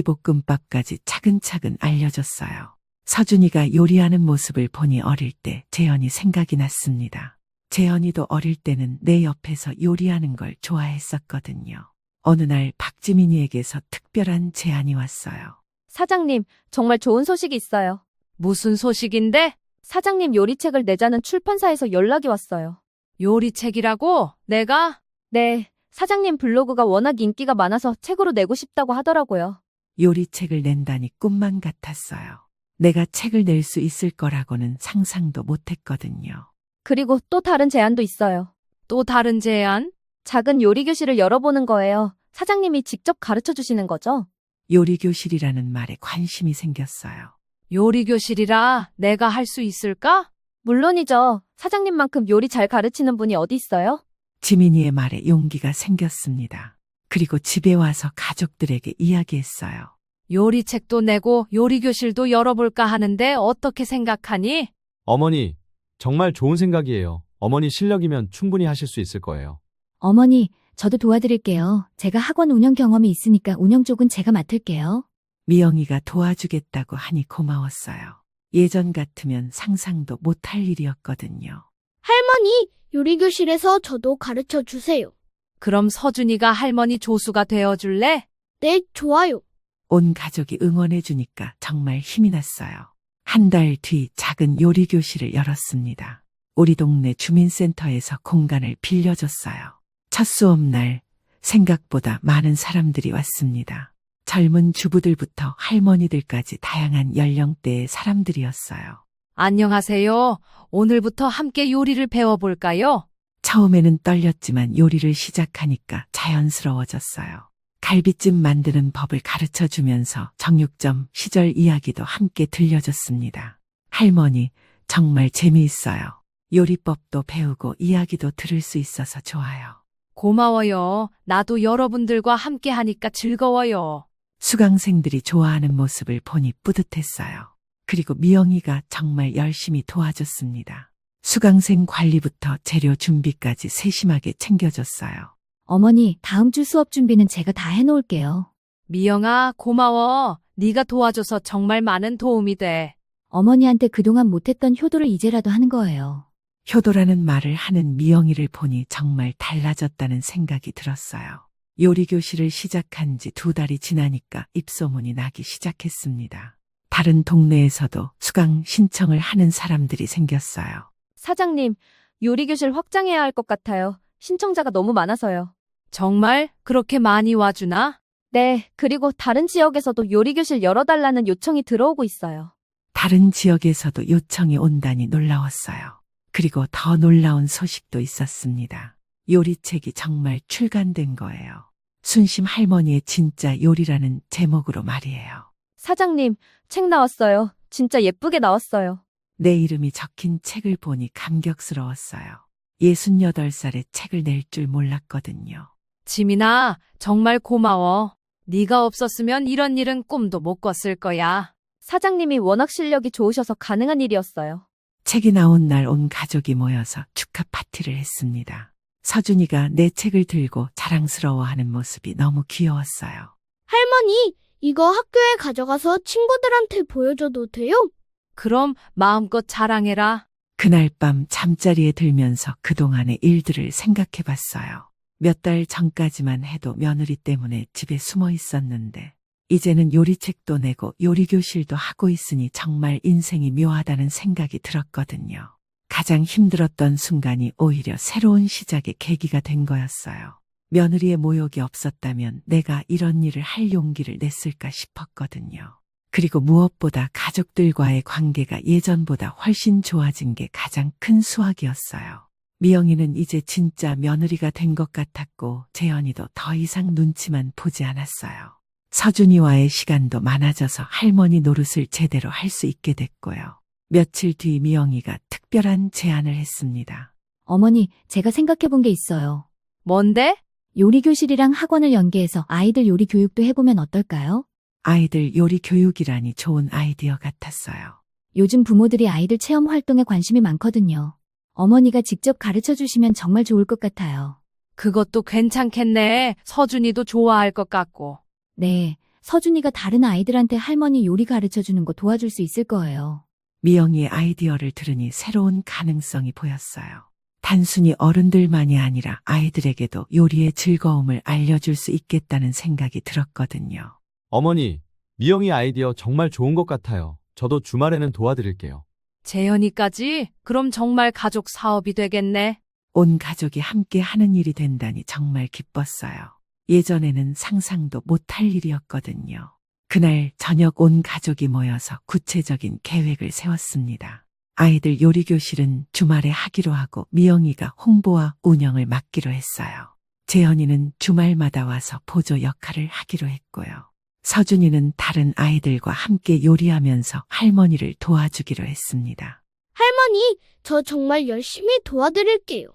김치볶음밥까지 차근차근 알려줬어요. 서준이가 요리하는 모습을 보니 어릴 때 재현이 생각이 났습니다. 재현이도 어릴 때는 내 옆에서 요리하는 걸 좋아했었거든요. 어느 날 박지민이에게서 특별한 제안이 왔어요. 사장님, 정말 좋은 소식이 있어요. 무슨 소식인데? 사장님 요리책을 내자는 출판사에서 연락이 왔어요. 요리책이라고? 내가? 네, 사장님 블로그가 워낙 인기가 많아서 책으로 내고 싶다고 하더라고요. 요리책을 낸다니 꿈만 같았어요. 내가 책을 낼 수 있을 거라고는 상상도 못했거든요. 그리고 또 다른 제안도 있어요. 또 다른 제안? 작은 요리 교실을 열어보는 거예요. 사장님이 직접 가르쳐 주시는 거죠? 요리교실이라는 말에 관심이 생겼어요. 요리교실이라 내가 할 수 있을까? 물론이죠. 사장님만큼 요리 잘 가르치는 분이 어디 있어요? 지민이의 말에 용기가 생겼습니다. 그리고 집에 와서 가족들에게 이야기했어요. 요리책도 내고 요리교실도 열어볼까 하는데 어떻게 생각하니? 어머니, 정말 좋은 생각이에요. 어머니 실력이면 충분히 하실 수 있을 거예요. 어머니, 저도 도와드릴게요. 제가 학원 운영 경험이 있으니까 운영 쪽은 제가 맡을게요. 미영이가 도와주겠다고 하니 고마웠어요. 예전 같으면 상상도 못할 일이었거든요. 할머니, 요리교실에서 저도 가르쳐 주세요. 그럼 서준이가 할머니 조수가 되어줄래? 네, 좋아요. 온 가족이 응원해주니까 정말 힘이 났어요. 한 달 뒤 작은 요리교실을 열었습니다. 우리 동네 주민센터에서 공간을 빌려줬어요. 첫 수업날 생각보다 많은 사람들이 왔습니다. 젊은 주부들부터 할머니들까지 다양한 연령대의 사람들이었어요. 안녕하세요. 오늘부터 함께 요리를 배워볼까요? 처음에는 떨렸지만 요리를 시작하니까 자연스러워졌어요. 갈비찜 만드는 법을 가르쳐 주면서 정육점 시절 이야기도 함께 들려줬습니다. 할머니, 정말 재미있어요. 요리법도 배우고 이야기도 들을 수 있어서 좋아요. 고마워요. 나도 여러분들과 함께 하니까 즐거워요. 수강생들이 좋아하는 모습을 보니 뿌듯했어요. 그리고 미영이가 정말 열심히 도와줬습니다. 수강생 관리부터 재료 준비까지 세심하게 챙겨줬어요. 어머니, 다음 주 수업 준비는 제가 다 해놓을게요. 미영아, 고마워. 네가 도와줘서 정말 많은 도움이 돼. 어머니한테 그동안 못했던 효도를 이제라도 하는 거예요. 효도라는 말을 하는 미영이를 보니 정말 달라졌다는 생각이 들었어요. 요리교실을 시작한 지 2달이 지나니까 입소문이 나기 시작했습니다. 다른 동네에서도 수강 신청을 하는 사람들이 생겼어요. 사장님, 요리교실 확장해야 할 것 같아요. 신청자가 너무 많아서요. 정말 그렇게 많이 와주나? 네, 그리고 다른 지역에서도 요리교실 열어달라는 요청이 들어오고 있어요. 다른 지역에서도 요청이 온다니 놀라웠어요. 그리고 더 놀라운 소식도 있었습니다. 요리책이 정말 출간된 거예요. 순심 할머니의 진짜 요리라는 제목으로 말이에요. 사장님, 책 나왔어요. 진짜 예쁘게 나왔어요. 내 이름이 적힌 책을 보니 감격스러웠어요. 68살에 책을 낼 줄 몰랐거든요. 지민아, 정말 고마워. 네가 없었으면 이런 일은 꿈도 못 꿨을 거야. 사장님이 워낙 실력이 좋으셔서 가능한 일이었어요. 책이 나온 날 온 가족이 모여서 축하 파티를 했습니다. 서준이가 내 책을 들고 자랑스러워하는 모습이 너무 귀여웠어요. 할머니, 이거 학교에 가져가서 친구들한테 보여줘도 돼요? 그럼 마음껏 자랑해라. 그날 밤 잠자리에 들면서 그동안의 일들을 생각해 봤어요. 몇 달 전까지만 해도 며느리 때문에 집에 숨어 있었는데, 이제는 요리책도 내고 요리교실도 하고 있으니 정말 인생이 묘하다는 생각이 들었거든요. 가장 힘들었던 순간이 오히려 새로운 시작의 계기가 된 거였어요. 며느리의 모욕이 없었다면 내가 이런 일을 할 용기를 냈을까 싶었거든요. 그리고 무엇보다 가족들과의 관계가 예전보다 훨씬 좋아진 게 가장 큰 수확이었어요. 미영이는 이제 진짜 며느리가 된 것 같았고 재현이도 더 이상 눈치만 보지 않았어요. 서준이와의 시간도 많아져서 할머니 노릇을 제대로 할 수 있게 됐고요. 며칠 뒤 미영이가 특별한 제안을 했습니다. 어머니, 제가 생각해 본 게 있어요. 뭔데? 요리교실이랑 학원을 연계해서 아이들 요리 교육도 해보면 어떨까요? 아이들 요리 교육이라니 좋은 아이디어 같았어요. 요즘 부모들이 아이들 체험 활동에 관심이 많거든요. 어머니가 직접 가르쳐 주시면 정말 좋을 것 같아요. 그것도 괜찮겠네. 서준이도 좋아할 것 같고. 네, 서준이가 다른 아이들한테 할머니 요리 가르쳐 주는 거 도와줄 수 있을 거예요. 미영이의 아이디어를 들으니 새로운 가능성이 보였어요. 단순히 어른들만이 아니라 아이들에게도 요리의 즐거움을 알려줄 수 있겠다는 생각이 들었거든요. 어머니, 미영이 아이디어 정말 좋은 것 같아요. 저도 주말에는 도와드릴게요. 재현이까지? 그럼 정말 가족 사업이 되겠네. 온 가족이 함께 하는 일이 된다니 정말 기뻤어요. 예전에는 상상도 못할 일이었거든요. 그날 저녁 온 가족이 모여서 구체적인 계획을 세웠습니다. 아이들 요리교실은 주말에 하기로 하고 미영이가 홍보와 운영을 맡기로 했어요. 재현이는 주말마다 와서 보조 역할을 하기로 했고요. 서준이는 다른 아이들과 함께 요리하면서 할머니를 도와주기로 했습니다. 할머니, 저 정말 열심히 도와드릴게요.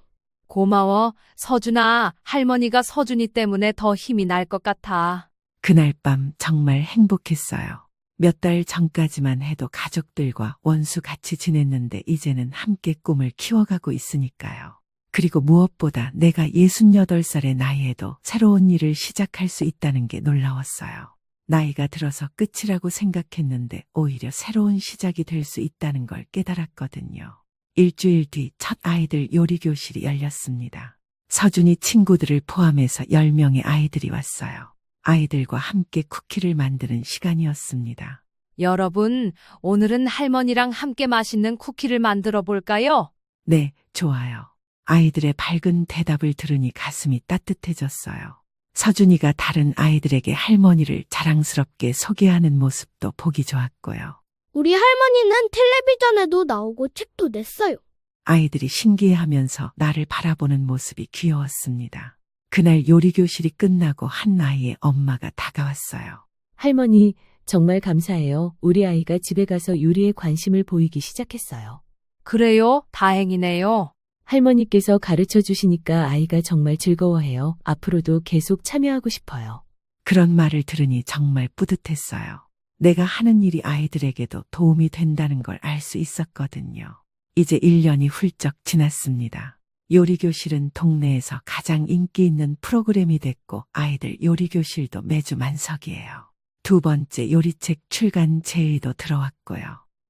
고마워. 서준아, 할머니가 서준이 때문에 더 힘이 날 것 같아. 그날 밤 정말 행복했어요. 몇 달 전까지만 해도 가족들과 원수 같이 지냈는데 이제는 함께 꿈을 키워가고 있으니까요. 그리고 무엇보다 내가 68살의 나이에도 새로운 일을 시작할 수 있다는 게 놀라웠어요. 나이가 들어서 끝이라고 생각했는데 오히려 새로운 시작이 될 수 있다는 걸 깨달았거든요. 일주일 뒤 첫 아이들 요리교실이 열렸습니다. 서준이 친구들을 포함해서 10명의 아이들이 왔어요. 아이들과 함께 쿠키를 만드는 시간이었습니다. 여러분, 오늘은 할머니랑 함께 맛있는 쿠키를 만들어 볼까요? 네, 좋아요. 아이들의 밝은 대답을 들으니 가슴이 따뜻해졌어요. 서준이가 다른 아이들에게 할머니를 자랑스럽게 소개하는 모습도 보기 좋았고요. 우리 할머니는 텔레비전에도 나오고 책도 냈어요. 아이들이 신기해하면서 나를 바라보는 모습이 귀여웠습니다. 그날 요리교실이 끝나고 한 아이의 엄마가 다가왔어요. 할머니, 정말 감사해요. 우리 아이가 집에 가서 요리에 관심을 보이기 시작했어요. 그래요? 다행이네요. 할머니께서 가르쳐 주시니까 아이가 정말 즐거워해요. 앞으로도 계속 참여하고 싶어요. 그런 말을 들으니 정말 뿌듯했어요. 내가 하는 일이 아이들에게도 도움이 된다는 걸 알 수 있었거든요. 이제 1년이 훌쩍 지났습니다. 요리교실은 동네에서 가장 인기 있는 프로그램이 됐고 아이들 요리교실도 매주 만석이에요. 두 번째 요리책 출간 제의도 들어왔고요.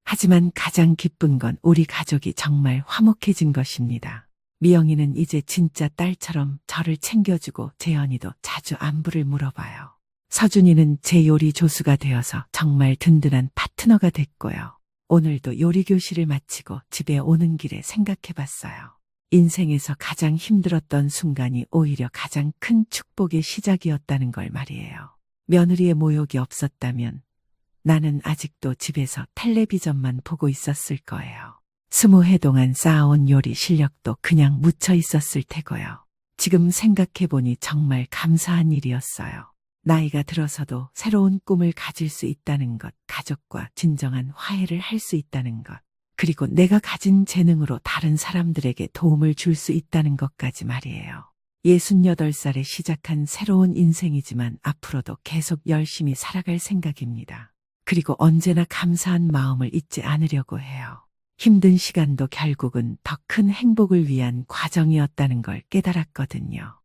하지만 가장 기쁜 건 우리 가족이 정말 화목해진 것입니다. 미영이는 이제 진짜 딸처럼 저를 챙겨주고 재현이도 자주 안부를 물어봐요. 서준이는 제 요리 조수가 되어서 정말 든든한 파트너가 됐고요. 오늘도 요리교실을 마치고 집에 오는 길에 생각해봤어요. 인생에서 가장 힘들었던 순간이 오히려 가장 큰 축복의 시작이었다는 걸 말이에요. 며느리의 모욕이 없었다면 나는 아직도 집에서 텔레비전만 보고 있었을 거예요. 20해 동안 쌓아온 요리 실력도 그냥 묻혀 있었을 테고요. 지금 생각해보니 정말 감사한 일이었어요. 나이가 들어서도 새로운 꿈을 가질 수 있다는 것, 가족과 진정한 화해를 할 수 있다는 것, 그리고 내가 가진 재능으로 다른 사람들에게 도움을 줄 수 있다는 것까지 말이에요. 68살에 시작한 새로운 인생이지만 앞으로도 계속 열심히 살아갈 생각입니다. 그리고 언제나 감사한 마음을 잊지 않으려고 해요. 힘든 시간도 결국은 더 큰 행복을 위한 과정이었다는 걸 깨달았거든요.